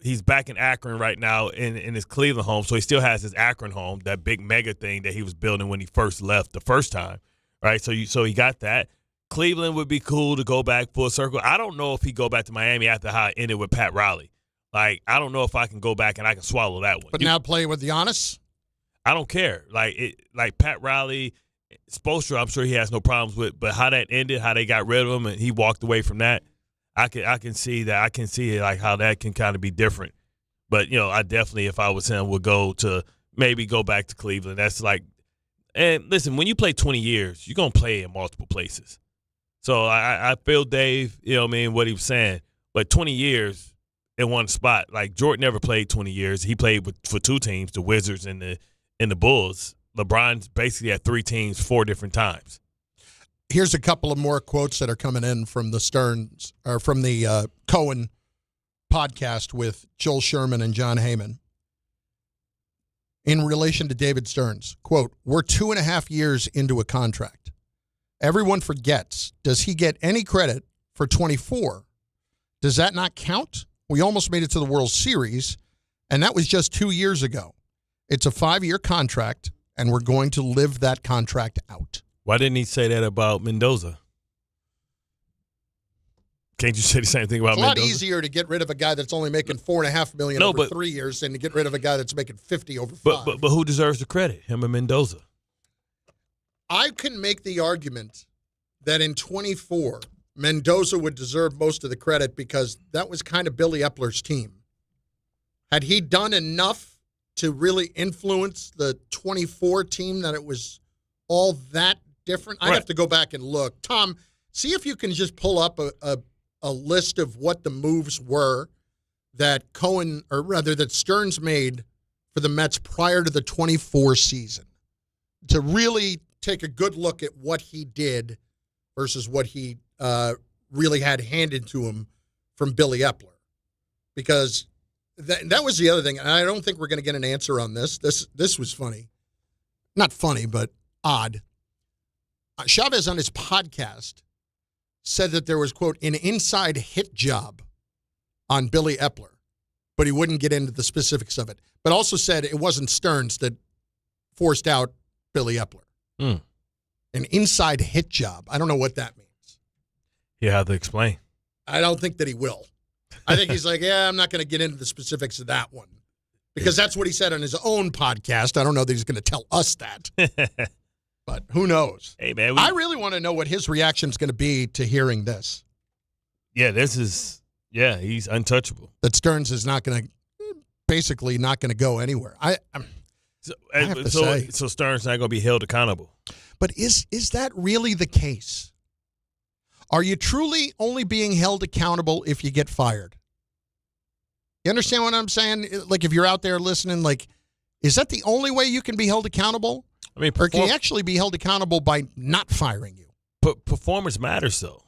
Speaker 7: He's back in Akron right now in his Cleveland home. So he still has his Akron home, that big mega thing that he was building when he first left the first time. Right? So he got that. Cleveland would be cool to go back full circle. I don't know if he go back to Miami after how it ended with Pat Riley. Like, I don't know if I can go back and I can swallow that one.
Speaker 6: But now playing with Giannis?
Speaker 7: I don't care. Like Pat Riley, Spoelstra, I'm sure he has no problems with. But how that ended, how they got rid of him, and he walked away from that, I can see that. I can see like how that can kind of be different. But I definitely, if I was him, would go back to Cleveland. That's like, and listen, when you play 20 years, you're gonna play in multiple places. So I feel Dave, what he was saying. But 20 years in one spot, like Jordan never played 20 years. He played for two teams, the Wizards and the Bulls. LeBron's basically had 3 teams 4 different times.
Speaker 6: Here's a couple of more quotes that are coming in from the Stearns or from the Cohen podcast with Joel Sherman and John Heyman. In relation to David Stearns, quote, "We're 2.5 years into a contract. Everyone forgets. Does he get any credit for 24? Does that not count? We almost made it to the World Series, and that was just 2 years ago. It's a 5-year contract, and we're going to live that contract out."
Speaker 7: Why didn't he say that about Mendoza? Can't you say the same thing about Mendoza?
Speaker 6: It's a lot easier to get rid of a guy that's only making $4.5 million over 3 years than to get rid of a guy that's making $50 over 5.
Speaker 7: But who deserves the credit? Him or Mendoza?
Speaker 6: I can make the argument that in 24, Mendoza would deserve most of the credit because that was kind of Billy Epler's team. Had he done enough to really influence the 24 team that it was all that different? I'd have to go back and look. Tom, see if you can just pull up a list of what the moves were that that Stearns made for the Mets prior to the 24 season to really take a good look at what he did versus what he really had handed to him from Billy Epler. Because that was the other thing, and I don't think we're going to get an answer on this. This was funny. Not funny, but odd. Chavez on his podcast said that there was, quote, an inside hit job on Billy Epler, but he wouldn't get into the specifics of it. But also said it wasn't Stearns that forced out Billy Epler. An inside hit job. I don't know what that means.
Speaker 7: You have to explain.
Speaker 6: I don't think that he will. I think he's like, yeah, I'm not going to get into the specifics of that one. Because that's what he said on his own podcast. I don't know that he's going to tell us that. But who knows?
Speaker 7: Hey, man.
Speaker 6: I really want to know what his reaction is going to be to hearing this.
Speaker 7: Yeah, he's untouchable.
Speaker 6: That Stearns is basically not going to go anywhere. I have to say.
Speaker 7: So Stearns not going to be held accountable.
Speaker 6: But is that really the case? Are you truly only being held accountable if you get fired? You understand what I'm saying? Like, if you're out there listening, like, is that the only way you can be held accountable?
Speaker 7: I mean,
Speaker 6: or can you actually be held accountable by not firing you?
Speaker 7: But performance matters, though.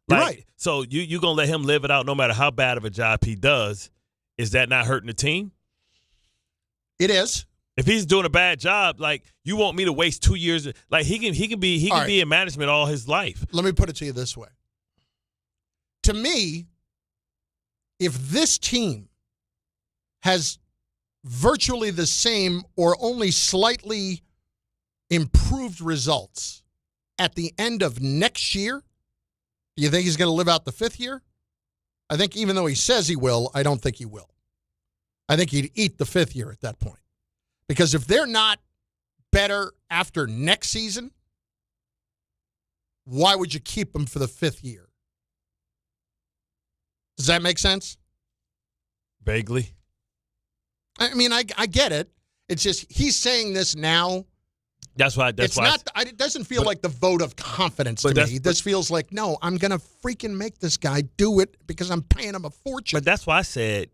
Speaker 6: You're right.
Speaker 7: So you going to let him live it out no matter how bad of a job he does. Is that not hurting the team?
Speaker 6: It is.
Speaker 7: If he's doing a bad job, like, you want me to waste 2 years? Like, he can be in management all his life.
Speaker 6: Let me put it to you this way. To me, if this team has virtually the same or only slightly improved results at the end of next year, do you think he's going to live out the 5th year? I think even though he says he will, I don't think he will. I think he'd eat the 5th year at that point. Because if they're not better after next season, why would you keep them for the 5th year? Does that make sense?
Speaker 7: Vaguely.
Speaker 6: I mean, I get it. It's just he's saying this now.
Speaker 7: That's why.
Speaker 6: It doesn't feel like the vote of confidence to me. This feels like, no, I'm going to freaking make this guy do it because I'm paying him a fortune.
Speaker 7: But that's why I said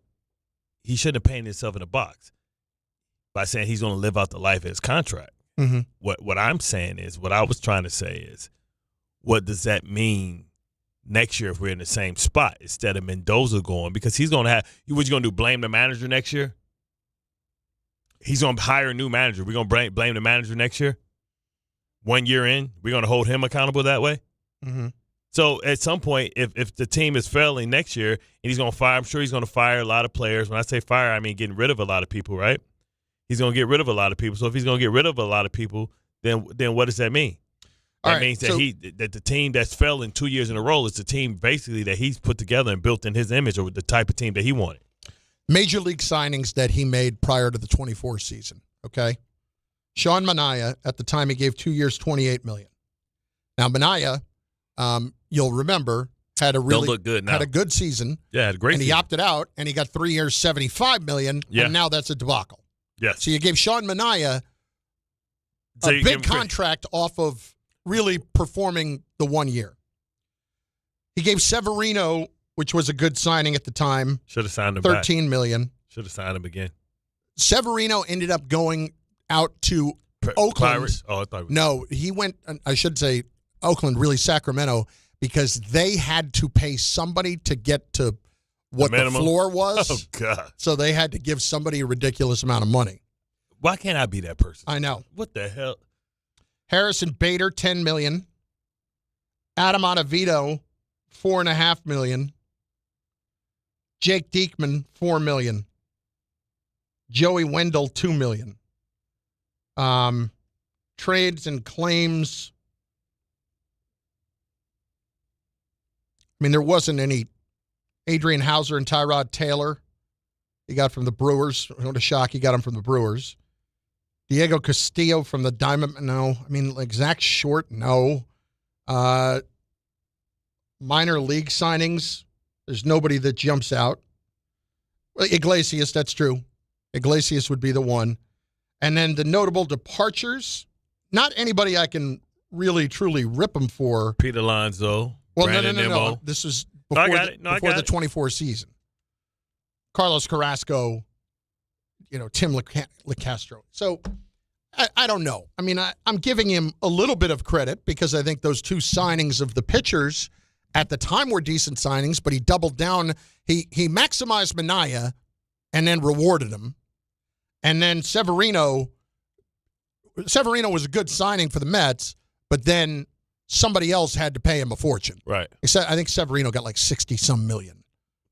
Speaker 7: he shouldn't have painted himself in a box by saying he's going to live out the life of his contract.
Speaker 6: Mm-hmm.
Speaker 7: What I'm saying is, what I was trying to say is, what does that mean next year if we're in the same spot instead of Mendoza going? Because he's going to have – what you going to do, blame the manager next year? He's going to hire a new manager. We're going to blame the manager next year? 1 year in, we're going to hold him accountable that way?
Speaker 6: Mm-hmm.
Speaker 7: So at some point, if the team is failing next year and he's going to fire – I'm sure he's going to fire a lot of players. When I say fire, I mean getting rid of a lot of people, right? He's going to get rid of a lot of people. So if he's going to get rid of a lot of people, then what does that mean? That means that that the team that's failing 2 years in a row is the team basically that he's put together and built in his image, or the type of team that he wanted.
Speaker 6: Major league signings that he made prior to the 24 season, okay? Sean Manaea, at the time, he gave 2 years, $28 million. Now, Manaea, you'll remember, had a good season.
Speaker 7: Yeah, had a great season.
Speaker 6: And he opted out, and he got 3 years, $75 million, and now that's a debacle.
Speaker 7: Yes.
Speaker 6: So you gave Sean Manaea a big contract off of really performing the 1 year. He gave Severino, which was a good signing at the time,
Speaker 7: should have signed him
Speaker 6: $13 million.
Speaker 7: Should have signed him again.
Speaker 6: Severino ended up going out to Oakland.
Speaker 7: Pirates? Oh, I thought
Speaker 6: No, he went, I should say Oakland, really Sacramento, because they had to pay somebody to get to what the floor was.
Speaker 7: Oh, God.
Speaker 6: So they had to give somebody a ridiculous amount of money.
Speaker 7: Why can't I be that person?
Speaker 6: I know.
Speaker 7: What the hell?
Speaker 6: Harrison Bader, $10 million. Adam Ottavino, $4.5 million. Jake Diekman, $4 million. Joey Wendell, $2 million. Trades and claims. I mean, there wasn't any. Adrian Hauser and Tyrod Taylor, he got from the Brewers. What a shock, he got him from the Brewers. Diego Castillo from the Diamond, no. I mean, like Zach Short, no. Minor league signings, there's nobody that jumps out. Iglesias, that's true. Iglesias would be the one. And then the notable departures, not anybody I can really, truly rip him for.
Speaker 7: Pete Alonso.
Speaker 6: Well, no. This was before the 24 season. Carlos Carrasco, Tim LeCastro. So, I don't know. I mean, I'm giving him a little bit of credit because I think those two signings of the pitchers at the time were decent signings, but he doubled down. He maximized Manaea and then rewarded him. And then Severino, Severino was a good signing for the Mets, but then somebody else had to pay him a fortune.
Speaker 7: Right.
Speaker 6: I think Severino got like 60-some million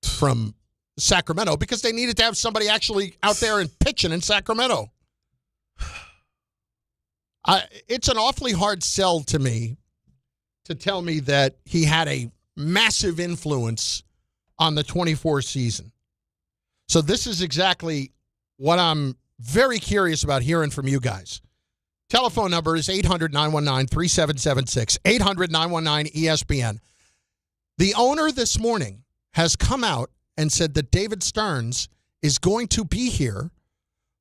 Speaker 6: from Sacramento because they needed to have somebody actually out there and pitching in Sacramento. It's an awfully hard sell to me to tell me that he had a massive influence on the 24 season. So this is exactly what I'm very curious about hearing from you guys. Telephone number is 800-919-3776, 800-919-ESPN. The owner this morning has come out and said that David Stearns is going to be here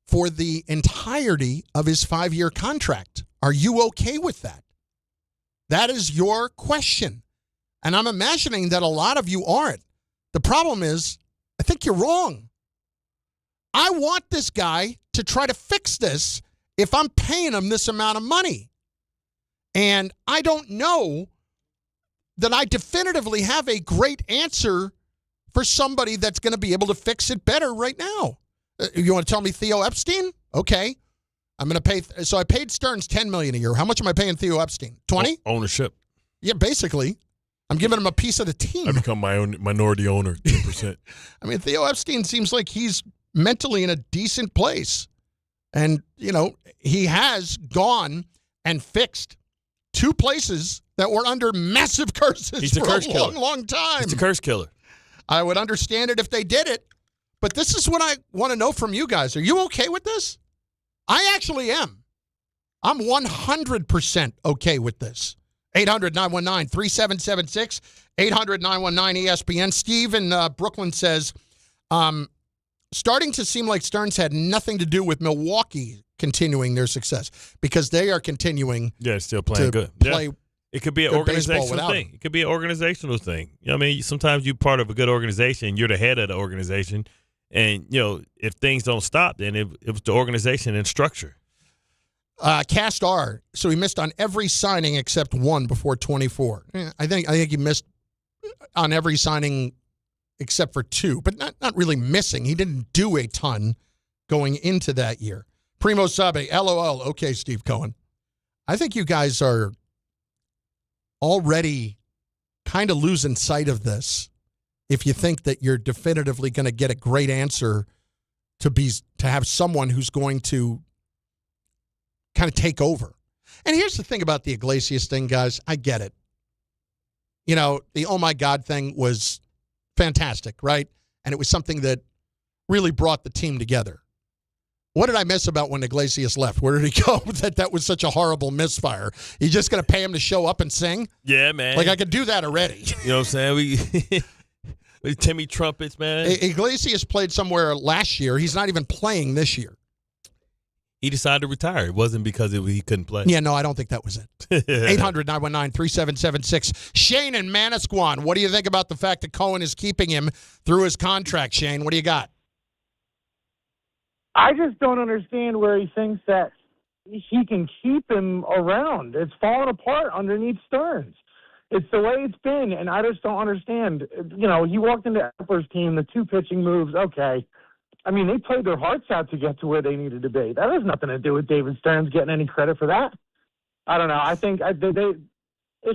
Speaker 6: for the entirety of his 5-year contract. Are you okay with that? That is your question. And I'm imagining that a lot of you aren't. The problem is, I think you're wrong. I want this guy to try to fix this if I'm paying him this amount of money. And I don't know that I definitively have a great answer for somebody that's going to be able to fix it better right now. You want to tell me Theo Epstein? Okay. I'm going to pay. So I paid Stearns $10 million a year. How much am I paying Theo Epstein? 20?
Speaker 7: Ownership.
Speaker 6: Yeah, basically. I'm giving him a piece of the team.
Speaker 7: I become my own minority owner, 10%.
Speaker 6: I mean, Theo Epstein seems like he's mentally in a decent place. And, you know, he has gone and fixed 2 places that were under massive curses
Speaker 7: He's
Speaker 6: for
Speaker 7: a curse
Speaker 6: a
Speaker 7: killer.
Speaker 6: long, long time.
Speaker 7: He's a curse killer.
Speaker 6: I would understand it if they did it. But this is what I want to know from you guys. Are you okay with this? I actually am. I'm 100% okay with this. 800-919-3776, 800-919-ESPN. Steve in Brooklyn says, starting to seem like Stearns had nothing to do with Milwaukee continuing their success because they are continuing
Speaker 7: still playing good.
Speaker 6: Play
Speaker 7: It could be an organizational thing. It could be an organizational thing. You know what I mean? Sometimes you're part of a good organization. You're the head of the organization. And, you know, if things don't stop, then it was the organization and structure.
Speaker 6: Cast R. So he missed on every signing except one before 24. I think he missed on every signing except for 2, but not really missing. He didn't do a ton going into that year. Primo Sabe, LOL. Okay, Steve Cohen. I think you guys are already kind of losing sight of this if you think that you're definitively going to get a great answer to have someone who's going to kind of take over. And here's the thing about the Iglesias thing, guys. I get it. You know, the oh my God thing was fantastic, right? And it was something that really brought the team together. What did I miss about when Iglesias left? Where did he go? That was such a horrible misfire. You just going to pay him to show up and sing?
Speaker 7: Yeah, man.
Speaker 6: Like I could do that already.
Speaker 7: You know what I'm saying? We Timmy Trumpets, man.
Speaker 6: Iglesias played somewhere last year. He's not even playing this year.
Speaker 7: He decided to retire. It wasn't because he couldn't play.
Speaker 6: Yeah, no, I don't think that was it. 800-919-3776. Shane in Manasquan, what do you think about the fact that Cohen is keeping him through his contract, Shane? What do you got?
Speaker 2: I just don't understand where he thinks that he can keep him around. It's falling apart underneath Stearns. It's the way it's been, and I just don't understand. You know, he walked into Epler's team, the 2 pitching moves, okay. I mean, they played their hearts out to get to where they needed to be. That has nothing to do with David Stearns getting any credit for that. I don't know. I think if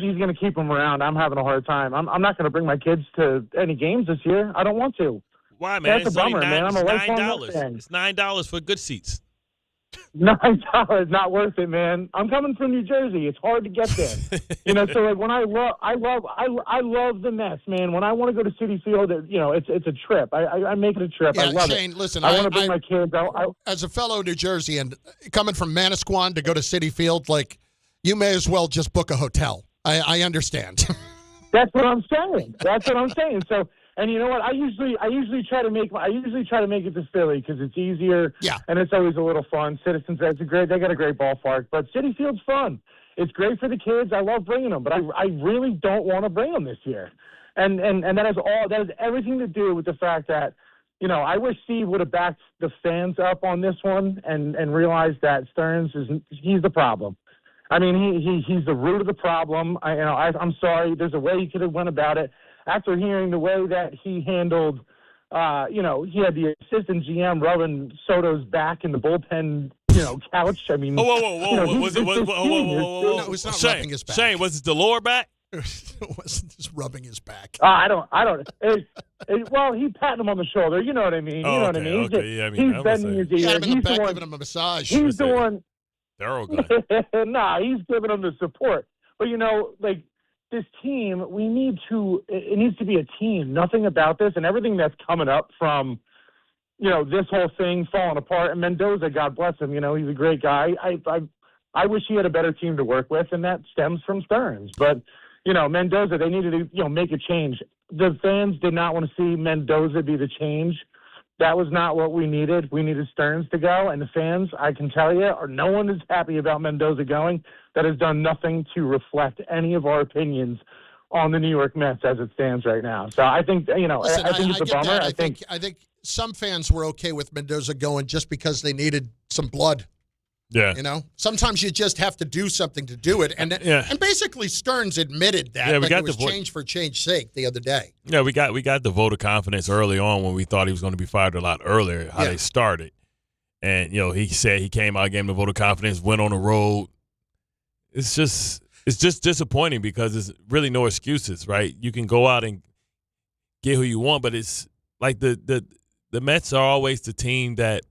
Speaker 2: he's going to keep him around, I'm having a hard time. I'm not going to bring my kids to any games this year. I don't want to.
Speaker 7: Why, man?
Speaker 2: That's a bummer, man. I'm a lifelong
Speaker 7: $9.
Speaker 2: fan.
Speaker 7: It's $9 for good seats.
Speaker 2: $9, not worth it, man. I'm coming from New Jersey. It's hard to get there. You know, so like when I love the Mets, man. When I want to go to Citi Field, you know, it's a trip. I make it a trip.
Speaker 6: Yeah,
Speaker 2: I love
Speaker 6: Shane,
Speaker 2: it.
Speaker 6: Listen,
Speaker 2: I want to bring my kids.
Speaker 6: As a fellow New Jersey and coming from Manasquan to go to Citi Field, like you may as well just book a hotel. I understand.
Speaker 2: That's what I'm saying. So. And you know what? I usually try to make it to Philly because it's easier.
Speaker 6: Yeah.
Speaker 2: And it's always a little fun. Citizens, they got a great ballpark, but Citi Field's fun. It's great for the kids. I love bringing them, but I really don't want to bring them this year. And that has everything to do with the fact that, you know, I wish Steve would have backed the fans up on this one and realized that Stearns he's the problem. I mean, he's the root of the problem. I'm sorry. There's a way he could have went about it. After hearing the way that he handled, he had the assistant GM rubbing Soto's back in the bullpen, couch. I mean,
Speaker 7: whoa. Was it? Whoa.
Speaker 6: No, it's not
Speaker 7: Shane,
Speaker 6: rubbing his back.
Speaker 7: Shane, was it the lower back?
Speaker 6: It wasn't just rubbing his back.
Speaker 2: I don't. Well, he patting him on the shoulder. You know what I mean?
Speaker 7: Oh,
Speaker 2: you know what I mean?
Speaker 7: Okay. Yeah, I mean,
Speaker 2: he's bending his ear.
Speaker 6: He had him in the
Speaker 2: He's
Speaker 6: back
Speaker 2: the one,
Speaker 6: giving him a massage.
Speaker 2: He's the one.
Speaker 7: Thorough guy.
Speaker 2: Nah, he's giving him the support. But this team, it needs to be a team. Nothing about this and everything that's coming up from, this whole thing falling apart. And Mendoza, God bless him, he's a great guy. I wish he had a better team to work with, and that stems from Stearns. But, Mendoza, they needed to, make a change. The fans did not want to see Mendoza be the change. That was not what we needed. We needed Stearns to go, and the fans, I can tell you, no one is happy about Mendoza going. That has done nothing to reflect any of our opinions on the New York Mets as it stands right now. So I think,
Speaker 6: Listen,
Speaker 2: I think it's a bummer.
Speaker 6: I think some fans were okay with Mendoza going just because they needed some blood.
Speaker 7: Yeah.
Speaker 6: Sometimes you just have to do something to do it. And basically Stearns admitted that. It was change for change's sake the other day.
Speaker 7: Yeah, we got the vote of confidence early on when we thought he was going to be fired a lot earlier, how they started. And, he said he came out, gave him the vote of confidence, went on the road. It's just disappointing because there's really no excuses, right? You can go out and get who you want, but it's like the Mets are always the team that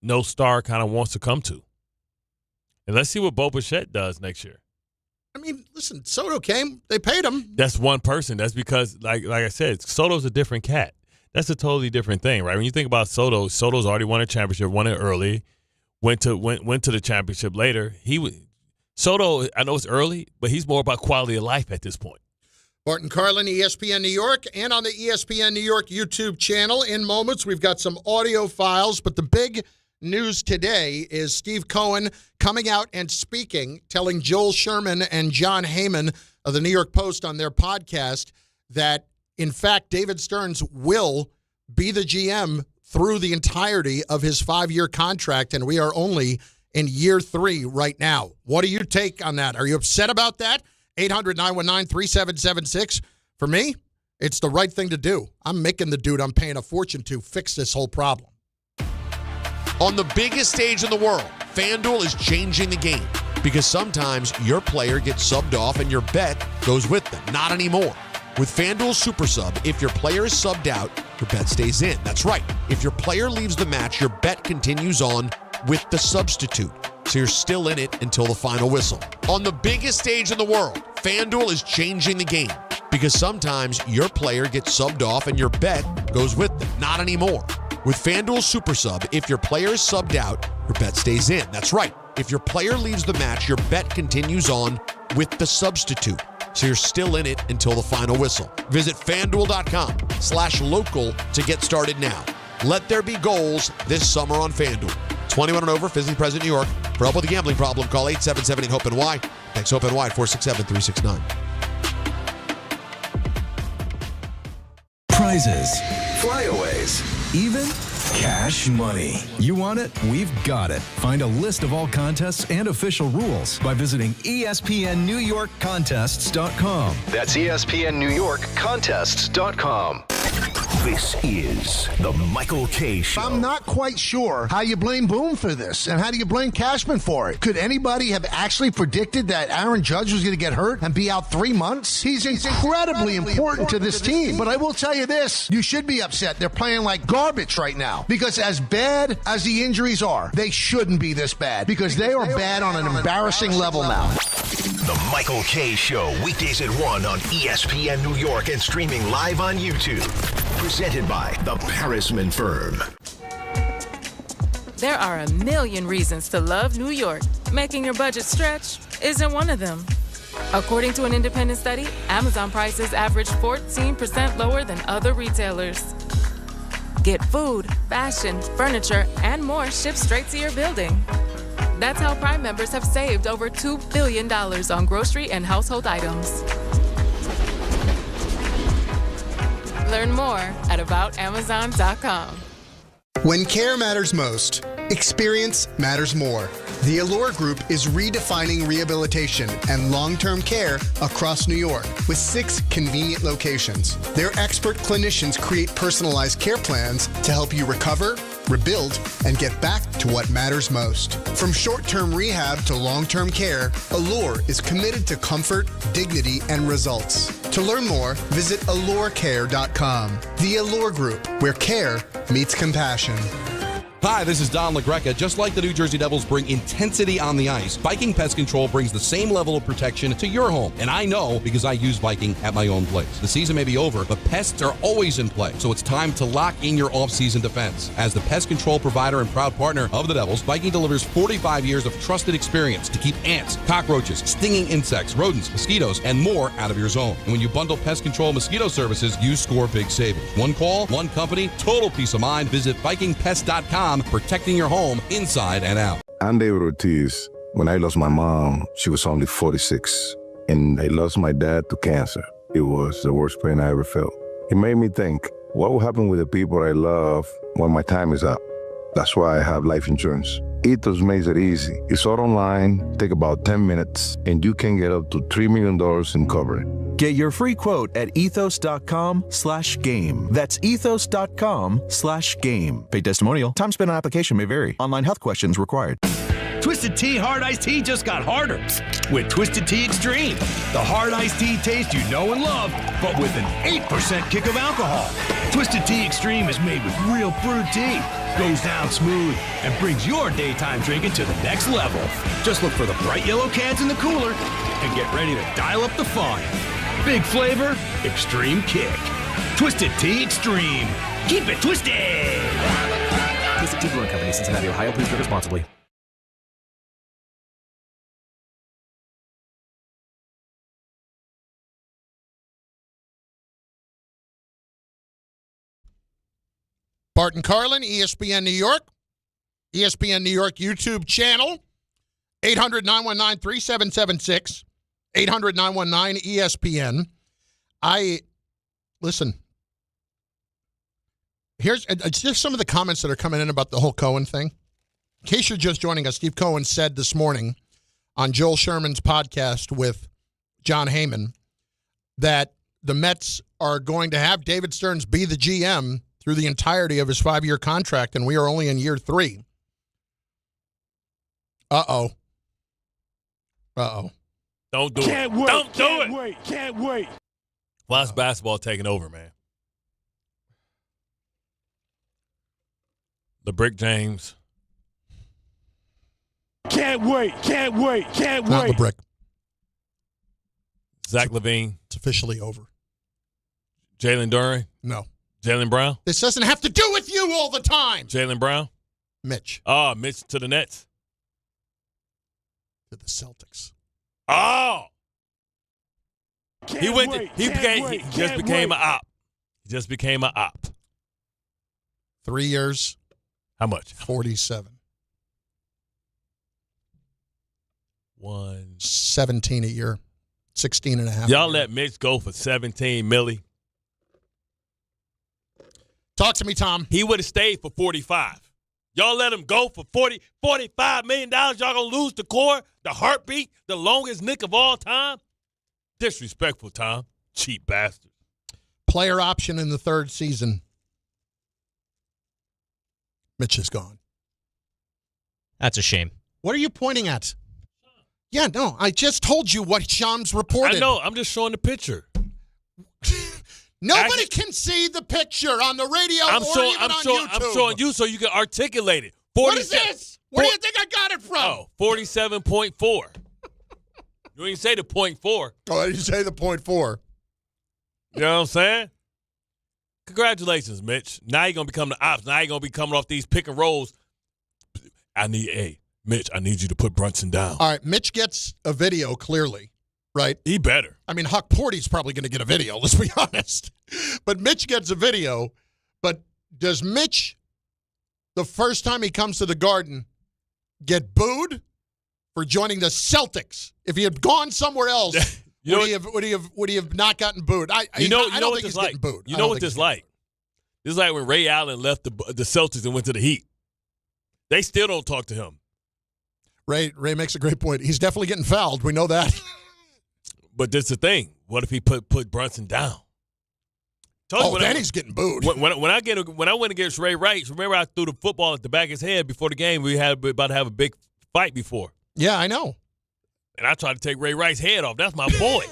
Speaker 7: no star kind of wants to come to. And let's see what Bo Bichette does next year.
Speaker 6: I mean, listen, Soto came. They paid him.
Speaker 7: That's one person. That's because, like I said, Soto's a different cat. That's a totally different thing, right? When you think about Soto's already won a championship, won it early, went to the championship later. Soto, I know it's early, but he's more about quality of life at this point.
Speaker 6: Bart Carlin, ESPN New York, and on the ESPN New York YouTube channel. In moments, we've got some audio files, but the big news today is Steve Cohen coming out and speaking, telling Joel Sherman and John Heyman of the New York Post on their podcast that, in fact, David Stearns will be the GM through the entirety of his 5-year contract, and we are only in year 3 right now. What do you take on that? Are you upset about that? 800-919-3776. For me, it's the right thing to do. I'm making the dude I'm paying a fortune to fix this whole problem.
Speaker 11: On the biggest stage in the world, FanDuel is changing the game because sometimes your player gets subbed off and your bet goes with them. Not anymore. With FanDuel Super Sub, if your player is subbed out, your bet stays in. That's right. If your player leaves the match, your bet continues on with the substitute. So you're still in it until the final whistle. On the biggest stage in the world, FanDuel is changing the game because sometimes your player gets subbed off and your bet goes with them. Not anymore. With FanDuel Super Sub, if your player is subbed out, your bet stays in. That's right. If your player leaves the match, your bet continues on with the substitute. So you're still in it until the final whistle. Visit FanDuel.com/local to get started now. Let there be goals this summer on FanDuel. 21 and over, physically present in New York. For help with a gambling problem, call 877-HOPE-NY. Thanks, HOPE-NY, 467-369.
Speaker 19: Prizes, flyaways, even cash money. You want it? We've got it. Find a list of all contests and official rules by visiting ESPNNewYorkContests.com.
Speaker 20: That's ESPNNewYorkContests.com.
Speaker 5: This is the Michael K. Show.
Speaker 21: I'm not quite sure how you blame Boone for this, and how do you blame Cashman for it? Could anybody have actually predicted that Aaron Judge was going to get hurt and be out 3 months? He's incredibly important to this team. But I will tell you this, you should be upset. They're playing like garbage right now. Because as bad as the injuries are, they shouldn't be this bad. Because they are bad on an embarrassing level now.
Speaker 5: The Michael K. Show, weekdays at 1 on ESPN New York and streaming live on YouTube. Presented by the Parisman Firm.
Speaker 9: There are a million reasons to love New York. Making your budget stretch isn't one of them. According to an independent study, Amazon prices average 14% lower than other retailers. Get food, fashion, furniture, and more shipped straight to your building. That's how Prime members have saved over $2 billion on grocery and household items. Learn more at aboutamazon.com.
Speaker 8: When care matters most, experience matters more. The Allure Group is redefining rehabilitation and long-term care across New York with 6 convenient locations. Their expert clinicians create personalized care plans to help you recover, rebuild, and get back to what matters most. From short-term rehab to long-term care, Allure is committed to comfort, dignity, and results. To learn more, visit allurecare.com. The Allure Group, where care meets compassion.
Speaker 3: Hi, this is Don LaGreca. Just like the New Jersey Devils bring intensity on the ice, Viking Pest Control brings the same level of protection to your home. And I know because I use Viking at my own place. The season may be over, but pests are always in play. So it's time to lock in your off-season defense. As the pest control provider and proud partner of the Devils, Viking delivers 45 years of trusted experience to keep ants, cockroaches, stinging insects, rodents, mosquitoes, and more out of your zone. And when you bundle pest control mosquito services, you score big savings. One call, one company, total peace of mind. Visit VikingPest.com. Protecting your home inside and out.
Speaker 4: I'm David Ortiz. When I lost my mom, she was only 46, and I lost my dad to cancer. It was the worst pain I ever felt. It made me think, what will happen with the people I love when my time is up? That's why I have life insurance. Ethos makes it easy. It's all online, take about 10 minutes, and you can get up to $3 million in coverage.
Speaker 10: Get your free quote at ethos.com/game. That's ethos.com/game. Paid testimonial. Time spent on application may vary. Online health questions required.
Speaker 20: Twisted Tea Hard Iced Tea just got harder with Twisted Tea Extreme. The hard iced tea taste you know and love, but with an 8% kick of alcohol. Twisted Tea Extreme is made with real brewed tea, goes down smooth, and brings your daytime drinking to the next level. Just look for the bright yellow cans in the cooler and get ready to dial up the fun. Big flavor, extreme kick. Twisted Tea Extreme. Keep it twisted.
Speaker 22: Twisted Tea Brewing Company, Cincinnati, Ohio. Please drink responsibly.
Speaker 6: Bart Carlin, ESPN New York. ESPN New York YouTube channel. 800-919-3776. 800-919-ESPN. Listen, here's just some of the comments that are coming in about the whole Cohen thing. In case you're just joining us, Steve Cohen said this morning on Joel Sherman's podcast with John Heyman that the Mets are going to have David Stearns be the GM through the entirety of his 5-year contract, and we are only in year 3. Uh-oh.
Speaker 7: Don't do
Speaker 15: Can't
Speaker 7: it.
Speaker 15: wait.
Speaker 7: Don't do
Speaker 15: Can't
Speaker 7: it.
Speaker 15: wait. Can't wait.
Speaker 7: Why is basketball taking over, man? LeBrick James.
Speaker 15: Can't wait. Can't wait. Can't
Speaker 6: Not
Speaker 15: wait.
Speaker 6: LeBrick.
Speaker 7: Zach LaVine.
Speaker 6: It's officially over.
Speaker 7: Jalen Duren.
Speaker 6: No.
Speaker 7: Jalen Brown.
Speaker 6: This doesn't have to do with you all the time.
Speaker 7: Jalen Brown.
Speaker 6: Mitch.
Speaker 7: Oh, Mitch to the Nets.
Speaker 6: To the Celtics.
Speaker 7: Oh. He
Speaker 15: Can't
Speaker 7: went.
Speaker 15: wait,
Speaker 7: He
Speaker 15: can't
Speaker 7: became.
Speaker 15: wait,
Speaker 7: He just
Speaker 15: can't
Speaker 7: became
Speaker 15: wait.
Speaker 7: an op. He just became an op.
Speaker 6: 3 years.
Speaker 7: How much?
Speaker 6: 47.
Speaker 7: 17
Speaker 6: a year. 16 and a half.
Speaker 7: Y'all let Mitch go for 17 milli.
Speaker 6: Talk to me, Tom.
Speaker 7: He would have stayed for 45. Y'all let him go for $45 million. Y'all gonna lose the core, the heartbeat, the longest Nick of all time? Disrespectful, Tom. Cheap bastard.
Speaker 6: Player option in the 3rd season. Mitch is gone.
Speaker 18: That's a shame.
Speaker 6: What are you pointing at? Yeah, no, I just told you what Shams reported.
Speaker 7: I know. I'm just showing the picture.
Speaker 6: Nobody can see the picture on the radio or even on YouTube.
Speaker 7: I'm showing you so you can articulate it.
Speaker 6: What is this? Where do you think I got it from?
Speaker 7: Oh, 47.4. You ain't say the 0.4.
Speaker 6: Oh, you say the 0.4.
Speaker 7: You know what I'm saying? Congratulations, Mitch. Now you're going to become the ops. Now you're going to be coming off these pick and rolls. Mitch, I need you to put Brunson down.
Speaker 6: All right, Mitch gets a video, clearly, right?
Speaker 7: He better.
Speaker 6: I mean, Huck Porty's probably going to get a video, let's be honest. But Mitch gets a video. But does Mitch, the first time he comes to the Garden, get booed for joining the Celtics? If he had gone somewhere else, would he have not gotten booed? I don't think he's getting booed.
Speaker 7: You know what this is like? This is like when Ray Allen left the Celtics and went to the Heat. They still don't talk to him.
Speaker 6: Ray makes a great point. He's definitely getting fouled. We know that.
Speaker 7: But that's the thing. What if he put Brunson down?
Speaker 6: Then he's getting booed.
Speaker 7: When I went against Ray Rice, remember I threw the football at the back of his head before the game. We had about to have a big fight before.
Speaker 6: Yeah, I know.
Speaker 7: And I tried to take Ray Rice's head off. That's my boy.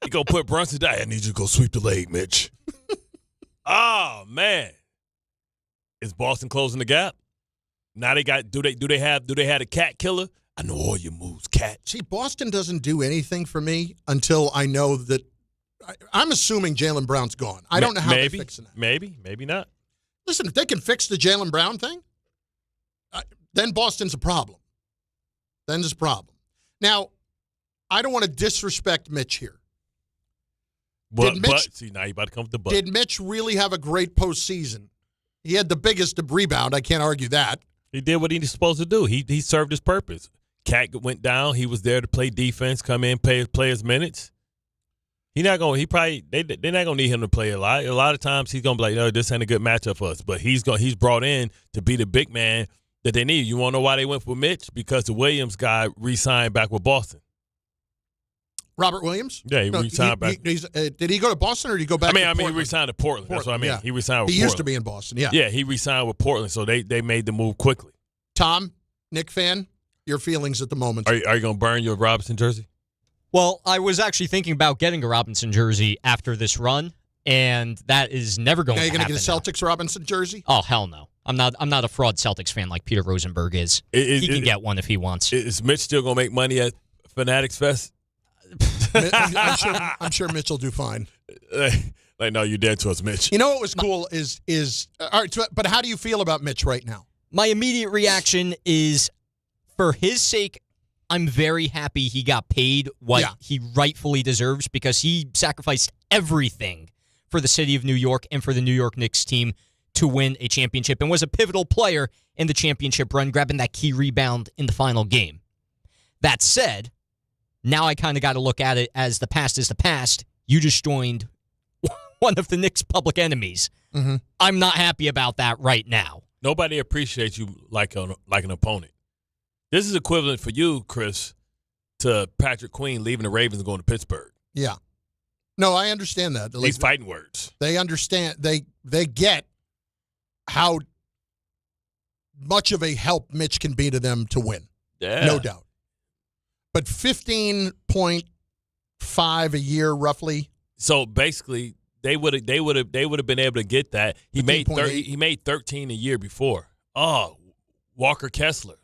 Speaker 7: He go put Brunson down. I need you to go sweep the leg, Mitch. Oh man, is Boston closing the gap? Now they got. Do they have a cat killer? I know all your moves, cat.
Speaker 6: See, Boston doesn't do anything for me until I know that. I'm assuming Jaylen Brown's gone. I don't know how they're fixing that.
Speaker 7: Maybe not.
Speaker 6: Listen, if they can fix the Jaylen Brown thing, then Boston's a problem. Then there's a problem. Now, I don't want to disrespect Mitch here.
Speaker 7: See, now you about to come with the but.
Speaker 6: Did Mitch really have a great postseason? He had the biggest rebound. I can't argue that.
Speaker 7: He did what he was supposed to do. He served his purpose. Cat went down. He was there to play defense, come in, play his minutes. They're not gonna need him to play a lot. A lot of times he's gonna be like, no, this ain't a good matchup for us. But he's brought in to be the big man that they need. You want to know why they went for Mitch? Because the Williams guy re-signed back with Boston.
Speaker 6: Robert Williams?
Speaker 7: Yeah, he re-signed back.
Speaker 6: Did he go to Boston or did he go back to Portland?
Speaker 7: He re-signed to Portland. That's what I mean.
Speaker 6: Yeah.
Speaker 7: He re-signed with Portland.
Speaker 6: He used to be in Boston, yeah.
Speaker 7: Yeah, he re-signed with Portland, so they made the move quickly.
Speaker 6: Tom, Knick fan, your feelings at the moment.
Speaker 7: Are you going to burn your Robinson jersey?
Speaker 18: Well, I was actually thinking about getting a Robinson jersey after this run, and that is never going to happen.
Speaker 6: Are you going to get a Celtics Robinson jersey?
Speaker 18: Oh, hell no. I'm not a fraud Celtics fan like Peter Rosenberg is. He can get one if he wants.
Speaker 7: Is Mitch still going to make money at Fanatics Fest?
Speaker 6: I'm sure Mitch will do fine.
Speaker 7: Like, no, you're dead to us, Mitch.
Speaker 6: You know what was cool is all right, but how do you feel about Mitch right now?
Speaker 18: My immediate reaction is, for his sake, I'm very happy he got paid what he rightfully deserves because he sacrificed everything for the city of New York and for the New York Knicks team to win a championship and was a pivotal player in the championship run, grabbing that key rebound in the final game. That said, now I kind of got to look at it as the past is the past. You just joined one of the Knicks' public enemies.
Speaker 6: Mm-hmm.
Speaker 18: I'm not happy about that right now.
Speaker 7: Nobody appreciates you like an opponent. This is equivalent for you, Chris, to Patrick Queen leaving the Ravens and going to Pittsburgh.
Speaker 6: Yeah. No, I understand that.
Speaker 7: These fighting words.
Speaker 6: They understand. They get how much of a help Mitch can be to them to win.
Speaker 7: Yeah.
Speaker 6: No doubt. But 15.5 a year roughly.
Speaker 7: So basically they would have been able to get that. He made 13 a year before. Oh, Walker Kessler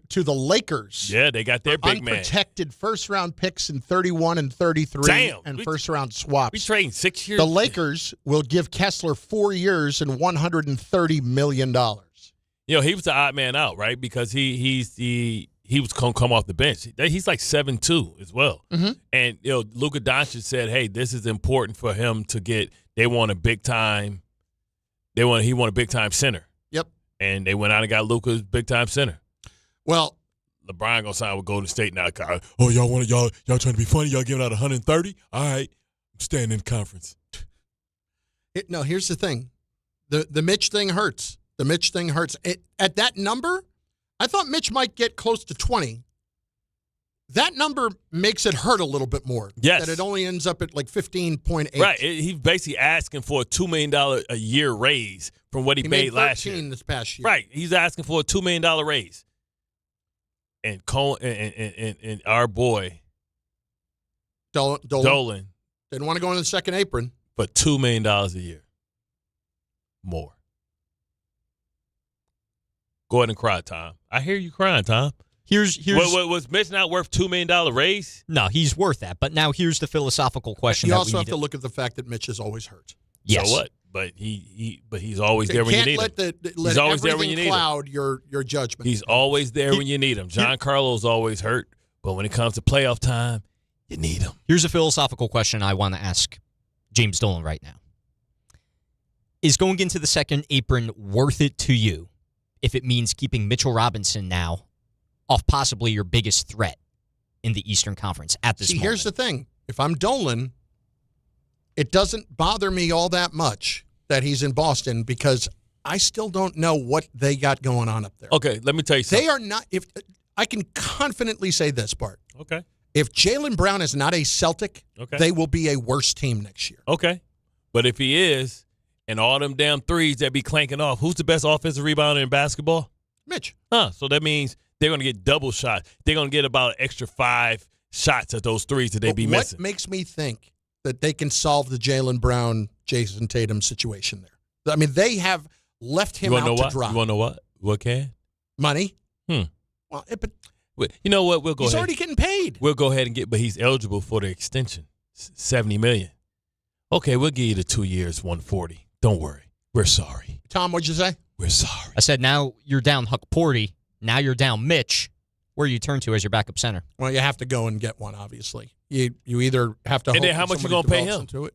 Speaker 7: to the Lakers. Yeah, they got their big man.
Speaker 6: Unprotected first-round picks in 31 and 33 and first-round swaps.
Speaker 7: We trading 6 years.
Speaker 6: The Lakers will give Kessler 4 years and $130 million.
Speaker 7: You know, he was the odd man out, right? Because he was going to come off the bench. He's like 7'2" as well.
Speaker 6: Mm-hmm.
Speaker 7: And, you know, Luka Doncic said, hey, this is important for him to get – he want a big-time center.
Speaker 6: Yep.
Speaker 7: And they went out and got Luka's big-time center.
Speaker 6: Well,
Speaker 7: LeBron going to sign with Golden State now. Oh, y'all trying to be funny? Y'all giving out 130? All right. I'm staying in the conference.
Speaker 6: No, here's the thing. The Mitch thing hurts. The Mitch thing hurts. At that number, I thought Mitch might get close to 20. That number makes it hurt a little bit more.
Speaker 7: Yes.
Speaker 6: That it only ends up at like 15.8.
Speaker 7: Right. He's basically asking for a $2 million a year raise from what he made last year.
Speaker 6: This past year.
Speaker 7: Right. He's asking for a $2 million raise. And Cole and our boy
Speaker 6: Dolan didn't want to go in the second apron.
Speaker 7: For $2 million a year. More. Go ahead and cry, Tom. I hear you crying, Tom.
Speaker 18: Here's
Speaker 7: was Mitch not worth $2 million raise?
Speaker 18: No, he's worth that. But now here's the philosophical question.
Speaker 6: You also have to look at the fact that Mitch is always hurt.
Speaker 18: Yes.
Speaker 7: So what? But he's always there when you need him.
Speaker 6: He's always there when you need him. Cloud your judgment.
Speaker 7: He's always there when you need him. John Carlo's always hurt, but when it comes to playoff time, you need him.
Speaker 18: Here's a philosophical question I want to ask James Dolan right now. Is going into the second apron worth it to you if it means keeping Mitchell Robinson now off possibly your biggest threat in the Eastern Conference at this moment?
Speaker 6: Here's the thing. If I'm Dolan, it doesn't bother me all that much that he's in Boston because I still don't know what they got going on up there.
Speaker 7: Okay, let me tell you something.
Speaker 6: They are not – if I can confidently say this, Bart.
Speaker 7: Okay.
Speaker 6: If Jaylen Brown is not a Celtic, they will be a worse team next year.
Speaker 7: Okay. But if he is, and all them damn threes that be clanking off, who's the best offensive rebounder in basketball?
Speaker 6: Mitch.
Speaker 7: So that means they're going to get double shots. They're going to get about an extra 5 shots at those threes that they be missing.
Speaker 6: What makes me think that they can solve the Jaylen Brown, Jason Tatum situation there? I mean, they have left him out to dry.
Speaker 7: You want to know what? What can?
Speaker 6: Money.
Speaker 7: Well,
Speaker 6: but
Speaker 7: you know what? We'll go
Speaker 6: he's
Speaker 7: ahead.
Speaker 6: already getting paid.
Speaker 7: We'll go ahead and but he's eligible for the extension, $70 million. Okay, we'll give you the 2 years, $140. Don't worry. We're sorry.
Speaker 6: Tom, what'd you say?
Speaker 7: We're sorry.
Speaker 18: I said now you're down Huck Porty. Now you're down Mitch. Where do you turn to as your backup center?
Speaker 6: Well, you have to go and get one, obviously. You either have to
Speaker 7: And
Speaker 6: hope
Speaker 7: then how much you
Speaker 6: somebody
Speaker 7: gonna pay
Speaker 6: develops
Speaker 7: him?
Speaker 6: into it.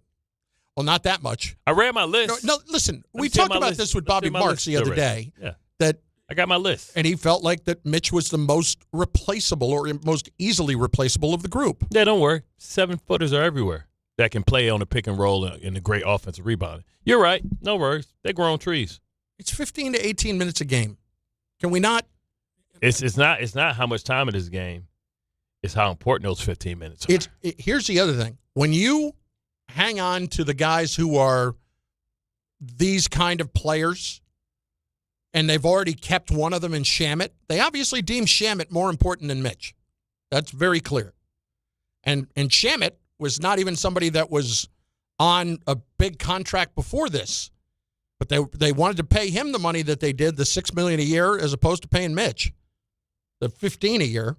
Speaker 6: Well, not that much.
Speaker 7: I read my list.
Speaker 6: No, listen.
Speaker 7: Let me
Speaker 6: We
Speaker 7: see
Speaker 6: talked
Speaker 7: my
Speaker 6: about
Speaker 7: list.
Speaker 6: this with
Speaker 7: Let's
Speaker 6: Bobby
Speaker 7: see my
Speaker 6: Marks
Speaker 7: list
Speaker 6: the other
Speaker 7: already.
Speaker 6: day.
Speaker 7: Yeah.
Speaker 6: That
Speaker 7: I got my list.
Speaker 6: And he felt like that Mitch was the most replaceable or most easily replaceable of the group.
Speaker 7: Yeah, don't worry. 7-footers are everywhere that can play on the pick and roll in a great offensive rebound. You're right. No worries. They grow on trees.
Speaker 6: It's 15 to 18 minutes a game. Can we not?
Speaker 7: It's not how much time it is a game. It's how important those 15 minutes are.
Speaker 6: Here's the other thing. When you hang on to the guys who are these kind of players, and they've already kept one of them in Shamet, they obviously deem Shamet more important than Mitch. That's very clear. And Shamet was not even somebody that was on a big contract before this. But they wanted to pay him the money that they did, the $6 million a year, as opposed to paying Mitch the $15 a year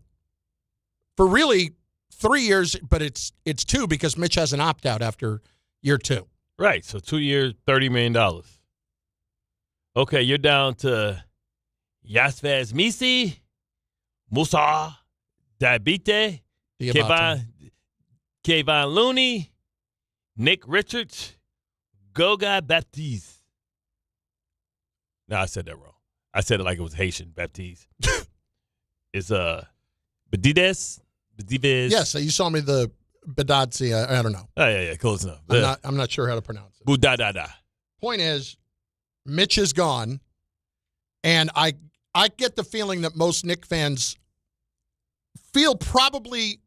Speaker 6: for really 3 years. But it's 2 because Mitch has an opt out after year 2.
Speaker 7: Right. So 2 years, $30 million. Okay, you're down to Yasvez Misi, Musa Diabite, Kevon Looney, Nick Richards, Goga Baptiste. No, I said that wrong. I said it like it was Haitian, Baptiste. It's Bedides?
Speaker 6: Yes, you saw me the Bedadzi. I don't know.
Speaker 7: Oh, yeah, close enough.
Speaker 6: I'm not sure how to pronounce it.
Speaker 7: Budadada.
Speaker 6: Point is, Mitch is gone, and I get the feeling that most Knick fans feel probably,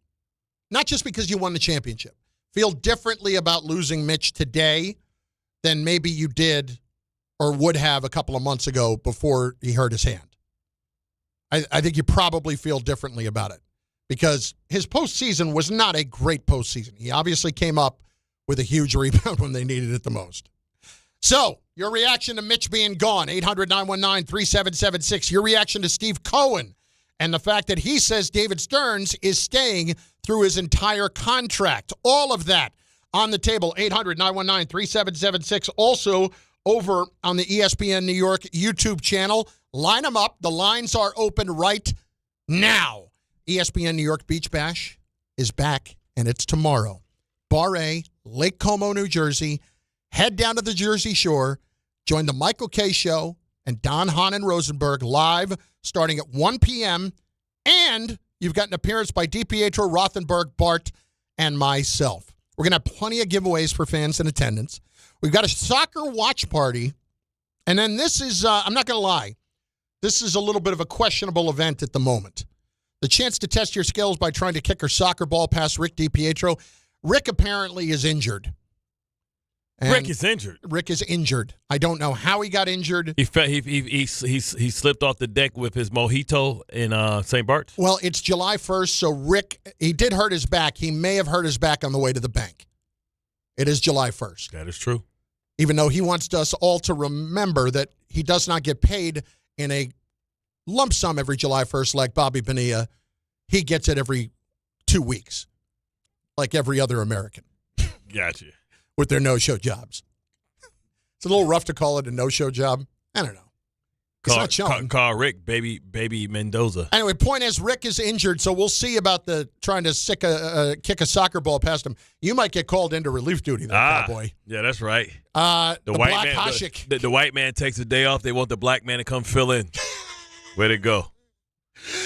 Speaker 6: not just because you won the championship, feel differently about losing Mitch today than maybe you did or would have a couple of months ago before he hurt his hand. I think you probably feel differently about it because his postseason was not a great postseason. He obviously came up with a huge rebound when they needed it the most. So, your reaction to Mitch being gone, 800-919-3776. Your reaction to Steve Cohen and the fact that he says David Stearns is staying through his entire contract. All of that on the table, 800-919-3776. Also, over on the ESPN New York YouTube channel. Line them up. The lines are open right now. ESPN New York Beach Bash is back, and it's tomorrow. Bar A, Lake Como, New Jersey. Head down to the Jersey Shore. Join the Michael K. Show and Don Hahn and Rosenberg live starting at 1 p.m. And you've got an appearance by DiPietro Rothenberg, Bart, and myself. We're going to have plenty of giveaways for fans in attendance. We've got a soccer watch party. And then this is, I'm not going to lie, this is a little bit of a questionable event at the moment. The chance to test your skills by trying to kick a soccer ball past Rick DiPietro. Rick apparently is injured. And
Speaker 7: Rick is injured.
Speaker 6: Rick is injured. I don't know how he got injured.
Speaker 7: He slipped off the deck with his mojito in St. Bart's.
Speaker 6: Well, it's July 1st, so Rick, he did hurt his back. He may have hurt his back on the way to the bank. It is July 1st.
Speaker 7: That is true.
Speaker 6: Even though he wants us all to remember that he does not get paid in a lump sum every July 1st like Bobby Bonilla. He gets it every 2 weeks, like every other American.
Speaker 7: Gotcha.
Speaker 6: With their no-show jobs. It's a little rough to call it a no-show job. I don't know. It's not showing.
Speaker 7: Call Rick, baby Mendoza.
Speaker 6: Anyway, point is, Rick is injured, so we'll see about the trying to kick a soccer ball past him. You might get called into relief duty, though, cowboy.
Speaker 7: Yeah, that's right.
Speaker 6: The
Speaker 7: white
Speaker 6: Black
Speaker 7: man,
Speaker 6: Hashik.
Speaker 7: the white man takes a day off. They want the black man to come fill in. Way to go.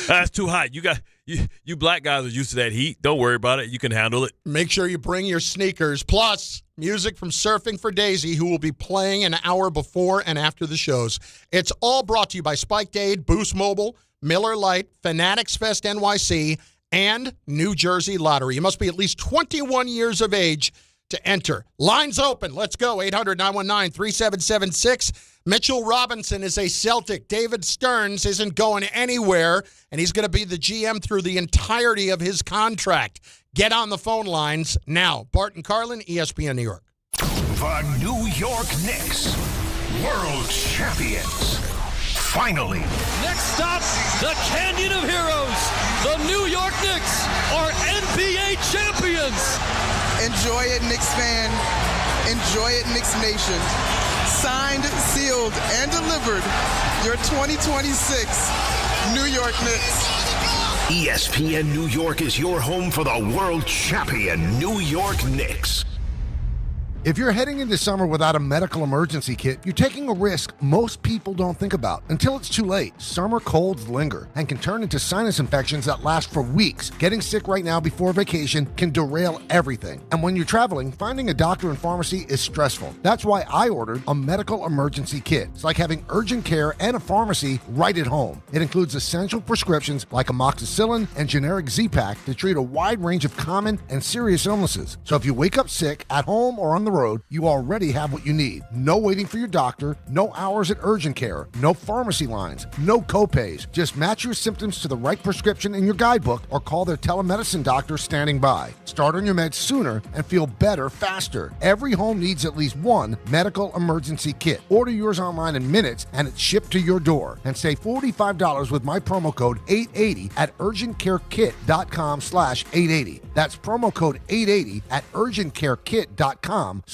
Speaker 7: That's too hot. You black guys are used to that heat. Don't worry about it. You can handle it.
Speaker 6: Make sure you bring your sneakers. Plus, music from Surfing for Daisy, who will be playing an hour before and after the shows. It's all brought to you by Spike Dade, Boost Mobile, Miller Lite, Fanatics Fest NYC, and New Jersey Lottery. You must be at least 21 years of age to enter. Lines open. Let's go. 800-919-3776. Mitchell Robinson is a Celtic. David Stearns isn't going anywhere, and he's going to be the GM through the entirety of his contract. Get on the phone lines now. Bart Carlin, ESPN New York.
Speaker 5: The New York Knicks, world champions. Finally.
Speaker 1: Next stop, the Canyon of Heroes. The New York Knicks are NBA champions.
Speaker 13: Enjoy it, Knicks fan. Enjoy it, Knicks Nation. Signed, sealed, and delivered, your 2026 New York Knicks.
Speaker 5: ESPN New York is your home for the world champion New York Knicks.
Speaker 21: If you're heading into summer without a medical emergency kit, you're taking a risk most people don't think about until it's too late. Summer colds linger and can turn into sinus infections that last for weeks. Getting sick right now before vacation can derail everything. And when you're traveling, finding a doctor and pharmacy is stressful. That's why I ordered a medical emergency kit. It's like having urgent care and a pharmacy right at home. It includes essential prescriptions like amoxicillin and generic Z-Pak to treat a wide range of common and serious illnesses. So if you wake up sick at home or on the road, you already have what you need. No waiting for your doctor, no hours at urgent care, no pharmacy lines, no copays. Just match your symptoms to the right prescription in your guidebook or call their telemedicine doctor standing by. Start on your meds sooner and feel better faster. Every home needs at least one medical emergency kit. Order yours online in minutes and it's shipped to your door. And save $45 with my promo code 880 at urgentcarekit.com/880. That's promo code 880 at urgentcarekit.com/880.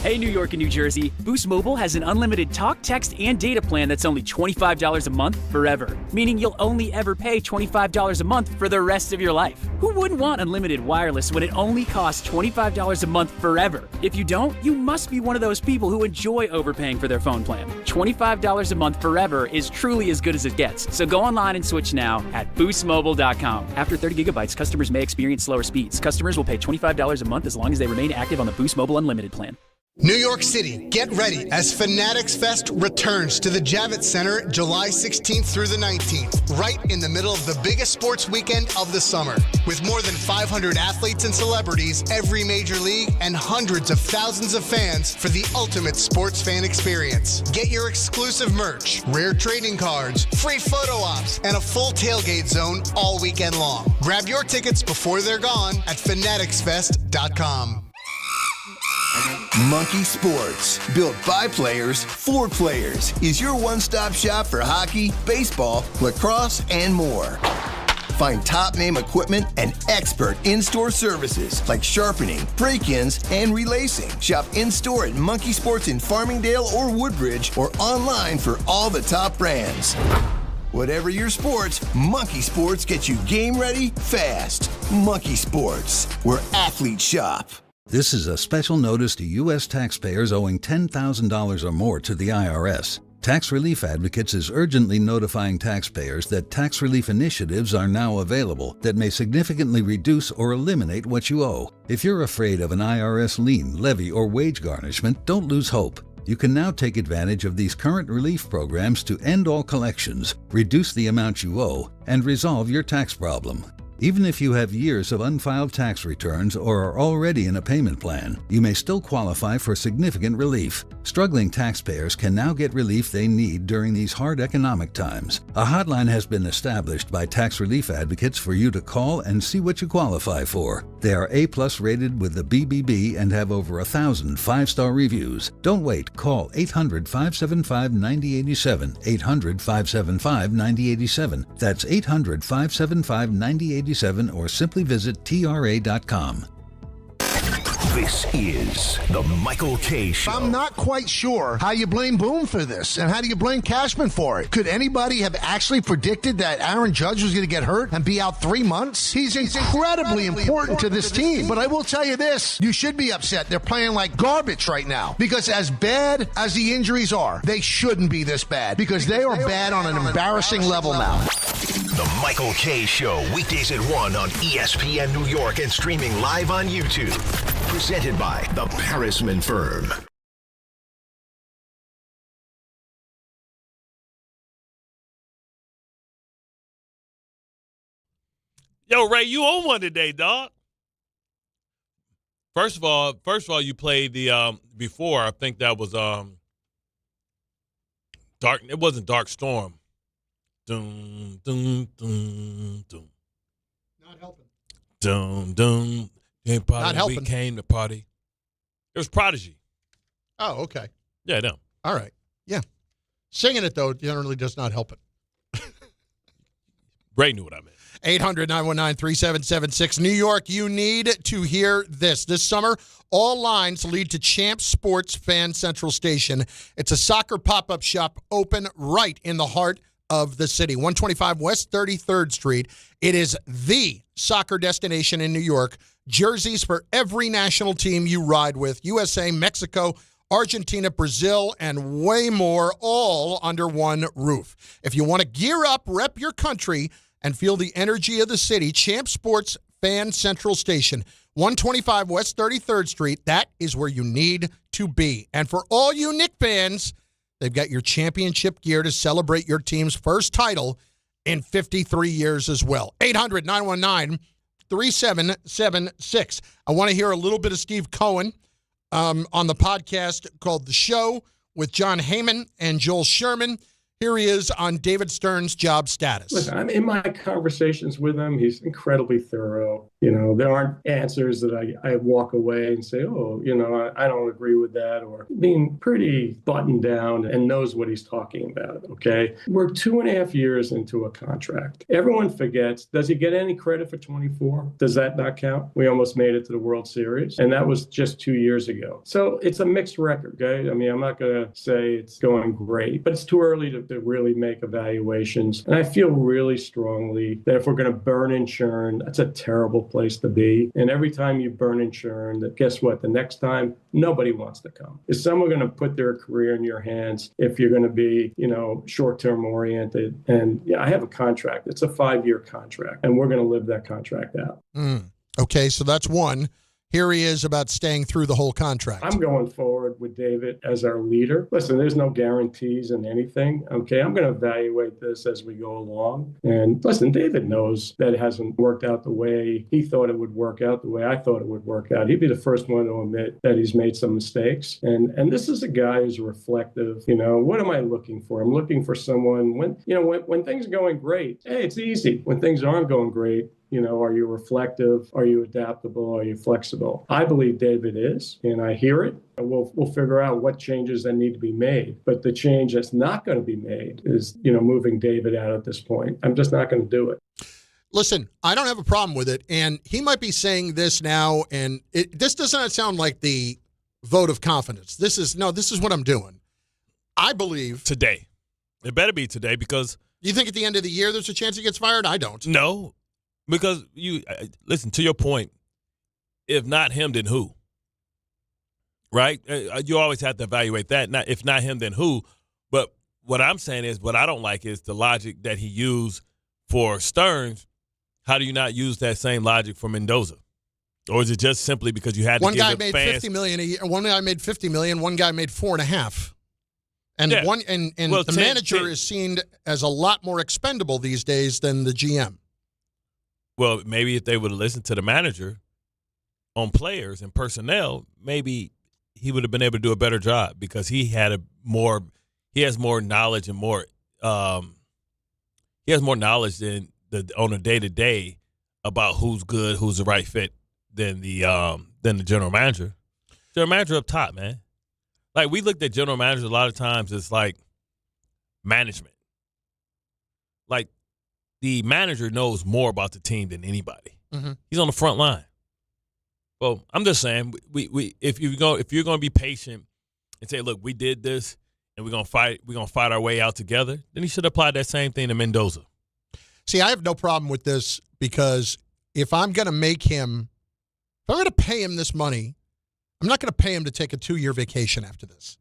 Speaker 16: Hey, New York and New Jersey, Boost Mobile has an unlimited talk, text, and data plan that's only $25 a month forever, meaning you'll only ever pay $25 a month for the rest of your life. Who wouldn't want unlimited wireless when it only costs $25 a month forever? If you don't, you must be one of those people who enjoy overpaying for their phone plan. $25 a month forever is truly as good as it gets, so go online and switch now at boostmobile.com. After 30 gigabytes, customers may experience slower speeds. Customers will pay $25 a month as long as they remain active on the Boost Mobile Unlimited plan.
Speaker 8: New York City, get ready as Fanatics Fest returns to the Javits Center July 16th through the 19th, right in the middle of the biggest sports weekend of the summer. With more than 500 athletes and celebrities, every major league, and hundreds of thousands of fans for the ultimate sports fan experience. Get your exclusive merch, rare trading cards, free photo ops, and a full tailgate zone all weekend long. Grab your tickets before they're gone at fanaticsfest.com.
Speaker 23: Monkey Sports, built by players for players, is your one-stop shop for hockey, baseball, lacrosse, and more. Find top-name equipment and expert in-store services like sharpening, break-ins, and relacing. Shop in-store at Monkey Sports in Farmingdale or Woodbridge, or online for all the top brands. Whatever your sports, Monkey Sports gets you game ready fast. Monkey Sports, where athletes shop.
Speaker 24: This is a special notice to U.S. taxpayers owing $10,000 or more to the IRS. Tax Relief Advocates is urgently notifying taxpayers that tax relief initiatives are now available that may significantly reduce or eliminate what you owe. If you're afraid of an IRS lien, levy, or wage garnishment, don't lose hope. You can now take advantage of these current relief programs to end all collections, reduce the amount you owe, and resolve your tax problem. Even if you have years of unfiled tax returns or are already in a payment plan, you may still qualify for significant relief. Struggling taxpayers can now get relief they need during these hard economic times. A hotline has been established by Tax Relief Advocates for you to call and see what you qualify for. They are A+ rated with the BBB and have over 1,000 5-star reviews. Don't wait. Call 800-575-9087, 800-575-9087. That's 800-575-9087, or simply visit TRA.com.
Speaker 5: This is the Michael K. Show.
Speaker 21: I'm not quite sure how you blame Boone for this, and how do you blame Cashman for it? Could anybody have actually predicted that Aaron Judge was going to get hurt and be out 3 months? He's incredibly important to this team. But I will tell you this, you should be upset. They're playing like garbage right now, because as bad as the injuries are, they shouldn't be this bad, because they are bad on an embarrassing level now.
Speaker 5: The Michael K. Show, weekdays at 1 on ESPN New York and streaming live on YouTube. Presented by the Parisman Firm.
Speaker 7: Yo, Ray, you on one today, dog. First of all, you played the before. I think that was Dark. It wasn't Dark Storm. Dum dum dum dum.
Speaker 6: Not helping.
Speaker 7: Dum dum.
Speaker 6: Not helping.
Speaker 7: We came to party. It was Prodigy.
Speaker 6: Oh, okay.
Speaker 7: Yeah, no.
Speaker 6: All right. Yeah. Singing it, though, generally does not help it.
Speaker 7: Ray knew what I meant.
Speaker 6: 800-919-3776. New York, you need to hear this. This summer, all lines lead to Champ Sports Fan Central Station. It's a soccer pop-up shop open right in the heart of the city, 125 West 33rd Street. It is the soccer destination in New York. Jerseys for every national team you ride with, USA, Mexico, Argentina, Brazil, and way more, all under one roof. If you want to gear up, rep your country, and feel the energy of the city, Champ Sports Fan Central Station, 125 West 33rd Street. That is where you need to be. And for all you Knicks fans, they've got your championship gear to celebrate your team's first title in 53 years as well. 800-919-3776. I want to hear a little bit of Steve Cohen on the podcast called The Show with John Heyman and Joel Sherman. Here he is on David Stern's job status.
Speaker 2: Listen, I'm in my conversations with him. He's incredibly thorough. You know, there aren't answers that I walk away and say, oh, you know, I don't agree with that, or being pretty buttoned down and knows what he's talking about, okay? We're 2.5 years into a contract. Everyone forgets, does he get any credit for 24? Does that not count? We almost made it to the World Series, and that was just 2 years ago. So it's a mixed record, okay? I mean, I'm not going to say it's going great, but it's too early to really make evaluations. And I feel really strongly that if we're going to burn and churn, that's a terrible place to be. And every time you burn and churn, that guess what? The next time, nobody wants to come. Is someone going to put their career in your hands if you're going to be, you know, short-term oriented? And yeah, I have a contract. It's a 5-year contract, and we're going to live that contract out.
Speaker 6: Okay, so that's one. Here he is about staying through the whole contract.
Speaker 2: I'm going forward with David as our leader. Listen, there's no guarantees in anything. Okay, I'm going to evaluate this as we go along. And listen, David knows that it hasn't worked out the way he thought it would work out, the way I thought it would work out. He'd be the first one to admit that he's made some mistakes. And this is a guy who's reflective. You know, what am I looking for? I'm looking for someone when things are going great. Hey, it's easy. When things aren't going great, you know, are you reflective? Are you adaptable? Are you flexible? I believe David is, and I hear it. And we'll figure out what changes that need to be made. But the change that's not going to be made is, you know, moving David out at this point. I'm just not going to do it.
Speaker 6: Listen, I don't have a problem with it. And he might be saying this now, and this does not sound like the vote of confidence. This is what I'm doing. I believe.
Speaker 7: Today. It better be today because.
Speaker 6: You think at the end of the year there's a chance he gets fired? I don't.
Speaker 7: No. Because listen, to your point, if not him, then who? Right? You always have to evaluate that. If not him, then who? But what I'm saying is, what I don't like is the logic that he used for Stearns. How do you not use that same logic for Mendoza? Or is it just simply because you had to
Speaker 6: one
Speaker 7: give
Speaker 6: guy
Speaker 7: the
Speaker 6: made
Speaker 7: fans
Speaker 6: $50 million a year? One guy made $50 million. One guy made $4.5. And
Speaker 7: Yeah.
Speaker 6: the manager is seen as a lot more expendable these days than the GM.
Speaker 7: Well, maybe if they would have listened to the manager on players and personnel, maybe he would have been able to do a better job because he has more knowledge and more he has more knowledge than on a day-to-day about who's good, who's the right fit than the general manager. General manager up top, man. Like, we looked at general managers a lot of times as like management. Like, the manager knows more about the team than anybody.
Speaker 6: Mm-hmm.
Speaker 7: He's on the front line. Well, I'm just saying, if you're going to be patient and say, look, we did this and we're gonna fight our way out together, then he should apply that same thing to Mendoza.
Speaker 6: See, I have no problem with this because if I'm going to pay him this money, I'm not going to pay him to take a 2-year vacation after this.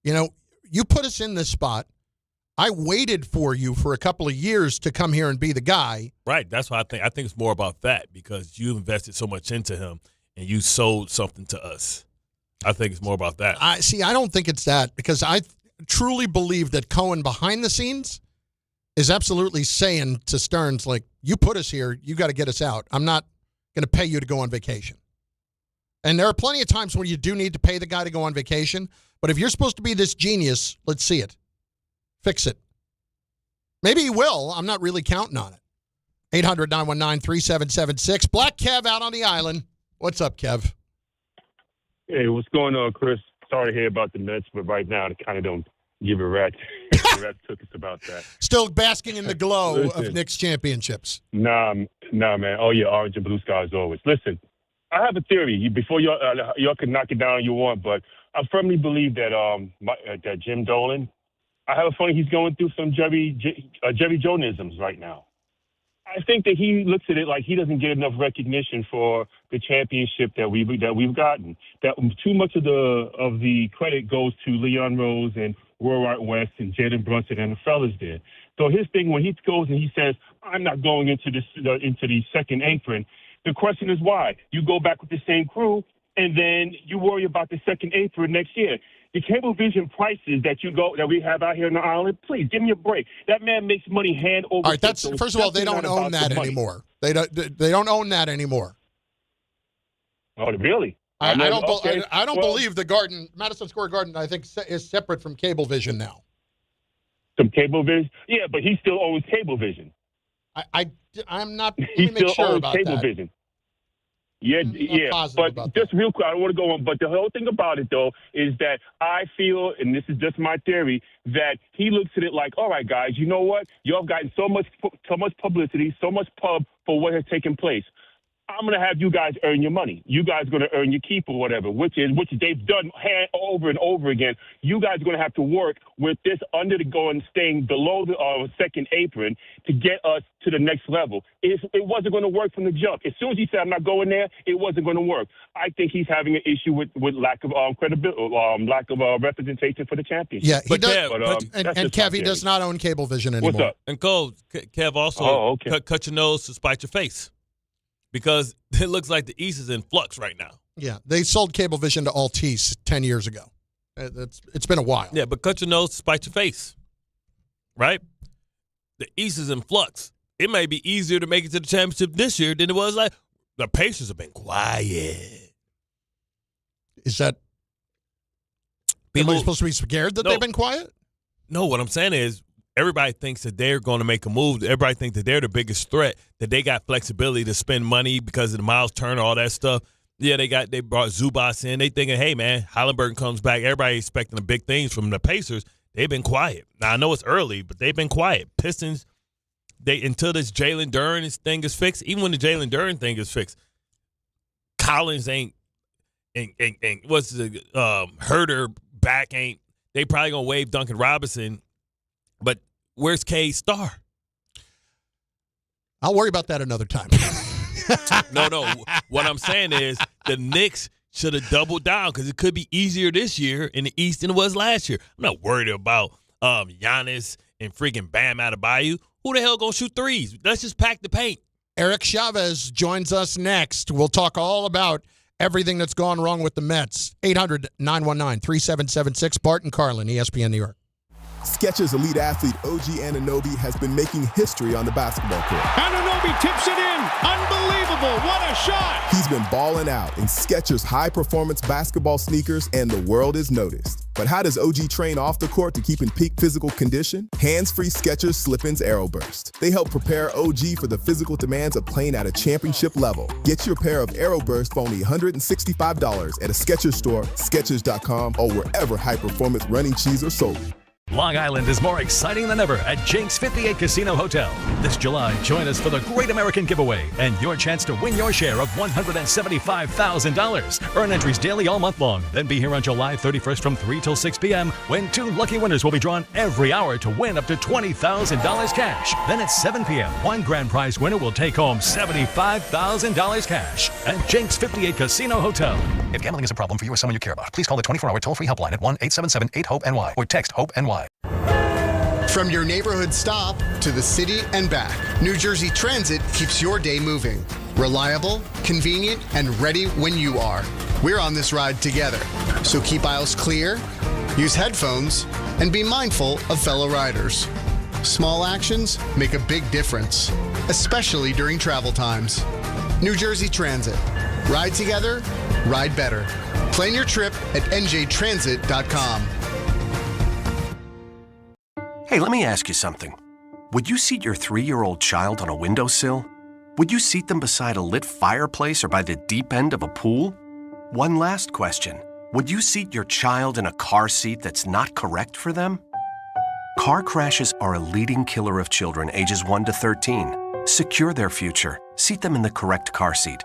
Speaker 6: You know, you put us in this spot. I waited for you for a couple of years to come here and be the guy.
Speaker 7: Right. That's why I think it's more about that because you invested so much into him and you sold something to us. I think it's more about that.
Speaker 6: I don't think it's that because I truly believe that Cohen behind the scenes is absolutely saying to Stearns, like, you put us here, you got to get us out. I'm not going to pay you to go on vacation. And there are plenty of times when you do need to pay the guy to go on vacation, but if you're supposed to be this genius, let's see it. Fix it. Maybe he will. I'm not really counting on it. 800-919-3776. Black Kev out on the island. What's up, Kev?
Speaker 11: Hey, what's going on, Chris? Sorry to hear about the Mets, but right now, I kind of don't give a rat. The Rats took us about that.
Speaker 6: Still basking in the glow of Knicks championships.
Speaker 11: Nah, man. Oh, yeah, orange and blue skies always. Listen, I have a theory. Before y'all can knock it down all you want, but I firmly believe that that Jim Dolan, I have a feeling he's going through some Jerry Jonesisms right now. I think that he looks at it like he doesn't get enough recognition for the championship that we've gotten. That too much of the credit goes to Leon Rose and Worldwide West and Jalen Brunson and the fellas there. So his thing when he goes and he says, "I'm not going into the second apron," the question is why? You go back with the same crew and then you worry about the second apron next year. The Cablevision prices that we have out here on the island, please give me a break. That man makes money hand over.
Speaker 6: All right, first of all, they don't own that anymore. They don't own that anymore.
Speaker 11: Oh, really?
Speaker 6: I don't believe the Madison Square Garden, I think, is separate from Cablevision now.
Speaker 11: Some Cablevision? Yeah, but he still owns Cablevision.
Speaker 6: I'm not.
Speaker 11: He
Speaker 6: let me make
Speaker 11: still
Speaker 6: sure
Speaker 11: owns
Speaker 6: about
Speaker 11: Cablevision.
Speaker 6: that.
Speaker 11: Yeah. But just real quick, I don't want to go on. But the whole thing about it, though, is that I feel, and this is just my theory, that he looks at it like, all right, guys, you know what? Y'all have gotten so much publicity, so much pub for what has taken place. I'm going to have you guys earn your money. You guys are going to earn your keep or whatever, which they've done over and over again. You guys are going to have to work with this staying below the second apron to get us to the next level. It wasn't going to work from the jump. As soon as he said, I'm not going there, it wasn't going to work. I think he's having an issue with lack of credibility, lack of representation for the championship.
Speaker 6: Yeah, he does. And Kev, he does not own Cablevision anymore.
Speaker 11: What's up?
Speaker 7: And Cole, Kev also cut your nose to spite your face. Because it looks like the East is in flux right now.
Speaker 6: Yeah, they sold Cablevision to Altice 10 years ago. It's been a while.
Speaker 7: Yeah, but cut your nose to spite your face, right? The East is in flux. It may be easier to make it to the championship this year than it was like. The Pacers have been quiet.
Speaker 6: Is that people supposed to be scared that they've been quiet?
Speaker 7: No, what I'm saying is, everybody thinks that they're going to make a move. Everybody thinks that they're the biggest threat, that they got flexibility to spend money because of the Miles Turner, all that stuff. Yeah, they brought Zubas in. They thinking, hey, man, Halliburton comes back. Everybody expecting the big things from the Pacers. They've been quiet. Now, I know it's early, but they've been quiet. Pistons, until this Jalen Duren thing is fixed, even when the Jalen Duren thing is fixed, Collins ain't, and what's the Herter back ain't. They probably going to waive Duncan Robinson, but where's K's star?
Speaker 6: I'll worry about that another time.
Speaker 7: No. What I'm saying is the Knicks should have doubled down because it could be easier this year in the East than it was last year. I'm not worried about Giannis and freaking Bam Adebayo. Who the hell going to shoot threes? Let's just pack the paint.
Speaker 6: Eric Chavez joins us next. We'll talk all about everything that's gone wrong with the Mets. 800-919-3776. Bart Carlin, ESPN New York.
Speaker 12: Skechers elite athlete OG Anunoby has been making history on the basketball court.
Speaker 15: Anunoby tips it in. Unbelievable. What a shot.
Speaker 12: He's been balling out in Skechers high-performance basketball sneakers, and the world is noticed. But how does OG train off the court to keep in peak physical condition? Hands-free Skechers Slip-ins Aeroburst. They help prepare OG for the physical demands of playing at a championship level. Get your pair of Aeroburst for only $165 at a Skechers store, Skechers.com, or wherever high-performance running shoes are sold.
Speaker 14: Long Island is more exciting than ever at Jake's 58 Casino Hotel. This July, join us for the Great American Giveaway and your chance to win your share of $175,000. Earn entries daily all month long. Then be here on July 31st from 3 till 6 p.m. when 2 lucky winners will be drawn every hour to win up to $20,000 cash. Then at 7 p.m., one grand prize winner will take home $75,000 cash at Jake's 58 Casino Hotel.
Speaker 22: If gambling is a problem for you or someone you care about, please call the 24-hour toll-free helpline at 1-877-8-HOPE-NY or text HOPE-NY.
Speaker 8: From your neighborhood stop to the city and back, New Jersey Transit keeps your day moving. Reliable, convenient, and ready when you are. We're on this ride together. So keep aisles clear, use headphones, and be mindful of fellow riders. Small actions make a big difference, especially during travel times. New Jersey Transit. Ride together, ride better. Plan your trip at njtransit.com.
Speaker 3: Hey, let me ask you something. Would you seat your 3-year-old child on a windowsill? Would you seat them beside a lit fireplace or by the deep end of a pool? One last question. Would you seat your child in a car seat that's not correct for them? Car crashes are a leading killer of children ages 1 to 13. Secure their future. Seat them in the correct car seat.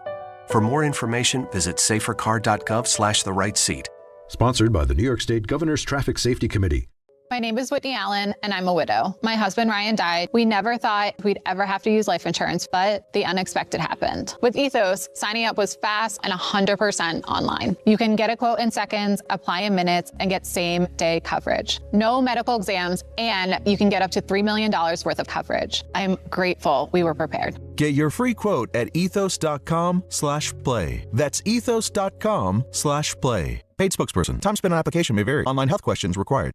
Speaker 3: For more information, visit safercar.gov/the-right-seat.
Speaker 9: Sponsored by the New York State Governor's Traffic Safety Committee.
Speaker 17: My name is Whitney Allen, and I'm a widow. My husband, Ryan, died. We never thought we'd ever have to use life insurance, but the unexpected happened. With Ethos, signing up was fast and 100% online. You can get a quote in seconds, apply in minutes, and get same-day coverage. No medical exams, and you can get up to $3 million worth of coverage. I'm grateful we were prepared.
Speaker 19: Get your free quote at ethos.com/play. That's ethos.com/play.
Speaker 10: Paid spokesperson. Time spent on application may vary. Online health questions required.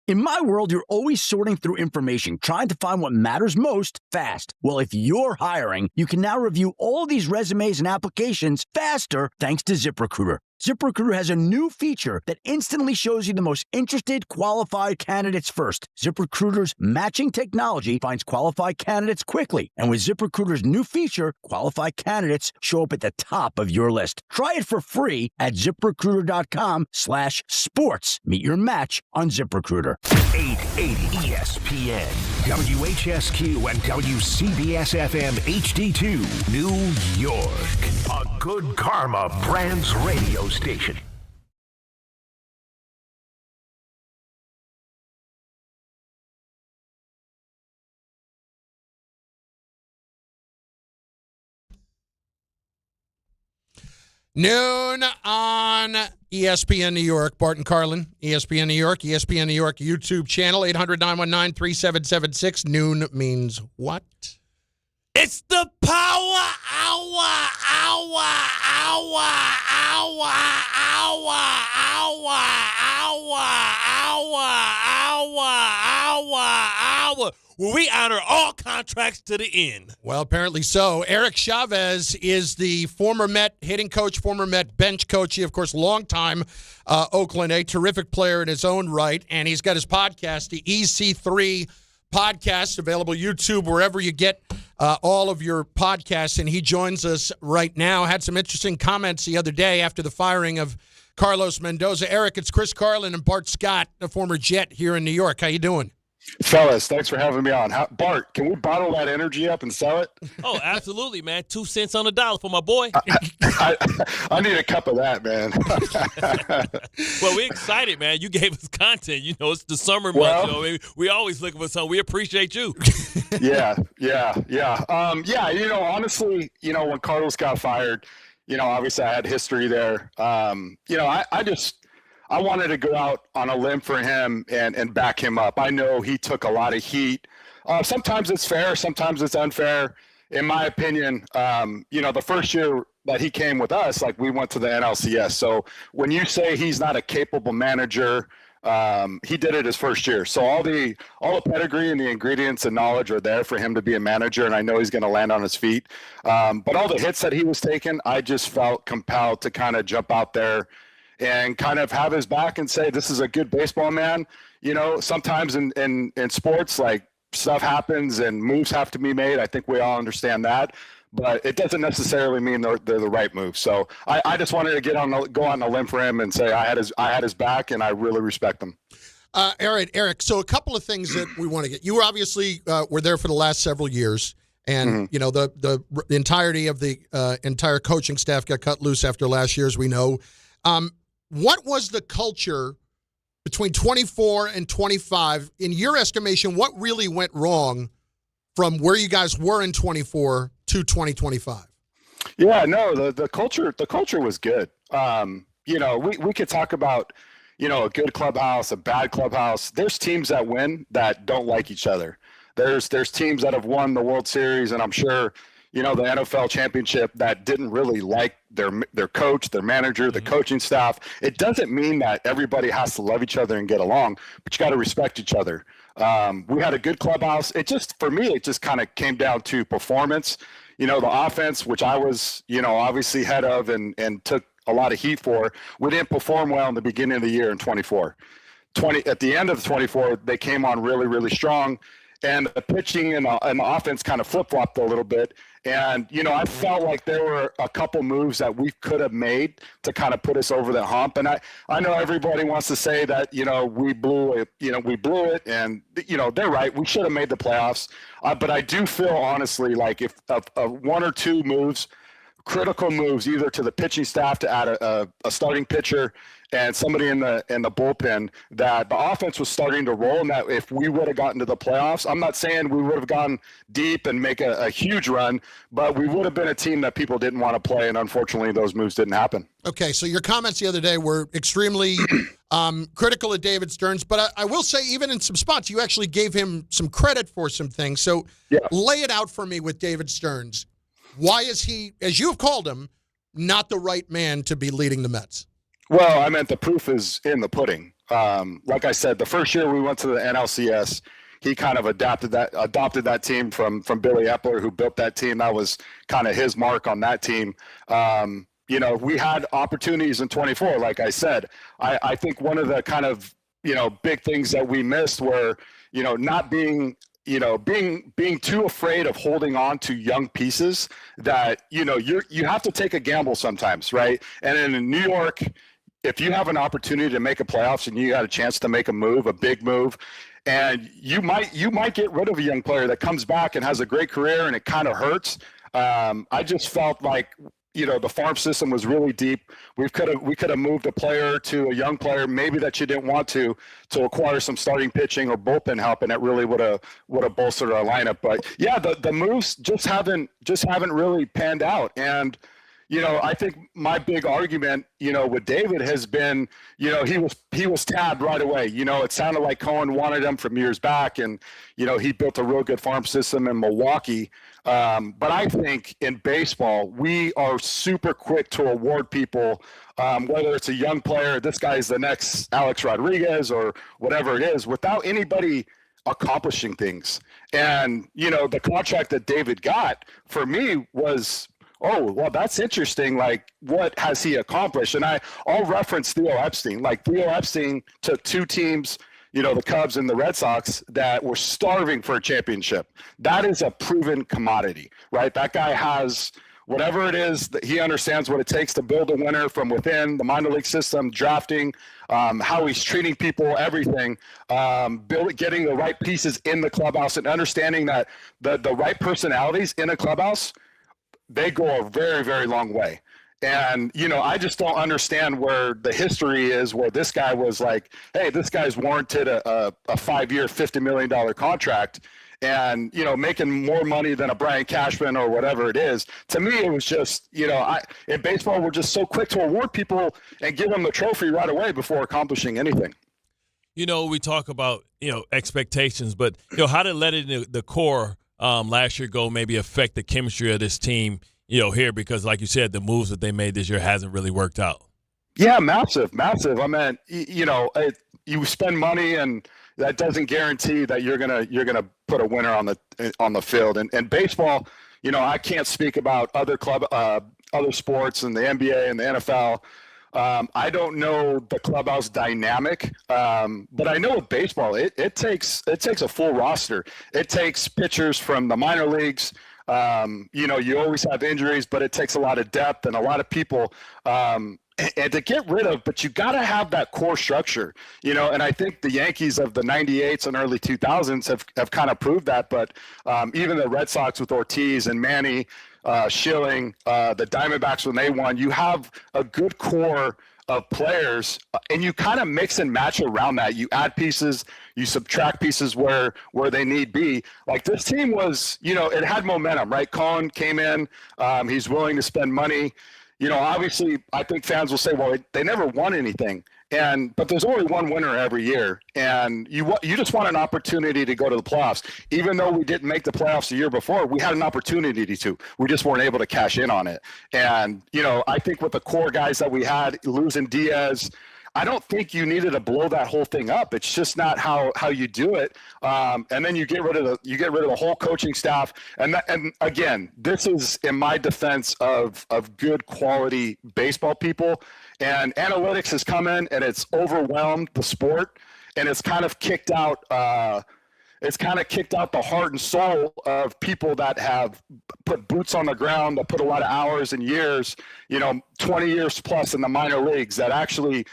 Speaker 20: In my world, you're always sorting through information, trying to find what matters most fast. Well, if you're hiring, you can now review all these resumes and applications faster thanks to ZipRecruiter. ZipRecruiter has a new feature that instantly shows you the most interested, qualified candidates first. ZipRecruiter's matching technology finds qualified candidates quickly. And with ZipRecruiter's new feature, qualified candidates show up at the top of your list. Try it for free at ZipRecruiter.com/sports. Meet your match on ZipRecruiter.
Speaker 5: 880 ESPN, WHSQ, and WCBS-FM HD2, New York. A Good Karma Brands radio station.
Speaker 6: Noon on ESPN New York. Bart Carlin, ESPN New York YouTube channel, 800-919-3776. Noon means what?
Speaker 7: It's the power hour. Where we honor all contracts to the end.
Speaker 6: Well, apparently so. Eric Chavez is the former Met hitting coach, former Met bench coach. He, of course, longtime Oakland, a terrific player in his own right. And he's got his podcast, the EC3 podcast, available YouTube, wherever you get all of your podcasts. And he joins us right now. Had some interesting comments the other day after the firing of Carlos Mendoza. Eric, it's Chris Carlin and Bart Scott, the former Jet here in New York. How you doing?
Speaker 25: Fellas, thanks for having me on. Bart, can we bottle that energy up and sell it?
Speaker 7: Oh, absolutely, man. 2 cents on the dollar for my boy.
Speaker 25: I need a cup of that, man.
Speaker 7: Well, we're excited, man. You gave us content. You know, it's the summer months. So we always looking for something. We appreciate you.
Speaker 25: Yeah. Honestly, when Carlos got fired, obviously I had history there. I wanted to go out on a limb for him and back him up. I know he took a lot of heat. Sometimes it's fair, sometimes it's unfair. In my opinion, the first year that he came with us, like we went to the NLCS. So when you say he's not a capable manager, he did it his first year. So all the pedigree and the ingredients and knowledge are there for him to be a manager, and I know he's going to land on his feet. But all the hits that he was taking, I just felt compelled to kind of jump out there and kind of have his back and say, this is a good baseball man. Sometimes in sports, like, stuff happens and moves have to be made. I think we all understand that, but it doesn't necessarily mean they're the right move. So I just wanted to go on a limb for him and say I had his back, and I really respect him.
Speaker 6: All right, Eric. So a couple of things that we want to get. You were obviously were there for the last several years, and the entirety of the entire coaching staff got cut loose after last year, as we know. What was the culture between 24 and 25? In your estimation, what really went wrong from where you guys were in 24 to 2025?
Speaker 25: Yeah, no, the culture was good. We could talk about, a good clubhouse, a bad clubhouse. There's teams that win that don't like each other. There's teams that have won the World Series, and I'm sure, the NFL championship, that didn't really like their coach, their manager, the coaching staff. It doesn't mean that everybody has to love each other and get along, but you got to respect each other. We had a good clubhouse. For me, it just kind of came down to performance. The offense, which I was, obviously head of and took a lot of heat for, we didn't perform well in the beginning of the year in 24. At the end of the 24, they came on really, really strong. And the pitching and the offense kind of flip-flopped a little bit. And, I felt like there were a couple moves that we could have made to kind of put us over the hump. And I know everybody wants to say that, we blew it. And, they're right. We should have made the playoffs. But I do feel, honestly, like if one or two moves, critical moves, either to the pitching staff to add a starting pitcher and somebody in the bullpen, that the offense was starting to roll, and that if we would have gotten to the playoffs, I'm not saying we would have gone deep and make a huge run, but we would have been a team that people didn't want to play, and unfortunately those moves didn't happen.
Speaker 6: Okay, so your comments the other day were extremely critical of David Stearns, but I will say even in some spots you actually gave him some credit for some things. So lay it out for me with David Stearns. Why is he, as you have called him, not the right man to be leading the Mets?
Speaker 25: Well, I meant the proof is in the pudding. Like I said, the first year we went to the NLCS, he kind of adopted that team from Billy Epler, who built that team. That was kind of his mark on that team. We had opportunities in 24, like I said. I think one of the kind of, big things that we missed were, not being too afraid of holding on to young pieces that, you have to take a gamble sometimes, right? And in New York, if you have an opportunity to make a playoffs and you got a chance to make a big move, and you might get rid of a young player that comes back and has a great career and it kind of hurts. I just felt like, the farm system was really deep. We could have moved a player to a young player, maybe that you didn't want to acquire some starting pitching or bullpen help, and it really would have bolstered our lineup. But yeah, the moves just haven't really panned out. And I think my big argument, with David has been, he was tabbed right away. It sounded like Cohen wanted him from years back, and he built a real good farm system in Milwaukee. But I think in baseball, we are super quick to award people, whether it's a young player, this guy's the next Alex Rodriguez or whatever it is, without anybody accomplishing things. And, the contract that David got for me was, oh, well, that's interesting. Like, what has he accomplished? And I'll reference Theo Epstein. Like, Theo Epstein took two teams, the Cubs and the Red Sox, that were starving for a championship. That is a proven commodity, right? That guy has whatever it is, that he understands what it takes to build a winner from within the minor league system, drafting, how he's treating people, everything, getting the right pieces in the clubhouse, and understanding that the right personalities in a clubhouse, they go a very, very long way. And, I just don't understand where the history is, where this guy was like, hey, this guy's warranted a 5-year, $50 million contract and, making more money than a Brian Cashman or whatever it is. To me, it was just, in baseball, we're just so quick to award people and give them the trophy right away before accomplishing anything.
Speaker 7: We talk about, expectations, but, how did letting the core last year go maybe affect the chemistry of this team, here? Because like you said, the moves that they made this year hasn't really worked out.
Speaker 25: Yeah, massive. I mean, you spend money, and that doesn't guarantee that you're gonna put a winner on the field. And baseball, I can't speak about other sports and the NBA and the NFL. I don't know the clubhouse dynamic, but I know with baseball, it takes a full roster. It takes pitchers from the minor leagues. You always have injuries, but it takes a lot of depth and a lot of people, and to get rid of, but you got to have that core structure, and I think the Yankees of the 98s and early 2000s have kind of proved that, but even the Red Sox with Ortiz and Manny, Schilling, the Diamondbacks when they won, you have a good core of players, and you kind of mix and match around that. You add pieces, you subtract pieces where they need be. Like this team was, it had momentum, right? Cohen came in, he's willing to spend money. Obviously, I think fans will say, well, they never won anything. But there's only one winner every year, and you just want an opportunity to go to the playoffs. Even though we didn't make the playoffs the year before, we had an opportunity to. We just weren't able to cash in on it. And I think with the core guys that we had, losing Diaz, I don't think you needed to blow that whole thing up. It's just not how you do it. And then you get rid of the whole coaching staff. And again, this is in my defense of good quality baseball people. And analytics has come in and it's overwhelmed the sport, and it's kind of kicked out. It's kind of kicked out the heart and soul of people that have put boots on the ground, that put a lot of hours and years, 20 years plus in the minor leagues, that actually,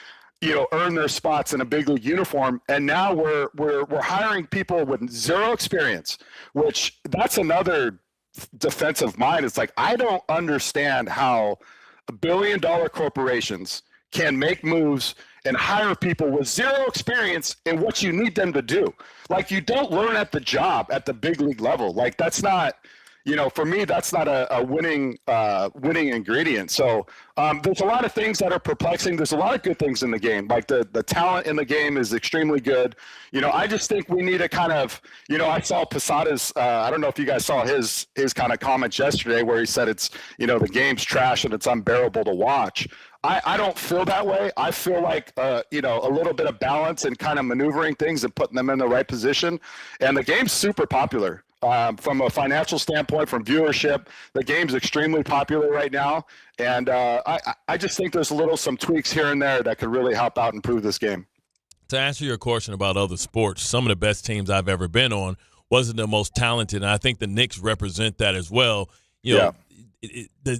Speaker 25: earn their spots in a big league uniform. And now we're hiring people with zero experience, which that's another defense of mine. It's like, I don't understand how $1 billion corporations can make moves and hire people with zero experience in what you need them to do. Like, you don't learn at the job at the big league level. Like, that's not, for me, that's not a winning ingredient. So there's a lot of things that are perplexing. There's a lot of good things in the game. Like the talent in the game is extremely good. I just think we need to kind of, I saw Posada's, I don't know if you guys saw his kind of comments yesterday where he said it's, the game's trash and it's unbearable to watch. I don't feel that way. I feel like, a little bit of balance and kind of maneuvering things and putting them in the right position. And the game's super popular. From a financial standpoint, from viewership, the game's extremely popular right now. And I just think there's some tweaks here and there that could really help out and improve this game.
Speaker 7: To answer your question about other sports, some of the best teams I've ever been on wasn't the most talented, and I think the Knicks represent that as well.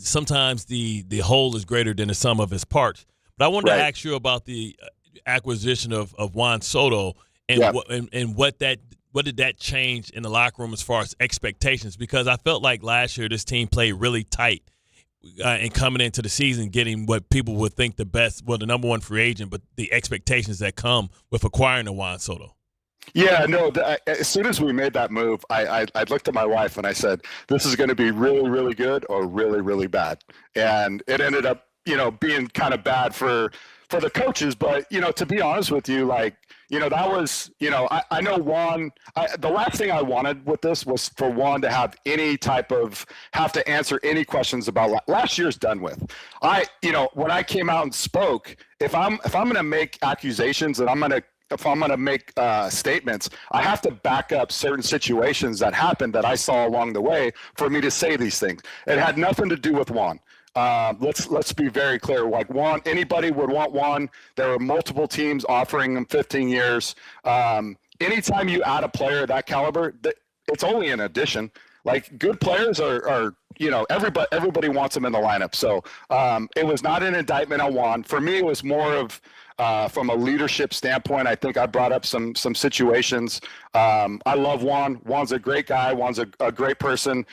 Speaker 7: Sometimes the whole is greater than the sum of its parts. But I wanted to ask you about the acquisition of Juan Soto and what did that change in the locker room as far as expectations? Because I felt like last year this team played really tight and coming into the season getting what people would think the number one free agent, but the expectations that come with acquiring a Juan Soto.
Speaker 25: Yeah, no, as soon as we made that move, I looked at my wife and I said, this is going to be really, really good or really, really bad. And it ended up, being kind of bad for the coaches. But, to be honest with you, that was, I know Juan, the last thing I wanted with this was for Juan to have any type of, have to answer any questions about last year's done with. When I came out and spoke, if I'm going to make accusations and if I'm going to make statements, I have to back up certain situations that happened that I saw along the way for me to say these things. It had nothing to do with Juan. Let's be very clear. Like Juan, anybody would want Juan. There are multiple teams offering him 15 years. Anytime you add a player of that caliber, it's only an addition. Like, good players are everybody wants them in the lineup. So it was not an indictment on Juan. For me, it was more of from a leadership standpoint. I think I brought up some situations. I love Juan. Juan's a great guy. Juan's a great person.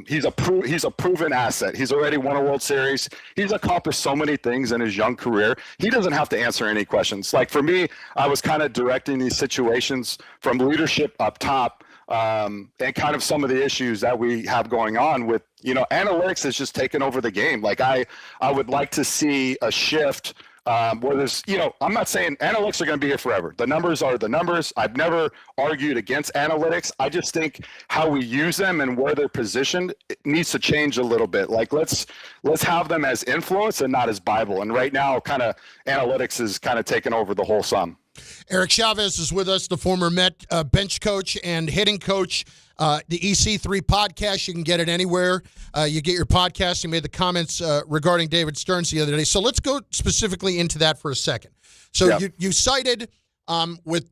Speaker 25: He's a proven asset. He's already won a World Series. He's accomplished so many things in his young career. He doesn't have to answer any questions. Like, for me, I was kind of directing these situations from leadership up top. And kind of some of the issues that we have going on with, analytics has just taken over the game. Like, I would like to see a shift where there's, I'm not saying analytics are going to be here forever. The numbers are the numbers. I've never argued against analytics. I just think how we use them and where they're positioned, it needs to change a little bit. Like, let's have them as influence and not as Bible. And right now, kind of analytics is kind of taking over the whole sum.
Speaker 6: Eric Chavez is with us, the former Met bench coach and hitting coach. The EC3 podcast, you can get it anywhere. You get your podcast. You made the comments regarding David Stearns the other day. So let's go specifically into that for a second. So you cited with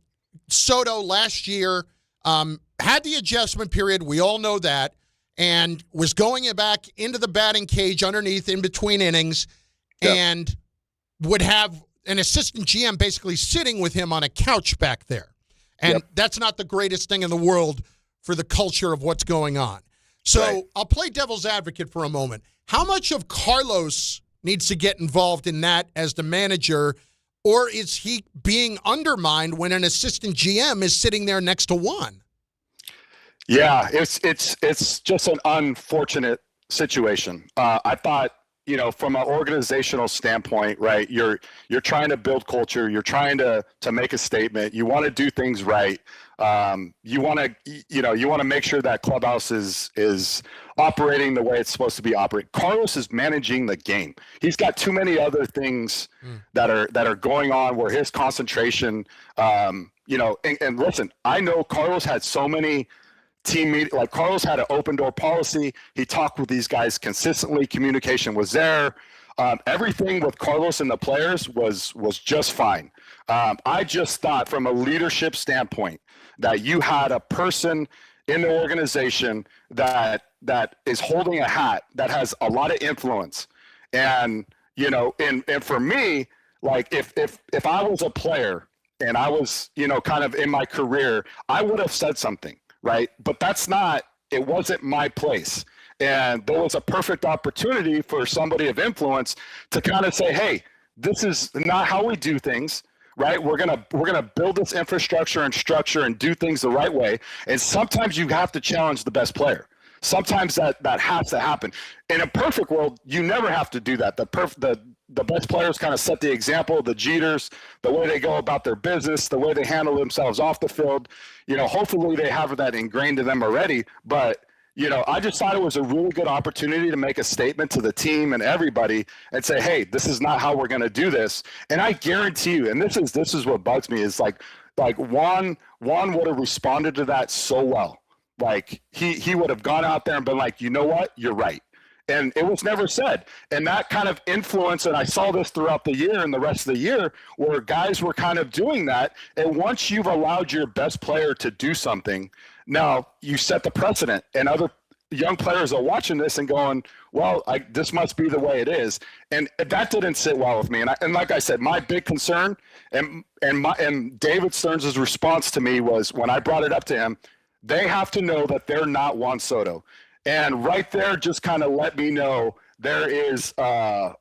Speaker 6: Soto last year, had the adjustment period. We all know that. And was going back into the batting cage underneath in between innings and would have an assistant GM basically sitting with him on a couch back there. And that's not the greatest thing in the world for the culture of what's going on. So I'll play devil's advocate for a moment. How much of Carlos needs to get involved in that as the manager, or is he being undermined when an assistant GM is sitting there next to Juan?
Speaker 25: Yeah, it's just an unfortunate situation. I thought, from an organizational standpoint, right, you're trying to build culture, you're trying to make a statement, you want to do things right. You want to make sure that clubhouse is operating the way it's supposed to be operating. Carlos is managing the game. He's got too many other things that are going on where his concentration, and listen, I know Carlos had so many team meeting, like Carlos had an open door policy. He talked with these guys consistently. Communication was there. Everything with Carlos and the players was just fine. I just thought from a leadership standpoint that you had a person in the organization that is holding a hat that has a lot of influence. And, and for me, like if I was a player and I was, kind of in my career, I would have said something. Right. But it wasn't my place. And there was a perfect opportunity for somebody of influence to kind of say, hey, this is not how we do things. Right. We're going to build this infrastructure and structure and do things the right way. And sometimes you have to challenge the best player. Sometimes that has to happen. In a perfect world, you never have to do that. The best players kind of set the example, the Jeters, the way they go about their business, the way they handle themselves off the field. Hopefully they have that ingrained in them already. But, I just thought it was a really good opportunity to make a statement to the team and everybody and say, hey, this is not how we're going to do this. And I guarantee you, and this is what bugs me, is like Juan would have responded to that so well. Like he would have gone out there and been like, you know what, you're right. And it was never said. And that kind of influence, and I saw this throughout the year and the rest of the year, where guys were kind of doing that. And once you've allowed your best player to do something, now you set the precedent. And other young players are watching this and going, well, this must be the way it is. And that didn't sit well with me. And like I said, my big concern and David Stearns' response to me was, when I brought it up to him, they have to know that they're not Juan Soto. And right there just kind of let me know there is a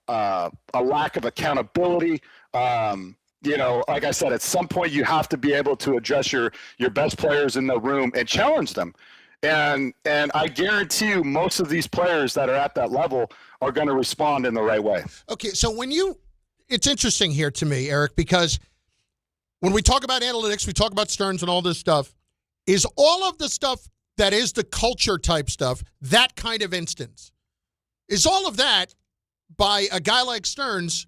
Speaker 25: lack of accountability. Like I said, at some point you have to be able to address your best players in the room and challenge them. And I guarantee you most of these players that are at that level are going to respond in the right way.
Speaker 6: Okay, so it's interesting here to me, Eric, because when we talk about analytics, we talk about Stearns and all this stuff, is all of the stuff that is the culture type stuff, that kind of instance, is all of that by a guy like Stearns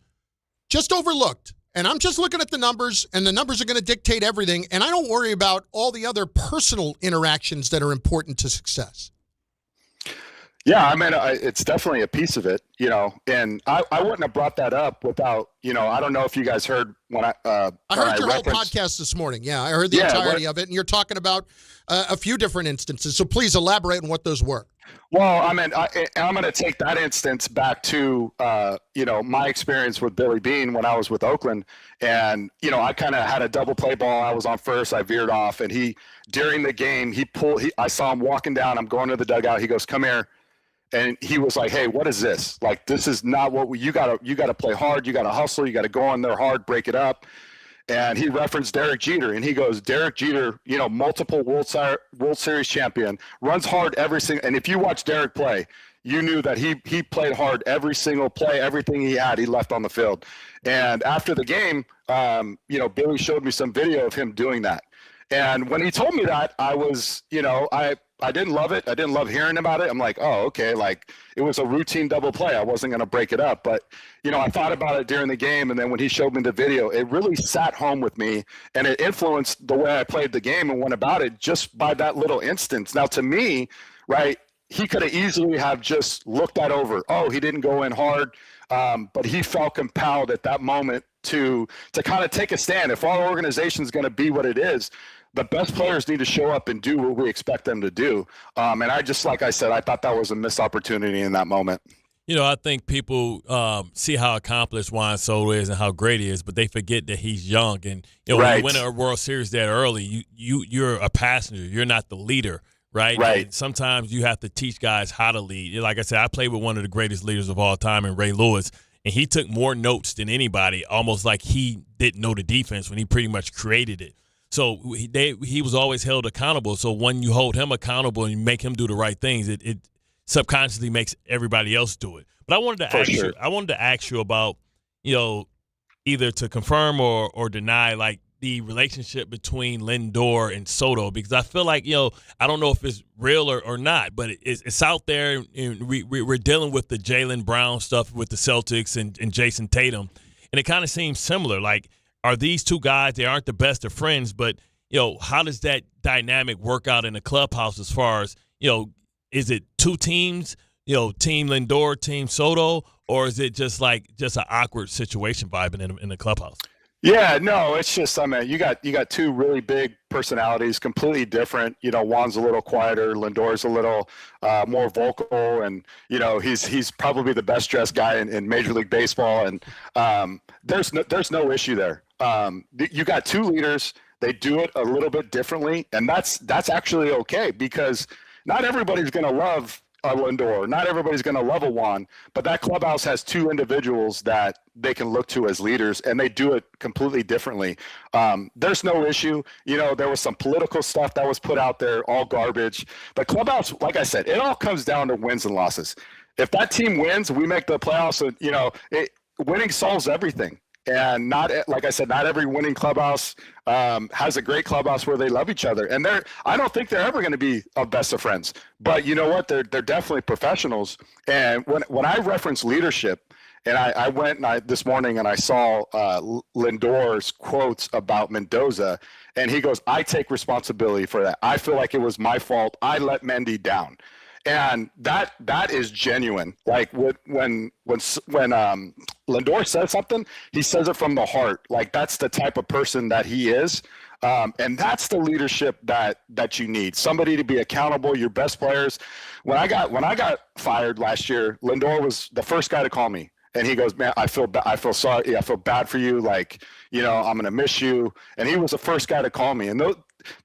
Speaker 6: just overlooked? And I'm just looking at the numbers, and the numbers are going to dictate everything, and I don't worry about all the other personal interactions that are important to success.
Speaker 25: Yeah, I mean, it's definitely a piece of it, and I wouldn't have brought that up without, I don't know if you guys heard when I
Speaker 6: heard your whole podcast this morning. Yeah, I heard the entirety of it, and you're talking about a few different instances. So please elaborate on what those were.
Speaker 25: Well, I mean, I'm going to take that instance back to, my experience with Billy Beane when I was with Oakland. And, I kind of had a double play ball. I was on first. I veered off. And during the game, I saw him walking down. I'm going to the dugout. He goes, come here. And he was like, hey, what is this? Like, this is not what you got to play hard. You got to hustle. You got to go on there hard, break it up. And he referenced Derek Jeter, and he goes, Derek Jeter, multiple World Series champion, runs hard every single. And if you watch Derek play, you knew that he played hard every single play, everything he had, he left on the field. And after the game, Billy showed me some video of him doing that. And when he told me that, I was, I didn't love it. I didn't love hearing about it. I'm like, oh, okay. Like, it was a routine double play. I wasn't going to break it up. But, I thought about it during the game. And then when he showed me the video, it really sat home with me. And it influenced the way I played the game and went about it just by that little instance. Now, to me, right, he could have easily have just looked that over. Oh, he didn't go in hard. But he felt compelled at that moment to kind of take a stand. If our organization is going to be what it is, the best players need to show up and do what we expect them to do. And I just, like I said, I thought that was a missed opportunity in that moment.
Speaker 7: I think people see how accomplished Juan Soto is and how great he is, but they forget that he's young. And when you win a World Series that early, you're a passenger. You're not the leader, right?
Speaker 25: Right.
Speaker 7: And sometimes you have to teach guys how to lead. Like I said, I played with one of the greatest leaders of all time, in Ray Lewis, and he took more notes than anybody, almost like he didn't know the defense when he pretty much created it. So he was always held accountable. So when you hold him accountable and you make him do the right things, it subconsciously makes everybody else do it. But I wanted to ask you about, either to confirm or deny, like, the relationship between Lindor and Soto, because I feel like, I don't know if it's real or not, but it's out there, and we're dealing with the Jaylen Brown stuff with the Celtics and Jason Tatum, and it kind of seems similar. Like, are these two guys, they aren't the best of friends, but, how does that dynamic work out in the clubhouse as far as, is it two teams, Team Lindor, Team Soto, or is it just an awkward situation vibing in the clubhouse?
Speaker 25: Yeah, no, it's just, you got two really big personalities, completely different. Juan's a little quieter, Lindor's a little more vocal, and he's probably the best dressed guy in Major League Baseball, and there's no issue there. You got two leaders. They do it a little bit differently, and that's actually okay, because not everybody's going to love a Lindor. Not everybody's going to love a Juan, but that clubhouse has two individuals that they can look to as leaders, and they do it completely differently. There's no issue. There was some political stuff that was put out there, all garbage. The clubhouse, like I said, it all comes down to wins and losses. If that team wins, we make the playoffs. Winning solves everything. And not every winning clubhouse has a great clubhouse where they love each other. And I don't think they're ever going to be a best of friends. But you know what? They're definitely professionals. And when I reference leadership, and I went this morning and I saw Lindor's quotes about Mendoza, and he goes, "I take responsibility for that. I feel like it was my fault. I let Mendy down." And that is genuine. Like when Lindor says something, he says it from the heart. Like, that's the type of person that he is. And that's the leadership that you need. Somebody to be accountable, your best players. When I got fired last year, Lindor was the first guy to call me. And he goes, "Man, I feel sorry. I feel bad for you. Like, I'm going to miss you." And he was the first guy to call me. And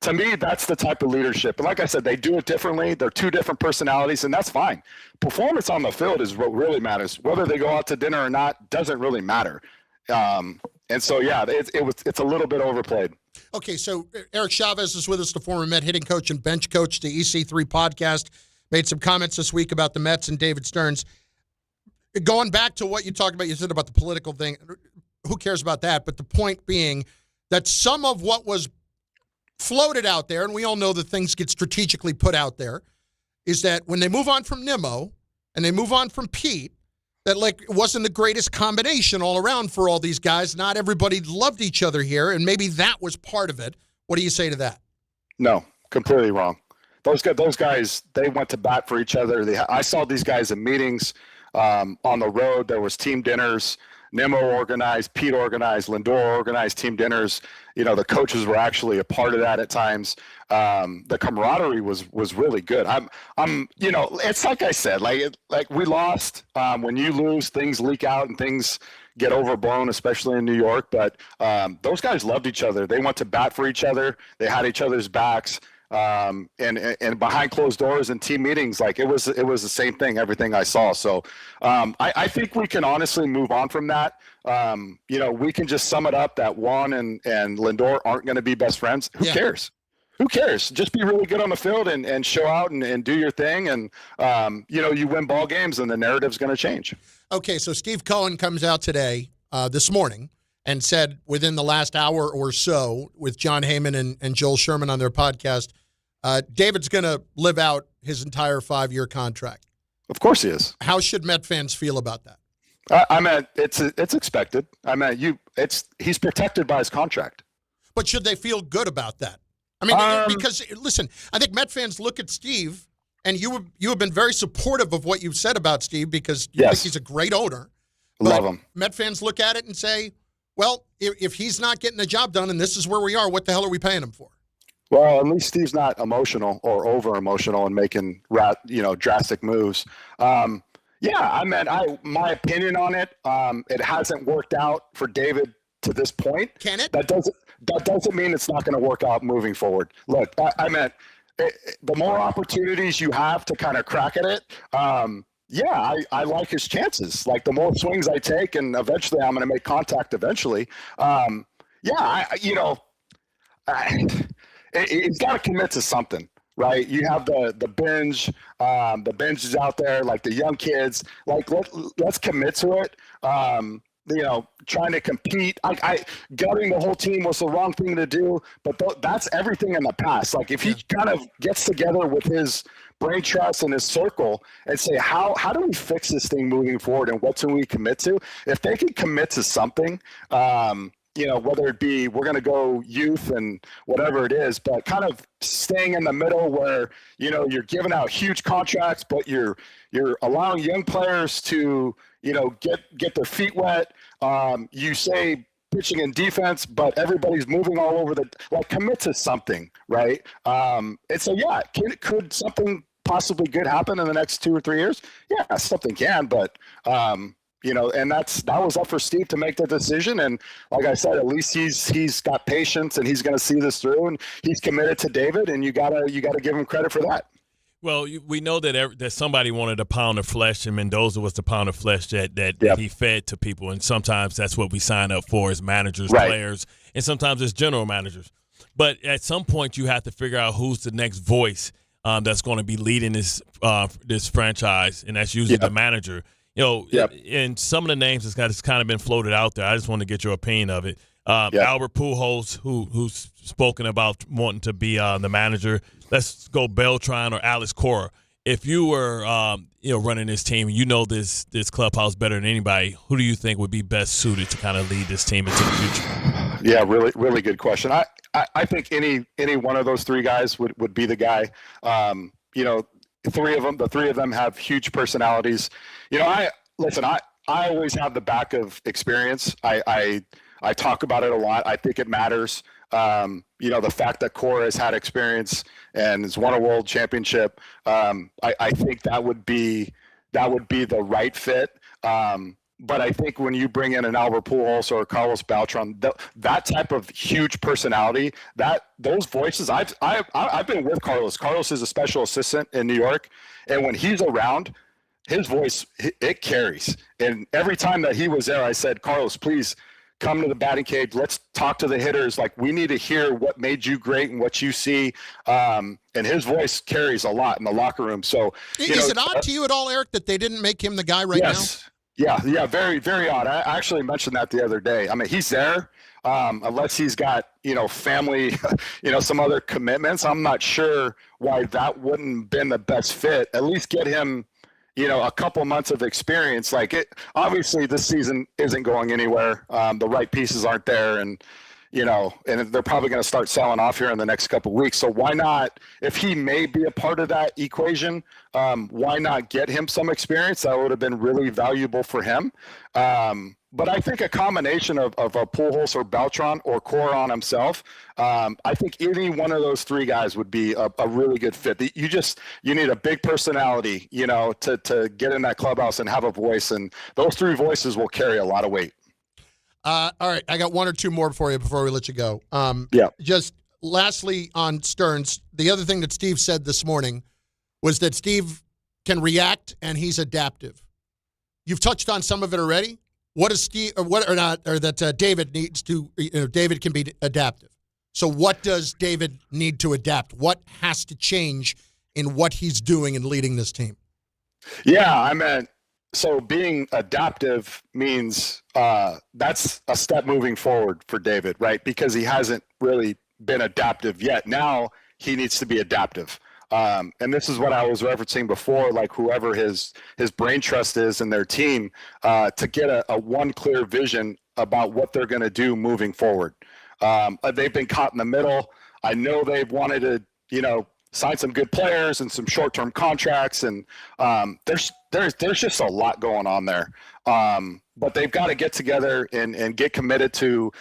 Speaker 25: to me, that's the type of leadership. And like I said, they do it differently. They're two different personalities, and that's fine. Performance on the field is what really matters. Whether they go out to dinner or not doesn't really matter. And so, yeah, it's a little bit overplayed.
Speaker 6: Okay, so Eric Chavez is with us, the former Met hitting coach and bench coach, the EC3 podcast. Made some comments this week about the Mets and David Stearns. Going back to what you talked about, you said about the political thing. Who cares about that? But the point being that some of what was floated out there, and we all know that things get strategically put out there, is that when they move on from Nimmo and they move on from Pete, that it wasn't the greatest combination all around for all these guys. Not everybody loved each other here, and maybe that was part of it. What do you say to that?
Speaker 25: No, completely wrong. Those guys, they went to bat for each other. I saw these guys in meetings on the road. There was team dinners. Nimmo organized, Pete organized, Lindor organized team dinners. The coaches were actually a part of that at times. The camaraderie was really good. It's like I said, like we lost. When you lose, things leak out and things get overblown, especially in New York. But those guys loved each other. They went to bat for each other. They had each other's backs. And behind closed doors and team meetings, like it was the same thing, everything I saw. So I think we can honestly move on from that. We can just sum it up that Juan and Lindor aren't going to be best friends. Who cares? Who cares? Just be really good on the field and show out and do your thing. And, you win ball games and the narrative's going to change. Okay. So Steve Cohen comes out today, this morning, and said within the last hour or so with John Heyman and Joel Sherman on their podcast, David's going to live out his entire 5-year contract. Of course he is. How should Met fans feel about that? It's expected. He's protected by his contract. But should they feel good about that? Because listen, I think Met fans look at Steve, and you have been very supportive of what you've said about Steve because you think he's a great owner. Love him. Met fans look at it and say, well, if he's not getting the job done and this is where we are, what the hell are we paying him for? Well, at least Steve's not emotional or over-emotional and making drastic moves. My opinion on it, it hasn't worked out for David to this point. Can it? That doesn't mean it's not going to work out moving forward. Look, the more opportunities you have to kind of crack at it, I like his chances. Like the more swings I take, and eventually I'm going to make contact eventually. He's got to commit to something. right? You have the binge is out there, like the young kids. Like let's commit to it. Trying to compete. Gutting the whole team was the wrong thing to do, but that's everything in the past. Like if he kind of gets together with his brain trust and his circle and say, how do we fix this thing moving forward and what can we commit to? If they can commit to something, whether it be we're going to go youth and whatever it is, but kind of staying in the middle where, you're giving out huge contracts, but you're allowing young players to, get their feet wet. You say pitching and defense, but everybody's moving all over commit to something, right? And so, could something possibly good happen in the next 2 or 3 years? Yeah, something can, but, and that was up for Steve to make the decision. And like I said, at least he's got patience and he's going to see this through, and he's committed to David, and you gotta give him credit for that.
Speaker 7: Well, we know that somebody wanted a pound of flesh, and Mendoza was the pound of flesh that he fed to people. And sometimes that's what we sign up for as managers, players, and sometimes as general managers. But at some point, you have to figure out who's the next voice that's going to be leading this franchise, and that's usually the manager. And some of the names that's kind of been floated out there. I just want to get your opinion of it. Albert Pujols, who's spoken about wanting to be the manager. Let's go Beltran or Alex Cora. If you were running this team, this clubhouse better than anybody, who do you think would be best suited to kind of lead this team into the future?
Speaker 25: Yeah, really, really good question. I think any one of those three guys would be the guy. The three of them have huge personalities. I always have the back of experience. I talk about it a lot. I think it matters. The fact that Cora has had experience and has won a world championship, I think that would be the right fit. But I think when you bring in an Albert Pujols or Carlos Beltran, that type of huge personality, those voices, I've been with Carlos. Carlos is a special assistant in New York, and when he's around, his voice, it carries. And every time that he was there, I said, Carlos, please come to the batting cage. Let's talk to the hitters. Like, we need to hear what made you great and what you see. And his voice carries a lot in the locker room. So,
Speaker 6: is it odd to you at all, Eric, that they didn't make him the guy now?
Speaker 25: Yeah, very, very odd. I actually mentioned that the other day. I mean, he's there, unless he's got, family, some other commitments. I'm not sure why that wouldn't have been the best fit. At least get him, a couple months of experience. Obviously this season isn't going anywhere. The right pieces aren't there, and they're probably going to start selling off here in the next couple of weeks. So why not, if he may be a part of that equation, why not get him some experience? That would have been really valuable for him. But I think a combination of a Pujols or Beltran or Cora on himself, I think any one of those three guys would be a really good fit. You need a big personality, to get in that clubhouse and have a voice, and those three voices will carry a lot of weight.
Speaker 6: All right, I got one or two more for you before we let you go. Just lastly on Stearns, the other thing that Steve said this morning was that Steve can react and he's adaptive. You've touched on some of it already. What is Steve, that David needs to? David can be adaptive. So what does David need to adapt? What has to change in what he's doing and leading this team?
Speaker 25: Yeah, so being adaptive means that's a step moving forward for David, right? Because he hasn't really been adaptive yet. Now he needs to be adaptive. And this is what I was referencing before, like whoever his brain trust is in their team, to get a one clear vision about what they're going to do moving forward. They've been caught in the middle. I know they've wanted to, sign some good players and some short-term contracts, and there's just a lot going on there. But they've got to get together and get committed to,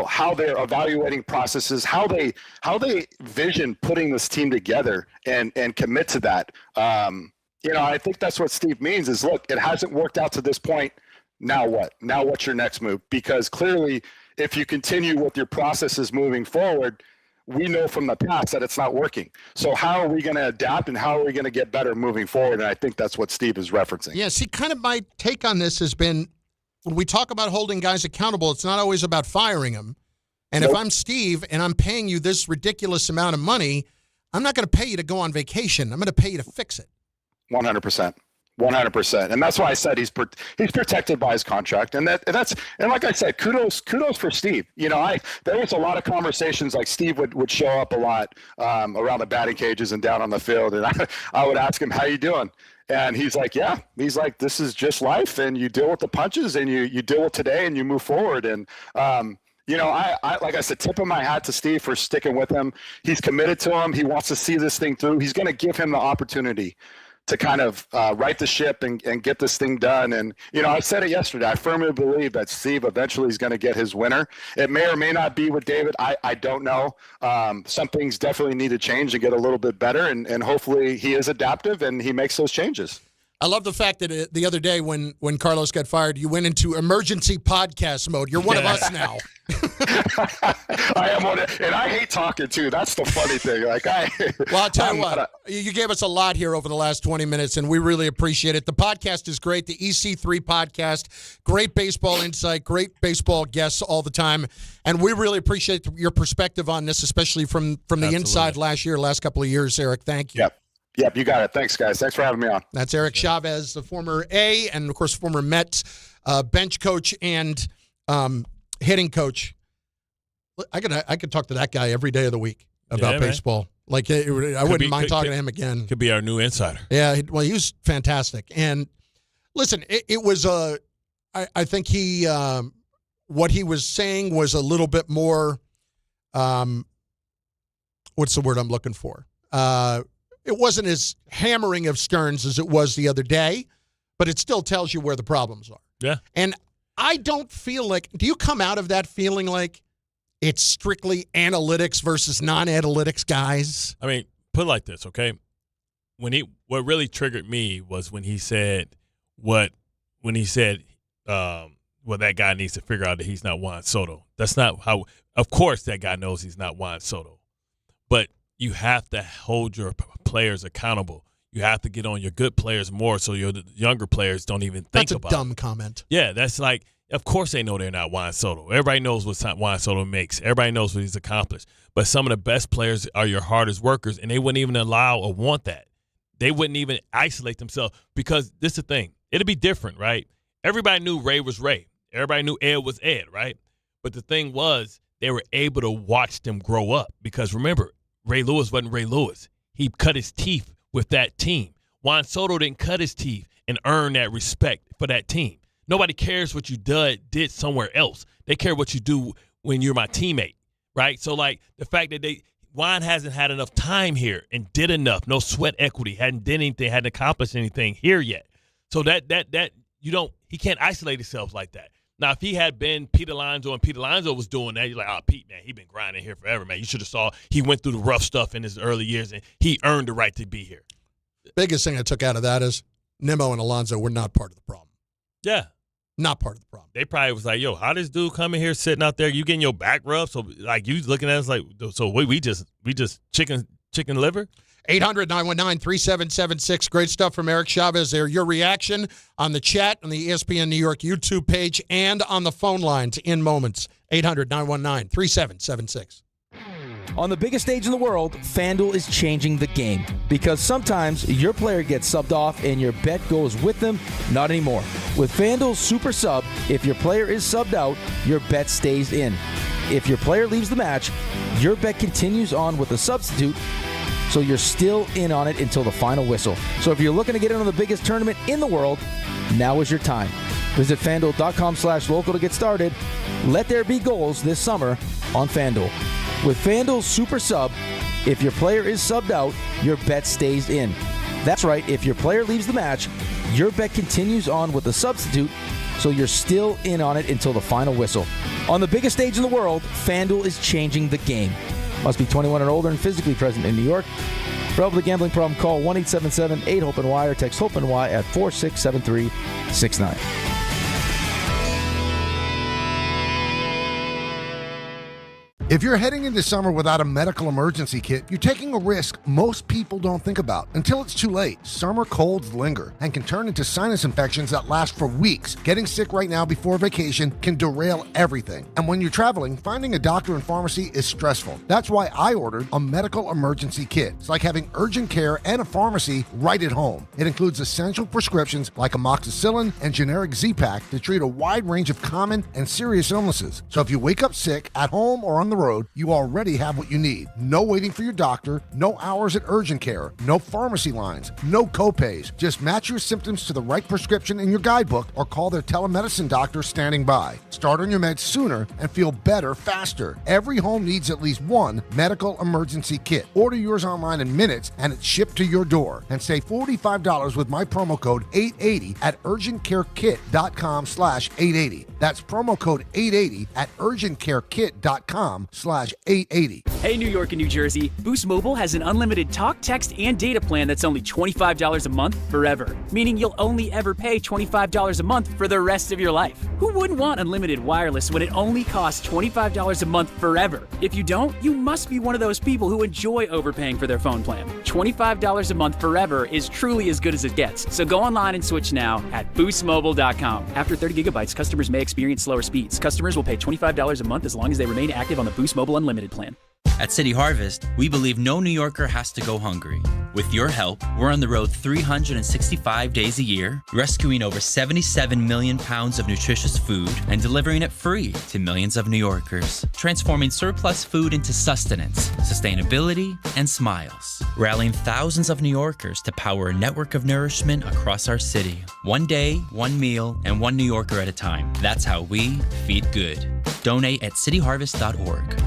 Speaker 25: how they're evaluating processes, how they vision putting this team together and commit to that. I think that's what Steve means is, look, it hasn't worked out to this point. Now what? Now what's your next move? Because clearly, if you continue with your processes moving forward, we know from the past that it's not working. So how are we going to adapt and how are we going to get better moving forward? And I think that's what Steve is referencing.
Speaker 6: Yeah, see, kind of my take on this has been, when we talk about holding guys accountable, it's not always about firing them. And if I'm Steve and I'm paying you this ridiculous amount of money, I'm not going to pay you to go on vacation. I'm going to pay you to fix it.
Speaker 25: 100%. 100%. And that's why I said he's protected by his contract. And that's like I said, kudos for Steve. There was a lot of conversations, like Steve would show up a lot around the batting cages and down on the field. And I would ask him, how you doing? And he's like, yeah. He's like, this is just life, and you deal with the punches, and you deal with today, and you move forward. And I like I said, tip of my hat to Steve for sticking with him. He's committed to him. He wants to see this thing through. He's going to give him the opportunity to kind of right the ship and get this thing done. And, I said it yesterday. I firmly believe that Steve eventually is going to get his winner. It may or may not be with David. I don't know. Some things definitely need to change and get a little bit better. And hopefully he is adaptive and he makes those changes.
Speaker 6: I love the fact that the other day when Carlos got fired, you went into emergency podcast mode. You're one of us now.
Speaker 25: I am on it, and I hate talking too. That's the funny thing.
Speaker 6: Well, I'll tell you what, you gave us a lot here over the last 20 minutes, and we really appreciate it. The podcast is great. The EC3 podcast, great baseball insight, great baseball guests all the time, and we really appreciate your perspective on this, especially from the inside last couple of years, Eric. Thank you.
Speaker 25: Yep, you got it. Thanks, guys. Thanks for having me on.
Speaker 6: That's Eric Chavez, the former A and, of course, former Mets bench coach and hitting coach. I could talk to that guy every day of the week about baseball. Like, I wouldn't mind talking to him again.
Speaker 7: Could be our new insider.
Speaker 6: Yeah, he was fantastic. And listen, it was I think he what he was saying was a little bit more. What's the word I'm looking for? It wasn't as hammering of Stearns as it was the other day, but it still tells you where the problems are.
Speaker 7: Yeah.
Speaker 6: And I don't feel like, do you come out of that feeling like it's strictly analytics versus non-analytics guys?
Speaker 7: I mean, put it like this, okay? What really triggered me was when he said that guy needs to figure out that he's not Juan Soto. That's not how, of course that guy knows he's not Juan Soto, but you have to hold your players accountable. You have to get on your good players more so your younger players don't even think about it.
Speaker 6: That's a dumb comment.
Speaker 7: Yeah, that's like, of course they know they're not Juan Soto. Everybody knows what Juan Soto makes. Everybody knows what he's accomplished. But some of the best players are your hardest workers, and they wouldn't even allow or want that. They wouldn't even isolate themselves because this is the thing. It'd be different, right? Everybody knew Ray was Ray. Everybody knew Ed was Ed, right? But the thing was they were able to watch them grow up because, remember, Ray Lewis wasn't Ray Lewis. He cut his teeth with that team. Juan Soto didn't cut his teeth and earn that respect for that team. Nobody cares what you did somewhere else. They care what you do when you're my teammate, right? So, like, the fact that Juan hasn't had enough time here and did enough, no sweat equity, hadn't did anything, hadn't accomplished anything here yet. So he can't isolate himself like that. Now, if he had been Pete Alonso and Pete Alonso was doing that, you're like, oh, Pete, man, he's been grinding here forever, man. You should have saw he went through the rough stuff in his early years, and he earned the right to be here.
Speaker 6: Biggest thing I took out of that is Nimmo and Alonso were not part of the problem.
Speaker 7: Yeah.
Speaker 6: Not part of the problem.
Speaker 7: They probably was like, yo, how this dude coming here sitting out there, you getting your back rubbed? So, like, you looking at us like, so we just chicken liver?
Speaker 6: 800-919-3776. Great stuff from Eric Chavez there. Your reaction on the chat, on the ESPN New York YouTube page, and on the phone lines in moments. 800-919-3776.
Speaker 1: On the biggest stage in the world, FanDuel is changing the game because sometimes your player gets subbed off and your bet goes with them. Not anymore. With FanDuel's Super Sub, if your player is subbed out, your bet stays in. If your player leaves the match, your bet continues on with a substitute, so you're still in on it until the final whistle. So if you're looking to get in on the biggest tournament in the world, now is your time. Visit FanDuel.com/local to get started. Let there be goals this summer on FanDuel. With FanDuel's Super Sub, if your player is subbed out, your bet stays in. That's right, if your player leaves the match, your bet continues on with a substitute, so you're still in on it until the final whistle. On the biggest stage in the world, FanDuel is changing the game. Must be 21 or older and physically present in New York. For help with a gambling problem, call 1-877-8-HOPE-NY or text HOPE-NY at 467-369.
Speaker 21: If you're heading into summer without a medical emergency kit, you're taking a risk most people don't think about until it's too late. Summer colds linger and can turn into sinus infections that last for weeks. Getting sick right now before vacation can derail everything. And when you're traveling, finding a doctor and pharmacy is stressful. That's why I ordered a medical emergency kit. It's like having urgent care and a pharmacy right at home. It includes essential prescriptions like amoxicillin and generic Z-Pak to treat a wide range of common and serious illnesses. So if you wake up sick at home or on the road, you already have what you need. No waiting for your doctor, no hours at urgent care, no pharmacy lines, no copays. Just match your symptoms to the right prescription in your guidebook or call their telemedicine doctor standing by. Start on your meds sooner and feel better faster. Every home needs at least one medical emergency kit. Order yours online in minutes and it's shipped to your door. And save $45 with my promo code 880 at urgentcarekit.com/880. That's promo code 880 at urgentcarekit.com/880.
Speaker 4: Hey, New York and New Jersey, Boost Mobile has an unlimited talk, text, and data plan that's only $25 a month forever, meaning you'll only ever pay $25 a month for the rest of your life. Who wouldn't want unlimited wireless when it only costs $25 a month forever? If you don't, you must be one of those people who enjoy overpaying for their phone plan. $25 a month forever is truly as good as it gets, so go online and switch now at boostmobile.com. After 30 gigabytes, customers may experience slower speeds. Customers will pay $25 a month as long as they remain active on the Boost Mobile Unlimited plan.
Speaker 13: At City Harvest, we believe no New Yorker has to go hungry. With your help, we're on the road 365 days a year, rescuing over 77 million pounds of nutritious food and delivering it free to millions of New Yorkers, transforming surplus food into sustenance, sustainability, and smiles, rallying thousands of New Yorkers to power a network of nourishment across our city. One day, one meal, and one New Yorker at a time. That's how we feed good. Donate at cityharvest.org.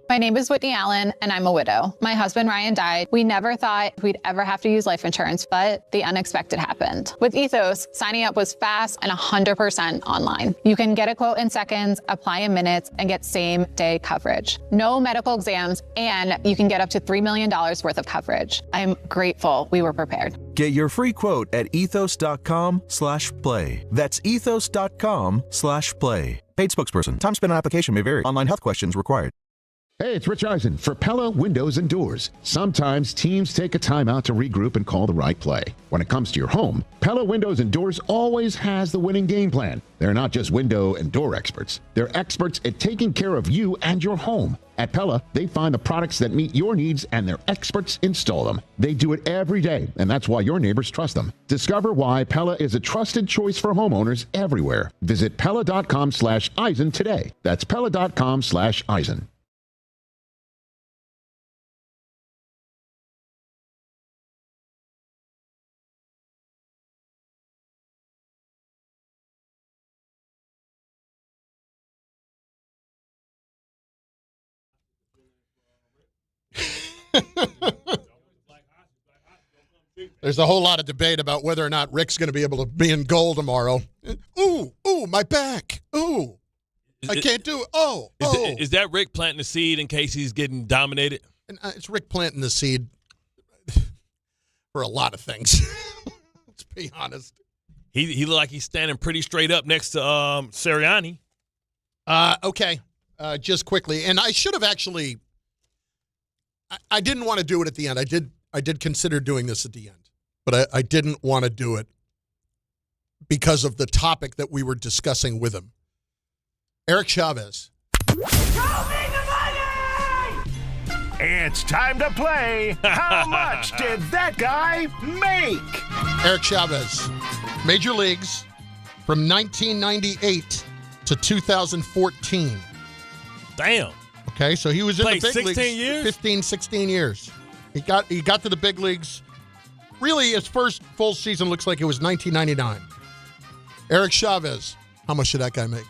Speaker 17: My name is Whitney Allen, and I'm a widow. My husband, Ryan, died. We never thought we'd ever have to use life insurance, but the unexpected happened. With Ethos, signing up was fast and 100% online. You can get a quote in seconds, apply in minutes, and get same-day coverage. No medical exams, and you can get up to $3 million worth of coverage. I'm grateful we were prepared.
Speaker 10: Get your free quote at ethos.com/play. That's ethos.com/play. Paid spokesperson. Time spent on application may vary. Online health questions required.
Speaker 16: Hey, it's Rich Eisen for Pella Windows and Doors. Sometimes teams take a timeout to regroup and call the right play. When it comes to your home, Pella Windows and Doors always has the winning game plan. They're not just window and door experts. They're experts at taking care of you and your home. At Pella, they find the products that meet your needs and their experts install them. They do it every day, and that's why your neighbors trust them. Discover why Pella is a trusted choice for homeowners everywhere. Visit Pella.com/Eisen today. That's Pella.com/Eisen.
Speaker 6: There's a whole lot of debate about whether or not Rick's going to be able to be in goal tomorrow. Ooh, my back. Ooh, I can't do it.
Speaker 7: Is that Rick planting the seed in case he's getting dominated?
Speaker 6: And it's Rick planting the seed for a lot of things. Let's be honest.
Speaker 7: He looked like he's standing pretty straight up next to Sirianni.
Speaker 6: Okay, just quickly, and I should have actually. I didn't want to do it at the end. I did consider doing this at the end, but I didn't want to do it because of the topic that we were discussing with him. Eric Chavez.
Speaker 5: It's time to play. How much did that guy make?
Speaker 6: Eric Chavez, Major Leagues from 1998 to 2014.
Speaker 7: Damn.
Speaker 6: Okay, so he was in the big
Speaker 7: 16
Speaker 6: leagues
Speaker 7: years?
Speaker 6: 15, 16 years. He got to the big leagues. Really, his first full season looks like it was 1999. Eric Chavez, how much did that guy make?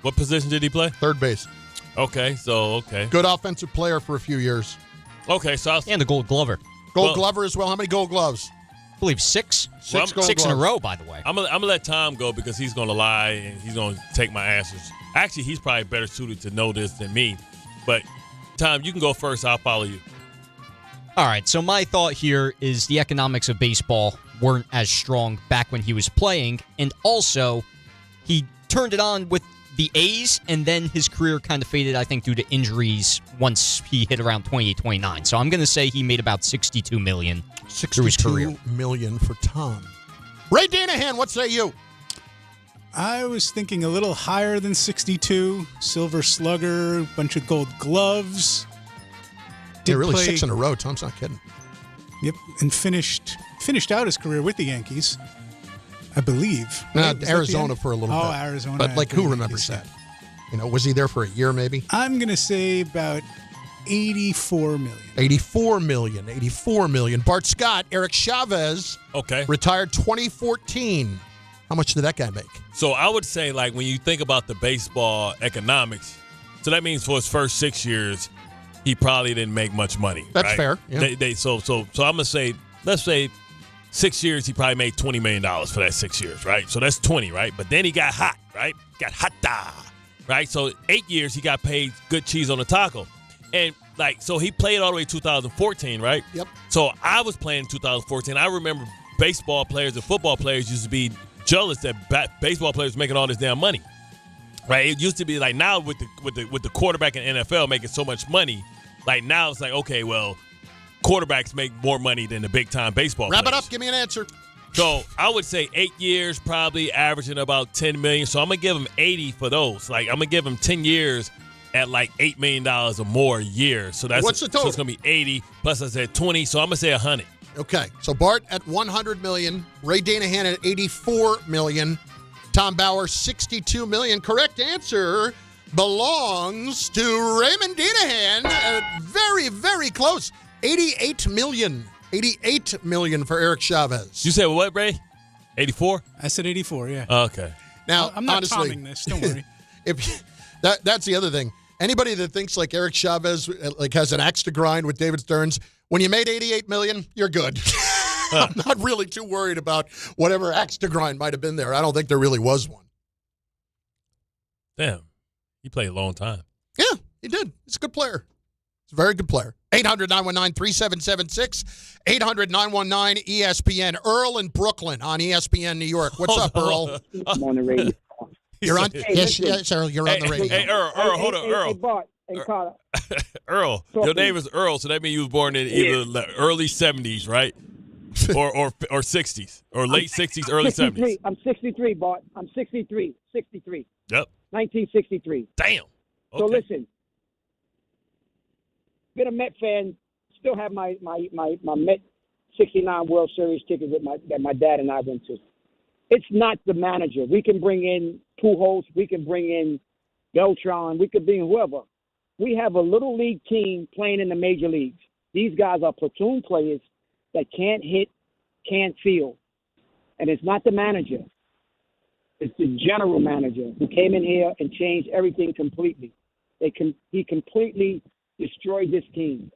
Speaker 7: What position did he play?
Speaker 6: Third base.
Speaker 7: Okay.
Speaker 6: Good offensive player for a few years.
Speaker 7: Okay, so
Speaker 18: and the Gold Glover.
Speaker 6: Gold Glover as well. How many Gold Gloves?
Speaker 18: I believe six.
Speaker 6: Gold
Speaker 18: six in a
Speaker 6: gloves.
Speaker 18: row, by the way.
Speaker 7: I'm gonna let Tom go because he's gonna lie and he's gonna take my answers. Actually, he's probably better suited to know this than me. But Tom, you can go first. I'll follow you.
Speaker 18: All right. So my thought here is the economics of baseball weren't as strong back when he was playing, and also he turned it on with the A's, and then his career kind of faded, I think, due to injuries once he hit around 28, 29. So I'm going to say he made about $62 million through his career.
Speaker 6: $62 million for Tom. Ray Danahan, what say you?
Speaker 2: I was thinking a little higher than 62. Silver Slugger, bunch of gold gloves.
Speaker 6: Really 6 in a row. Tom's not kidding.
Speaker 2: Yep, and finished out his career with the Yankees, I believe.
Speaker 6: Arizona for a little bit.
Speaker 2: Oh, Arizona.
Speaker 6: But, who remembers that? Was he there for a year, maybe?
Speaker 2: I'm going to say about $84 million.
Speaker 6: $84 million. Bart Scott, Eric Chavez.
Speaker 7: Okay.
Speaker 6: Retired 2014. How much did that guy make?
Speaker 7: So I would say, when you think about the baseball economics, so that means for his first 6 years, he probably didn't make much money.
Speaker 6: That's
Speaker 7: right?
Speaker 6: fair. Yeah.
Speaker 7: So I'm going to say, let's say 6 years, he probably made $20 million for that 6 years, right? So that's 20, right? But then he got hot, right? Got hot-da, right? So 8 years, he got paid good cheese on the taco. And, so he played all the way to 2014, right?
Speaker 6: Yep.
Speaker 7: So I was playing in 2014. I remember baseball players and football players used to be jealous that baseball players were making all this damn money, right? It used to be now with the quarterback in NFL making so much money, now it's okay, well, quarterbacks make more money than the big-time baseball players.
Speaker 6: Wrap it up. Give me an answer.
Speaker 7: So I would say 8 years, probably averaging about $10 million. So I'm going to give him 80 for those. I'm going to give him 10 years at $8 million or more a year. So that's
Speaker 6: what's the total?
Speaker 7: So it's going to be 80 plus I said 20. So I'm going to say 100.
Speaker 6: Okay. So Bart at $100 million. Ray Danahan at $84 million. Tom Bauer, $62 million. Correct answer belongs to Raymond Danahan. Very, very close. $88 million. $88 million for Eric Chavez.
Speaker 7: You said what, Ray? 84?
Speaker 2: I said 84, yeah.
Speaker 7: Okay.
Speaker 6: Now,
Speaker 2: I'm not
Speaker 6: honestly,
Speaker 2: tomming this. Don't worry.
Speaker 6: That's the other thing. Anybody that thinks Eric Chavez has an axe to grind with David Stearns, when you made $88 million, you're good. I'm not really too worried about whatever axe to grind might have been there. I don't think there really was one.
Speaker 7: Damn. He played a long time.
Speaker 6: Yeah, he did. He's a good player. He's a very good player. 800-919-3776. 800-919-ESPN. Earl in Brooklyn on ESPN New York. What's up, Earl?
Speaker 11: I'm on the radio.
Speaker 6: You're on? Yes, Earl. You're on the radio.
Speaker 7: Hey, Earl, hold on, Earl.
Speaker 11: Hey, Bart. Hey, Carter.
Speaker 7: Earl, your name is Earl, so that means you was born in either the early 70s, right? or 60s, or late 60s, early 70s.
Speaker 11: I'm 63, Bart. I'm 63. 63.
Speaker 7: Yep.
Speaker 11: 1963.
Speaker 7: Damn. Okay.
Speaker 11: So listen, been a Met fan. Still have my Met 69 World Series ticket that my dad and I went to. It's not the manager. We can bring in Pujols. We can bring in Beltran. We could bring whoever. We have a little league team playing in the major leagues. These guys are platoon players that can't hit, can't field. And it's not the manager. It's the general manager who came in here and changed everything completely. He completely destroyed this team.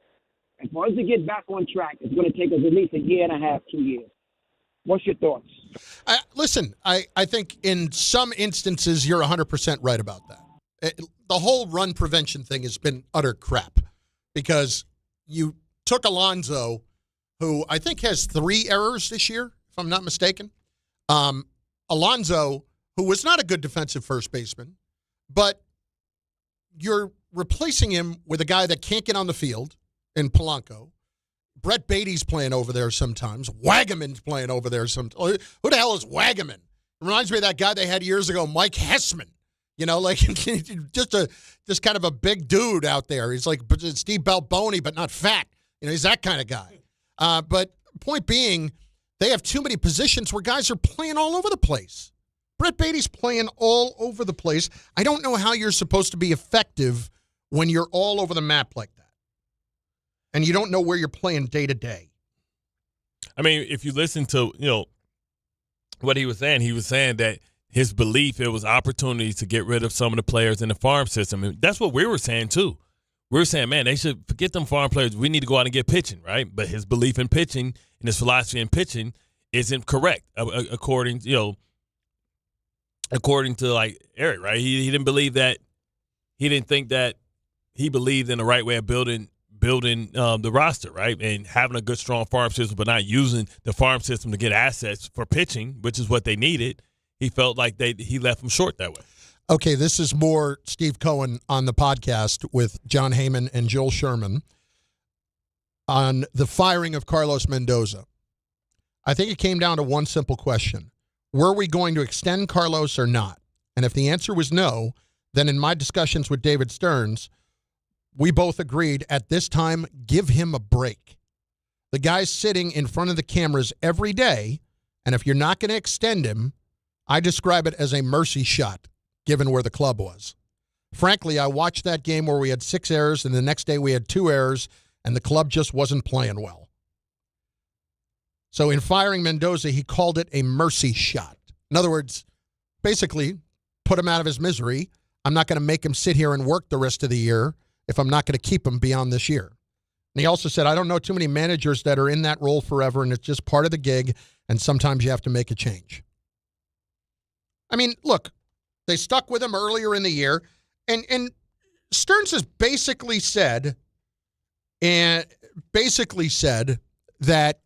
Speaker 11: And for us to get back on track, it's going to take us at least a year and a half, 2 years. What's your thoughts?
Speaker 6: Listen, I think in some instances you're 100% right about that. The whole run prevention thing has been utter crap because you took Alonso, who I think has 3 errors this year, if I'm not mistaken. Alonso, who was not a good defensive first baseman, but you're replacing him with a guy that can't get on the field in Polanco. Brett Beatty's playing over there sometimes. Wagaman's playing over there sometimes. Who the hell is Wagaman? It reminds me of that guy they had years ago, Mike Hessman. Just kind of a big dude out there. He's like Steve Balboni, but not fat. He's that kind of guy. But point being, they have too many positions where guys are playing all over the place. Brett Beatty's playing all over the place. I don't know how you're supposed to be effective when you're all over the map like that. And you don't know where you're playing day to day.
Speaker 7: I mean, if you listen to, what he was saying that his belief, it was opportunities to get rid of some of the players in the farm system. And that's what we were saying, too. We were saying, man, they should forget them farm players. We need to go out and get pitching, right? But his belief in pitching and his philosophy in pitching isn't correct, according to Eric, right? He didn't believe that. He didn't think that he believed in the right way of building the roster, right? And having a good, strong farm system, but not using the farm system to get assets for pitching, which is what they needed. He felt like he left them short that way.
Speaker 6: Okay, this is more Steve Cohen on the podcast with John Heyman and Joel Sherman on the firing of Carlos Mendoza. I think it came down to one simple question. Were we going to extend Carlos or not? And if the answer was no, then in my discussions with David Stearns, we both agreed at this time, give him a break. The guy's sitting in front of the cameras every day, and if you're not going to extend him, I describe it as a mercy shot, given where the club was. Frankly, I watched that game where we had 6 errors, and the next day we had 2 errors, and the club just wasn't playing well. So in firing Mendoza, he called it a mercy shot. In other words, basically, put him out of his misery. I'm not going to make him sit here and work the rest of the year if I'm not going to keep him beyond this year. And he also said, I don't know too many managers that are in that role forever, and it's just part of the gig, and sometimes you have to make a change. I mean, look, they stuck with him earlier in the year, and Stearns has basically said that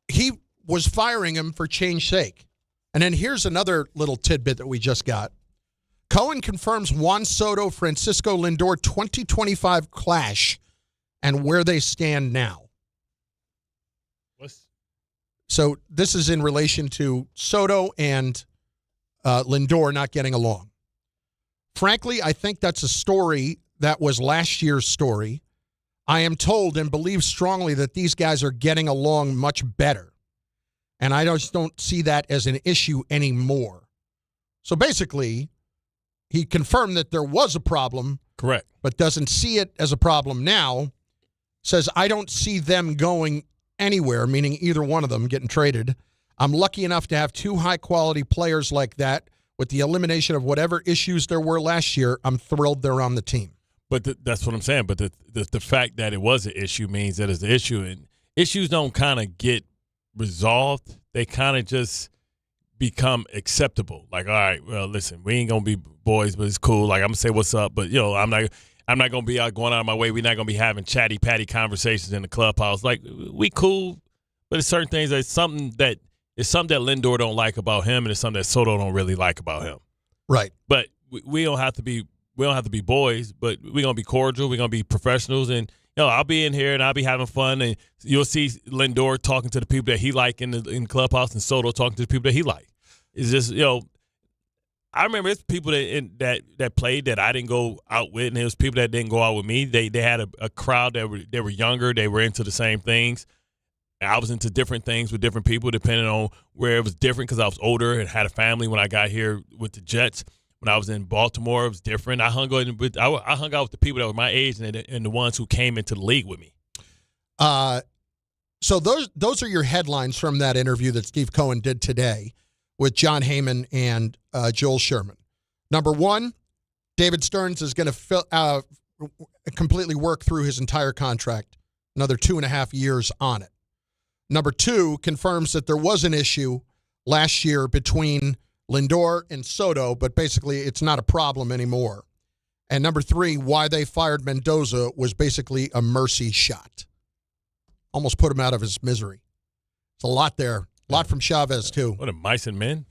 Speaker 6: he was firing him for change's sake. And then here's another little tidbit that we just got. Cohen confirms Juan Soto, Francisco Lindor 2025 clash and where they stand now. So this is in relation to Soto and Lindor not getting along. Frankly, I think that's a story that was last year's story. I am told and believe strongly that these guys are getting along much better. And I just don't see that as an issue anymore. So basically, he confirmed that there was a problem.
Speaker 7: Correct.
Speaker 6: But doesn't see it as a problem now. Says, I don't see them going anywhere, meaning either one of them getting traded. I'm lucky enough to have 2 high-quality players like that. With the elimination of whatever issues there were last year, I'm thrilled they're on the team.
Speaker 7: But that's what I'm saying. But the fact that it was an issue means that it's an issue. And issues don't kind of get resolved. They kind of just become acceptable. Like, all right, well, listen, we ain't going to be boys, but it's cool. Like, I'm going to say what's up. But, I'm not going to be going out of my way. We're not going to be having chatty-patty conversations in the clubhouse. Like, we cool, but it's certain things it's something that Lindor don't like about him, and it's something that Soto don't really like about him.
Speaker 6: Right.
Speaker 7: But we don't have to be boys, but we're gonna be cordial. We're gonna be professionals, and I'll be in here and I'll be having fun, and you'll see Lindor talking to the people that he like in the clubhouse, and Soto talking to the people that he like. It's just I remember it's people that played that I didn't go out with, and it was people that didn't go out with me. They had a crowd that were younger. They were into the same things. I was into different things with different people depending on where it was different because I was older and had a family when I got here with the Jets. When I was in Baltimore, it was different. I hung out with the people that were my age and the ones who came into the league with me.
Speaker 6: So those are your headlines from that interview that Steve Cohen did today with John Heyman and Joel Sherman. Number 1, David Stearns is going to completely work through his entire contract, another 2.5 years on it. Number 2, confirms that there was an issue last year between Lindor and Soto, but basically it's not a problem anymore. And number 3, why they fired Mendoza was basically a mercy shot. Almost put him out of his misery. It's a lot there. A lot from Chavez, too.
Speaker 7: What, a mice and men?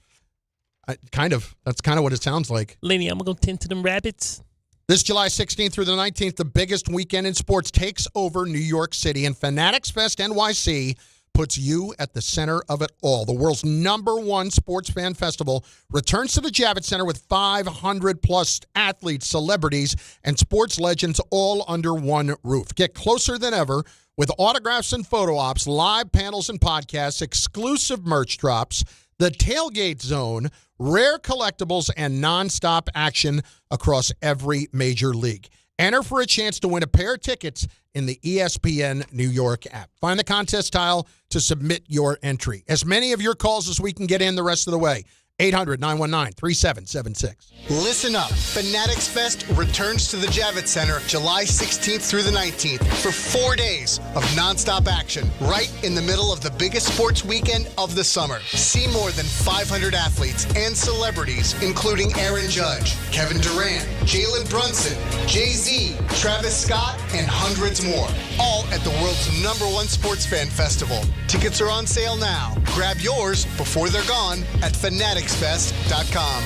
Speaker 6: Kind of. That's kind of what it sounds like.
Speaker 7: Lenny, I'm going to tend to them rabbits.
Speaker 6: This July 16th through the 19th, the biggest weekend in sports takes over New York City, and Fanatics Fest NYC puts you at the center of it all. The world's #1 sports fan festival returns to the Javits Center with 500-plus athletes, celebrities, and sports legends all under one roof. Get closer than ever with autographs and photo ops, live panels and podcasts, exclusive merch drops, the tailgate zone, rare collectibles, and nonstop action across every major league. Enter for a chance to win a pair of tickets in the ESPN New York app. Find the contest tile to submit your entry. As many of your calls as we can get in the rest of the way. 800-919-3776.
Speaker 8: Listen up. Fanatics Fest returns to the Javits Center July 16th through the 19th for 4 days of nonstop action right in the middle of the biggest sports weekend of the summer. See more than 500 athletes and celebrities, including Aaron Judge, Kevin Durant, Jalen Brunson, Jay-Z, Travis Scott, and hundreds more. All at the world's #1 sports fan festival. Tickets are on sale now. Grab yours before they're gone at Fanatics TixFest.com.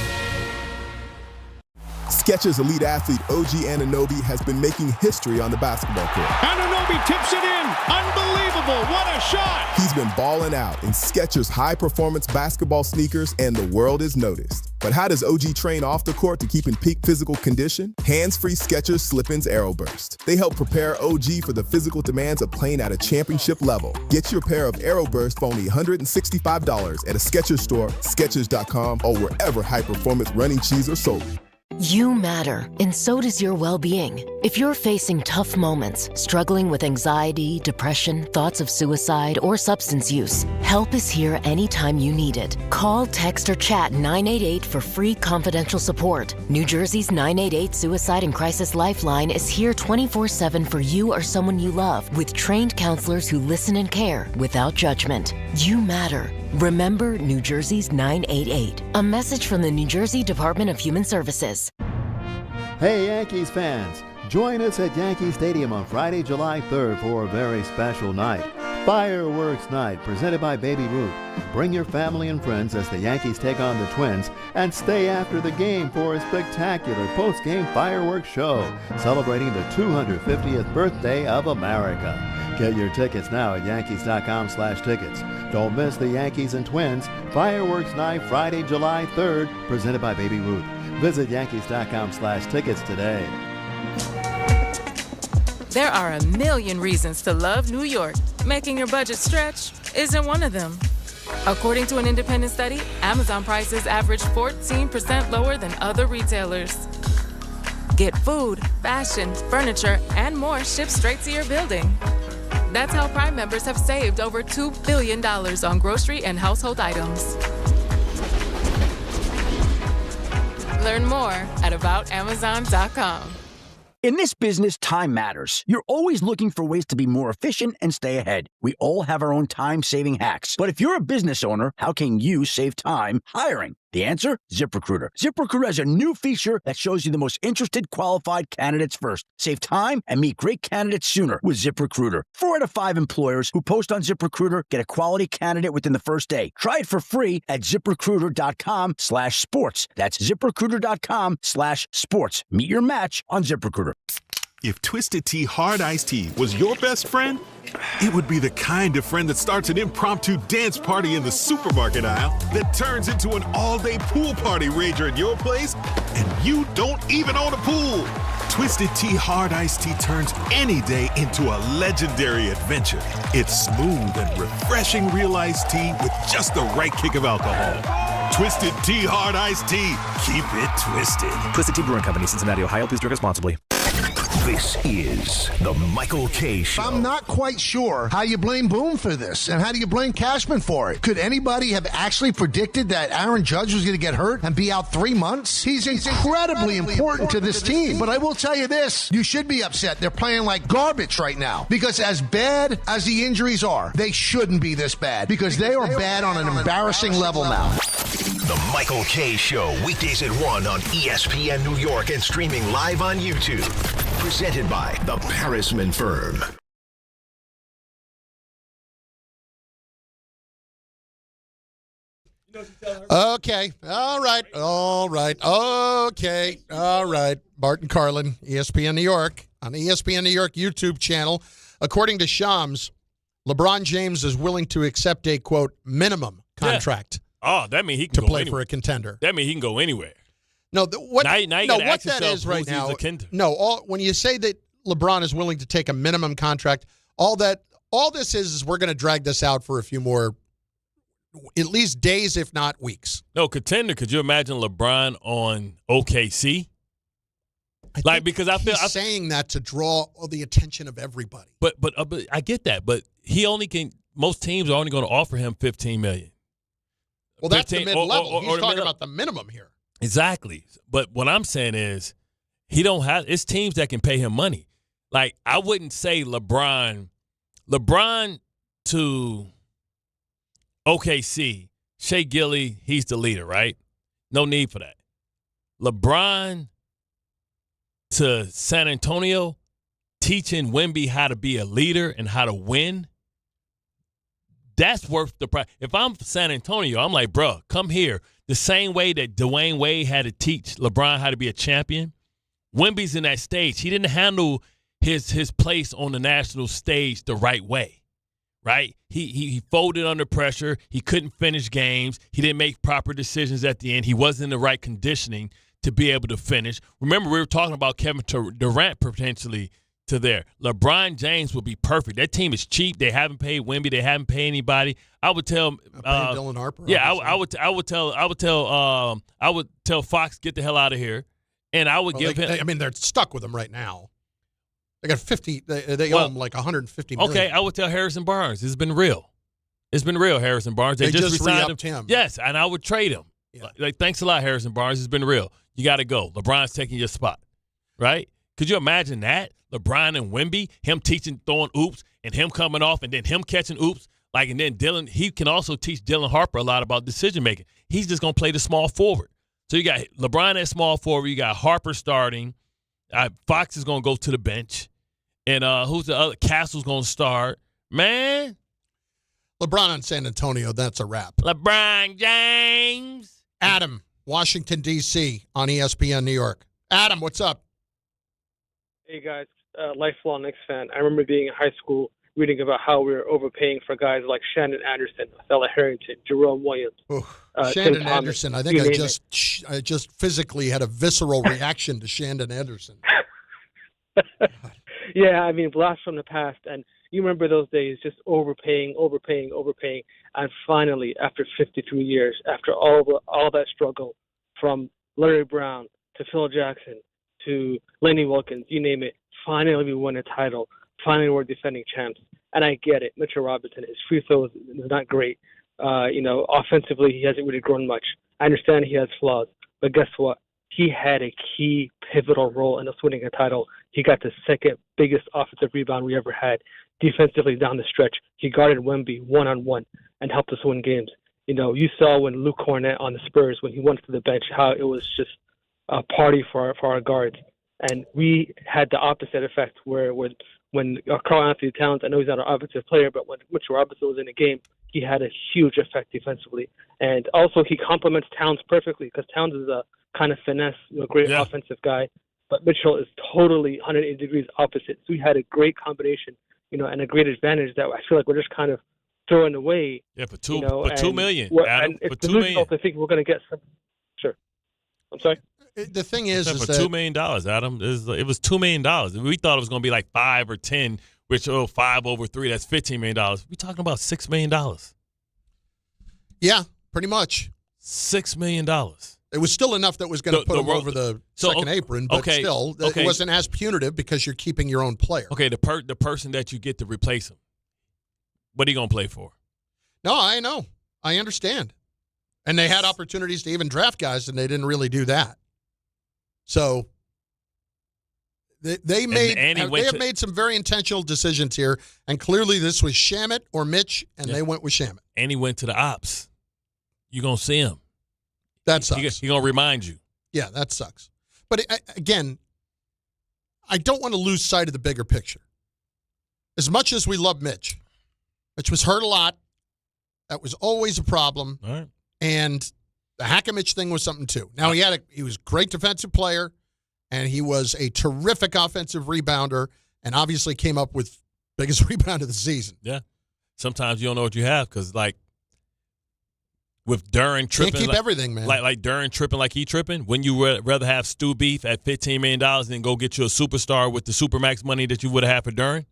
Speaker 12: Skechers elite athlete OG Anunoby has been making history on the basketball court.
Speaker 15: Anunoby tips it in. Unbelievable. What a shot.
Speaker 12: He's been balling out in Skechers high-performance basketball sneakers, and the world is noticed. But how does OG train off the court to keep in peak physical condition? Hands-free Skechers Slip-ins Aeroburst. They help prepare OG for the physical demands of playing at a championship level. Get your pair of Aeroburst for only $165 at a Skechers store, Skechers.com, or wherever high-performance running shoes are sold.
Speaker 19: You matter, and so does your well-being. If you're facing tough moments, struggling with anxiety, depression, thoughts of suicide, or substance use, help is here anytime you need it. Call, text, or chat 988 for free confidential support. New Jersey's 988 Suicide and Crisis Lifeline is here 24/7 for you or someone you love, with trained counselors who listen and care without judgment. You matter. Remember New Jersey's 988. A message from the New Jersey Department of Human Services.
Speaker 23: Hey Yankees fans, join us at Yankee Stadium on Friday, July 3rd for a very special night. Fireworks Night, presented by Baby Ruth. Bring your family and friends as the Yankees take on the Twins, and stay after the game for a spectacular post-game fireworks show celebrating the 250th birthday of America. Get your tickets now at Yankees.com/tickets. Don't miss the Yankees and Twins Fireworks Night, Friday, July 3rd, presented by Baby Ruth. Visit Yankees.com/tickets today.
Speaker 24: There are a million reasons to love New York. Making your budget stretch isn't one of them. According to an independent study, Amazon prices average 14% lower than other retailers. Get food, fashion, furniture, and more shipped straight to your building. That's how Prime members have saved over $2 billion on grocery and household items. Learn more at aboutamazon.com.
Speaker 26: In this business, time matters. You're always looking for ways to be more efficient and stay ahead. We all have our own time-saving hacks. But if you're a business owner, how can you save time hiring? The answer? ZipRecruiter. ZipRecruiter has a new feature that shows you the most interested qualified candidates first. Save time and meet great candidates sooner with ZipRecruiter. 4 out of 5 employers who post on ZipRecruiter get a quality candidate within the first day. Try it for free at ZipRecruiter.com/sports. That's ZipRecruiter.com/sports. Meet your match on ZipRecruiter.
Speaker 27: If Twisted Tea Hard Iced Tea was your best friend, it would be the kind of friend that starts an impromptu dance party in the supermarket aisle that turns into an all-day pool party rager at your place, and you don't even own a pool. Twisted Tea Hard Iced Tea turns any day into a legendary adventure. It's smooth and refreshing real iced tea with just the right kick of alcohol. Twisted Tea Hard Iced Tea. Keep it twisted.
Speaker 22: Twisted Tea Brewing Company, Cincinnati, Ohio. Please drink responsibly.
Speaker 5: This is the Michael K. Show.
Speaker 21: I'm not quite sure how you blame Boone for this, and how do you blame Cashman for it? Could anybody have actually predicted that Aaron Judge was going to get hurt and be out 3 months? He's incredibly important to this team. But I will tell you this, you should be upset. They're playing like garbage right now. Because as bad as the injuries are, they shouldn't be this bad. Because they are bad on an embarrassing level now.
Speaker 5: The Michael K. Show, weekdays at 1 on ESPN New York and streaming live on YouTube. Presented by the Parisman Firm.
Speaker 6: Okay. All right. Okay. All right. Bart Carlin, ESPN New York, on the ESPN New York YouTube channel. According to Shams, LeBron James is willing to accept a, quote, minimum contract.
Speaker 7: Yeah. Oh, that means he can
Speaker 6: to
Speaker 7: go
Speaker 6: play
Speaker 7: anywhere.
Speaker 6: for a contender.
Speaker 7: That means he can go anywhere.
Speaker 6: No, what
Speaker 7: that
Speaker 6: yourself,
Speaker 7: is
Speaker 6: right now.
Speaker 7: No,
Speaker 6: when you say that LeBron is willing to take a minimum contract, all this is we're going to drag this out for a few more, at least days, if not weeks.
Speaker 7: No, contender. Could you imagine LeBron on OKC? Because I feel
Speaker 6: he's saying that to draw all the attention of everybody.
Speaker 7: But I get that. But he only can. Most teams are only going to offer him $15 million.
Speaker 6: Well, that's the mid-level. He's talking about the minimum here.
Speaker 7: Exactly. But what I'm saying is he don't have – it's teams that can pay him money. Like, I wouldn't say LeBron to OKC, Shea Gilly, he's the leader, right? No need for that. LeBron to San Antonio, teaching Wemby how to be a leader and how to win, That's worth the price. If I'm San Antonio, I'm like, bro, come here. The same way that Dwayne Wade had to teach LeBron how to be a champion, Wemby's in that stage. He didn't handle his place on the national stage the right way, right? He folded under pressure. He couldn't finish games. He didn't make proper decisions at the end. He wasn't in the right conditioning to be able to finish. Remember, we were talking about Kevin Durant potentially to there. LeBron James would be perfect. That team is cheap. They haven't paid Wemby. They haven't paid anybody. I would tell
Speaker 6: Dylan Harper.
Speaker 7: Yeah, I would tell Fox, get the hell out of here. And I would give him.
Speaker 6: They're stuck with him right now. They got 50. They owe him like 150 million.
Speaker 7: Okay, I would tell Harrison Barnes. It's been real. It's been real, Harrison Barnes. They just re-upped him. Yes, and I would trade him. Yeah. Like, thanks a lot, Harrison Barnes. It's been real. You got to go. LeBron's taking your spot, right? Could you imagine that? LeBron and Wemby, him teaching throwing oops, and him coming off, and then him catching oops. And then Dylan, he can also teach Dylan Harper a lot about decision making. He's just gonna play the small forward. So you got LeBron at small forward. You got Harper starting. Fox is gonna go to the bench, and who's the other? Castle's gonna start. Man,
Speaker 6: LeBron on San Antonio. That's a wrap.
Speaker 7: LeBron James.
Speaker 6: Adam, Washington D.C. on ESPN New York. Adam, what's up?
Speaker 1: Hey guys, lifelong Knicks fan. I remember being in high school reading about how we were overpaying for guys like Shannon Anderson, Stella Harrington, Jerome Williams.
Speaker 6: Shannon Anderson. I think I just physically had a visceral reaction to Shannon Anderson.
Speaker 1: Yeah, I mean, blast from the past. And you remember those days, just overpaying. And finally, after 53 years, after all that struggle, from Larry Brown to Phil Jackson to Lenny Wilkins, you name it, finally we won a title. Finally we're defending champs. And I get it. Mitchell Robinson, his free throws is not great. Offensively, he hasn't really grown much. I understand he has flaws. But guess what? He had a key, pivotal role in us winning a title. He got the second biggest offensive rebound we ever had. Defensively down the stretch, he guarded Wemby one-on-one and helped us win games. You saw when Luke Cornett on the Spurs, when he went to the bench, how it was just a party for our guards. And we had the opposite effect where when Karl Anthony Towns, I know he's not an offensive player, but when Mitchell Robinson was in the game, he had a huge effect defensively. And also he complements Towns perfectly because Towns is a kind of finesse, great offensive guy. But Mitchell is totally 180 degrees opposite. So we had a great combination, and a great advantage that I feel like we're just kind of throwing away.
Speaker 7: Yeah, for $2 million.
Speaker 1: Adam, and it's delusional to think we're going to get some. Sure. I'm sorry?
Speaker 6: The thing is
Speaker 7: for
Speaker 6: that
Speaker 7: $2 million, Adam, it was $2 million. We thought it was going to be like 5 or 10, which 5 over 3, that's $15 million. We're talking about $6 million.
Speaker 6: Yeah, pretty much.
Speaker 7: $6 million.
Speaker 6: It was still enough that was going to put him over the second apron, but still, it wasn't as punitive because you're keeping your own player.
Speaker 7: Okay, the person that you get to replace him, what are you going to play for?
Speaker 6: No, I know. I understand. And they had opportunities to even draft guys, and they didn't really do that. So they have made some very intentional decisions here, and clearly this was Shamet or Mitch, and they went with Shamet.
Speaker 7: And he went to the ops. You're going to see him.
Speaker 6: That sucks.
Speaker 7: He's going to remind you.
Speaker 6: Yeah, that sucks. But again, I don't want to lose sight of the bigger picture. As much as we love Mitch was hurt a lot. That was always a problem.
Speaker 7: All right.
Speaker 6: And the Hack-a-Mitch thing was something too. Now he was a great defensive player, and he was a terrific offensive rebounder, and obviously came up with biggest rebound of the season.
Speaker 7: Yeah. Sometimes you don't know what you have because, with Duren tripping,
Speaker 6: can't keep everything, man.
Speaker 7: Like Duren tripping, like he tripping. When you rather have Stu Beef at $15 million than go get you a superstar with the supermax money that you would have had for Duren?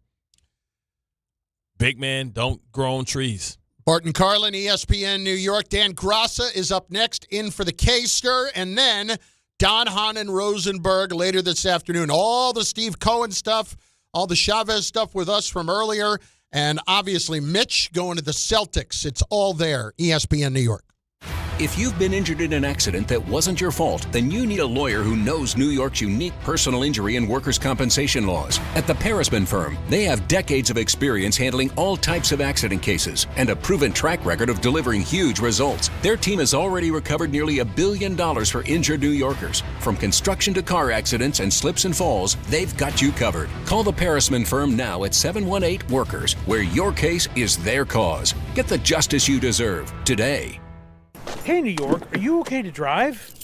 Speaker 7: Big man, don't grow on trees.
Speaker 6: Bart Carlin, ESPN New York. Dan Grassa is up next in for the K-Stir. And then Don, Hahn, and Rosenberg later this afternoon. All the Steve Cohen stuff, all the Chavez stuff with us from earlier, and obviously Mitch going to the Celtics. It's all there, ESPN New York.
Speaker 3: If you've been injured in an accident that wasn't your fault, then you need a lawyer who knows New York's unique personal injury and workers' compensation laws. At the Parisman Firm, they have decades of experience handling all types of accident cases and a proven track record of delivering huge results. Their team has already recovered nearly $1 billion for injured New Yorkers. From construction to car accidents and slips and falls, they've got you covered. Call the Parisman Firm now at 718-WORKERS, where your case is their cause. Get the justice you deserve today.
Speaker 4: Hey, New York, are you okay to drive?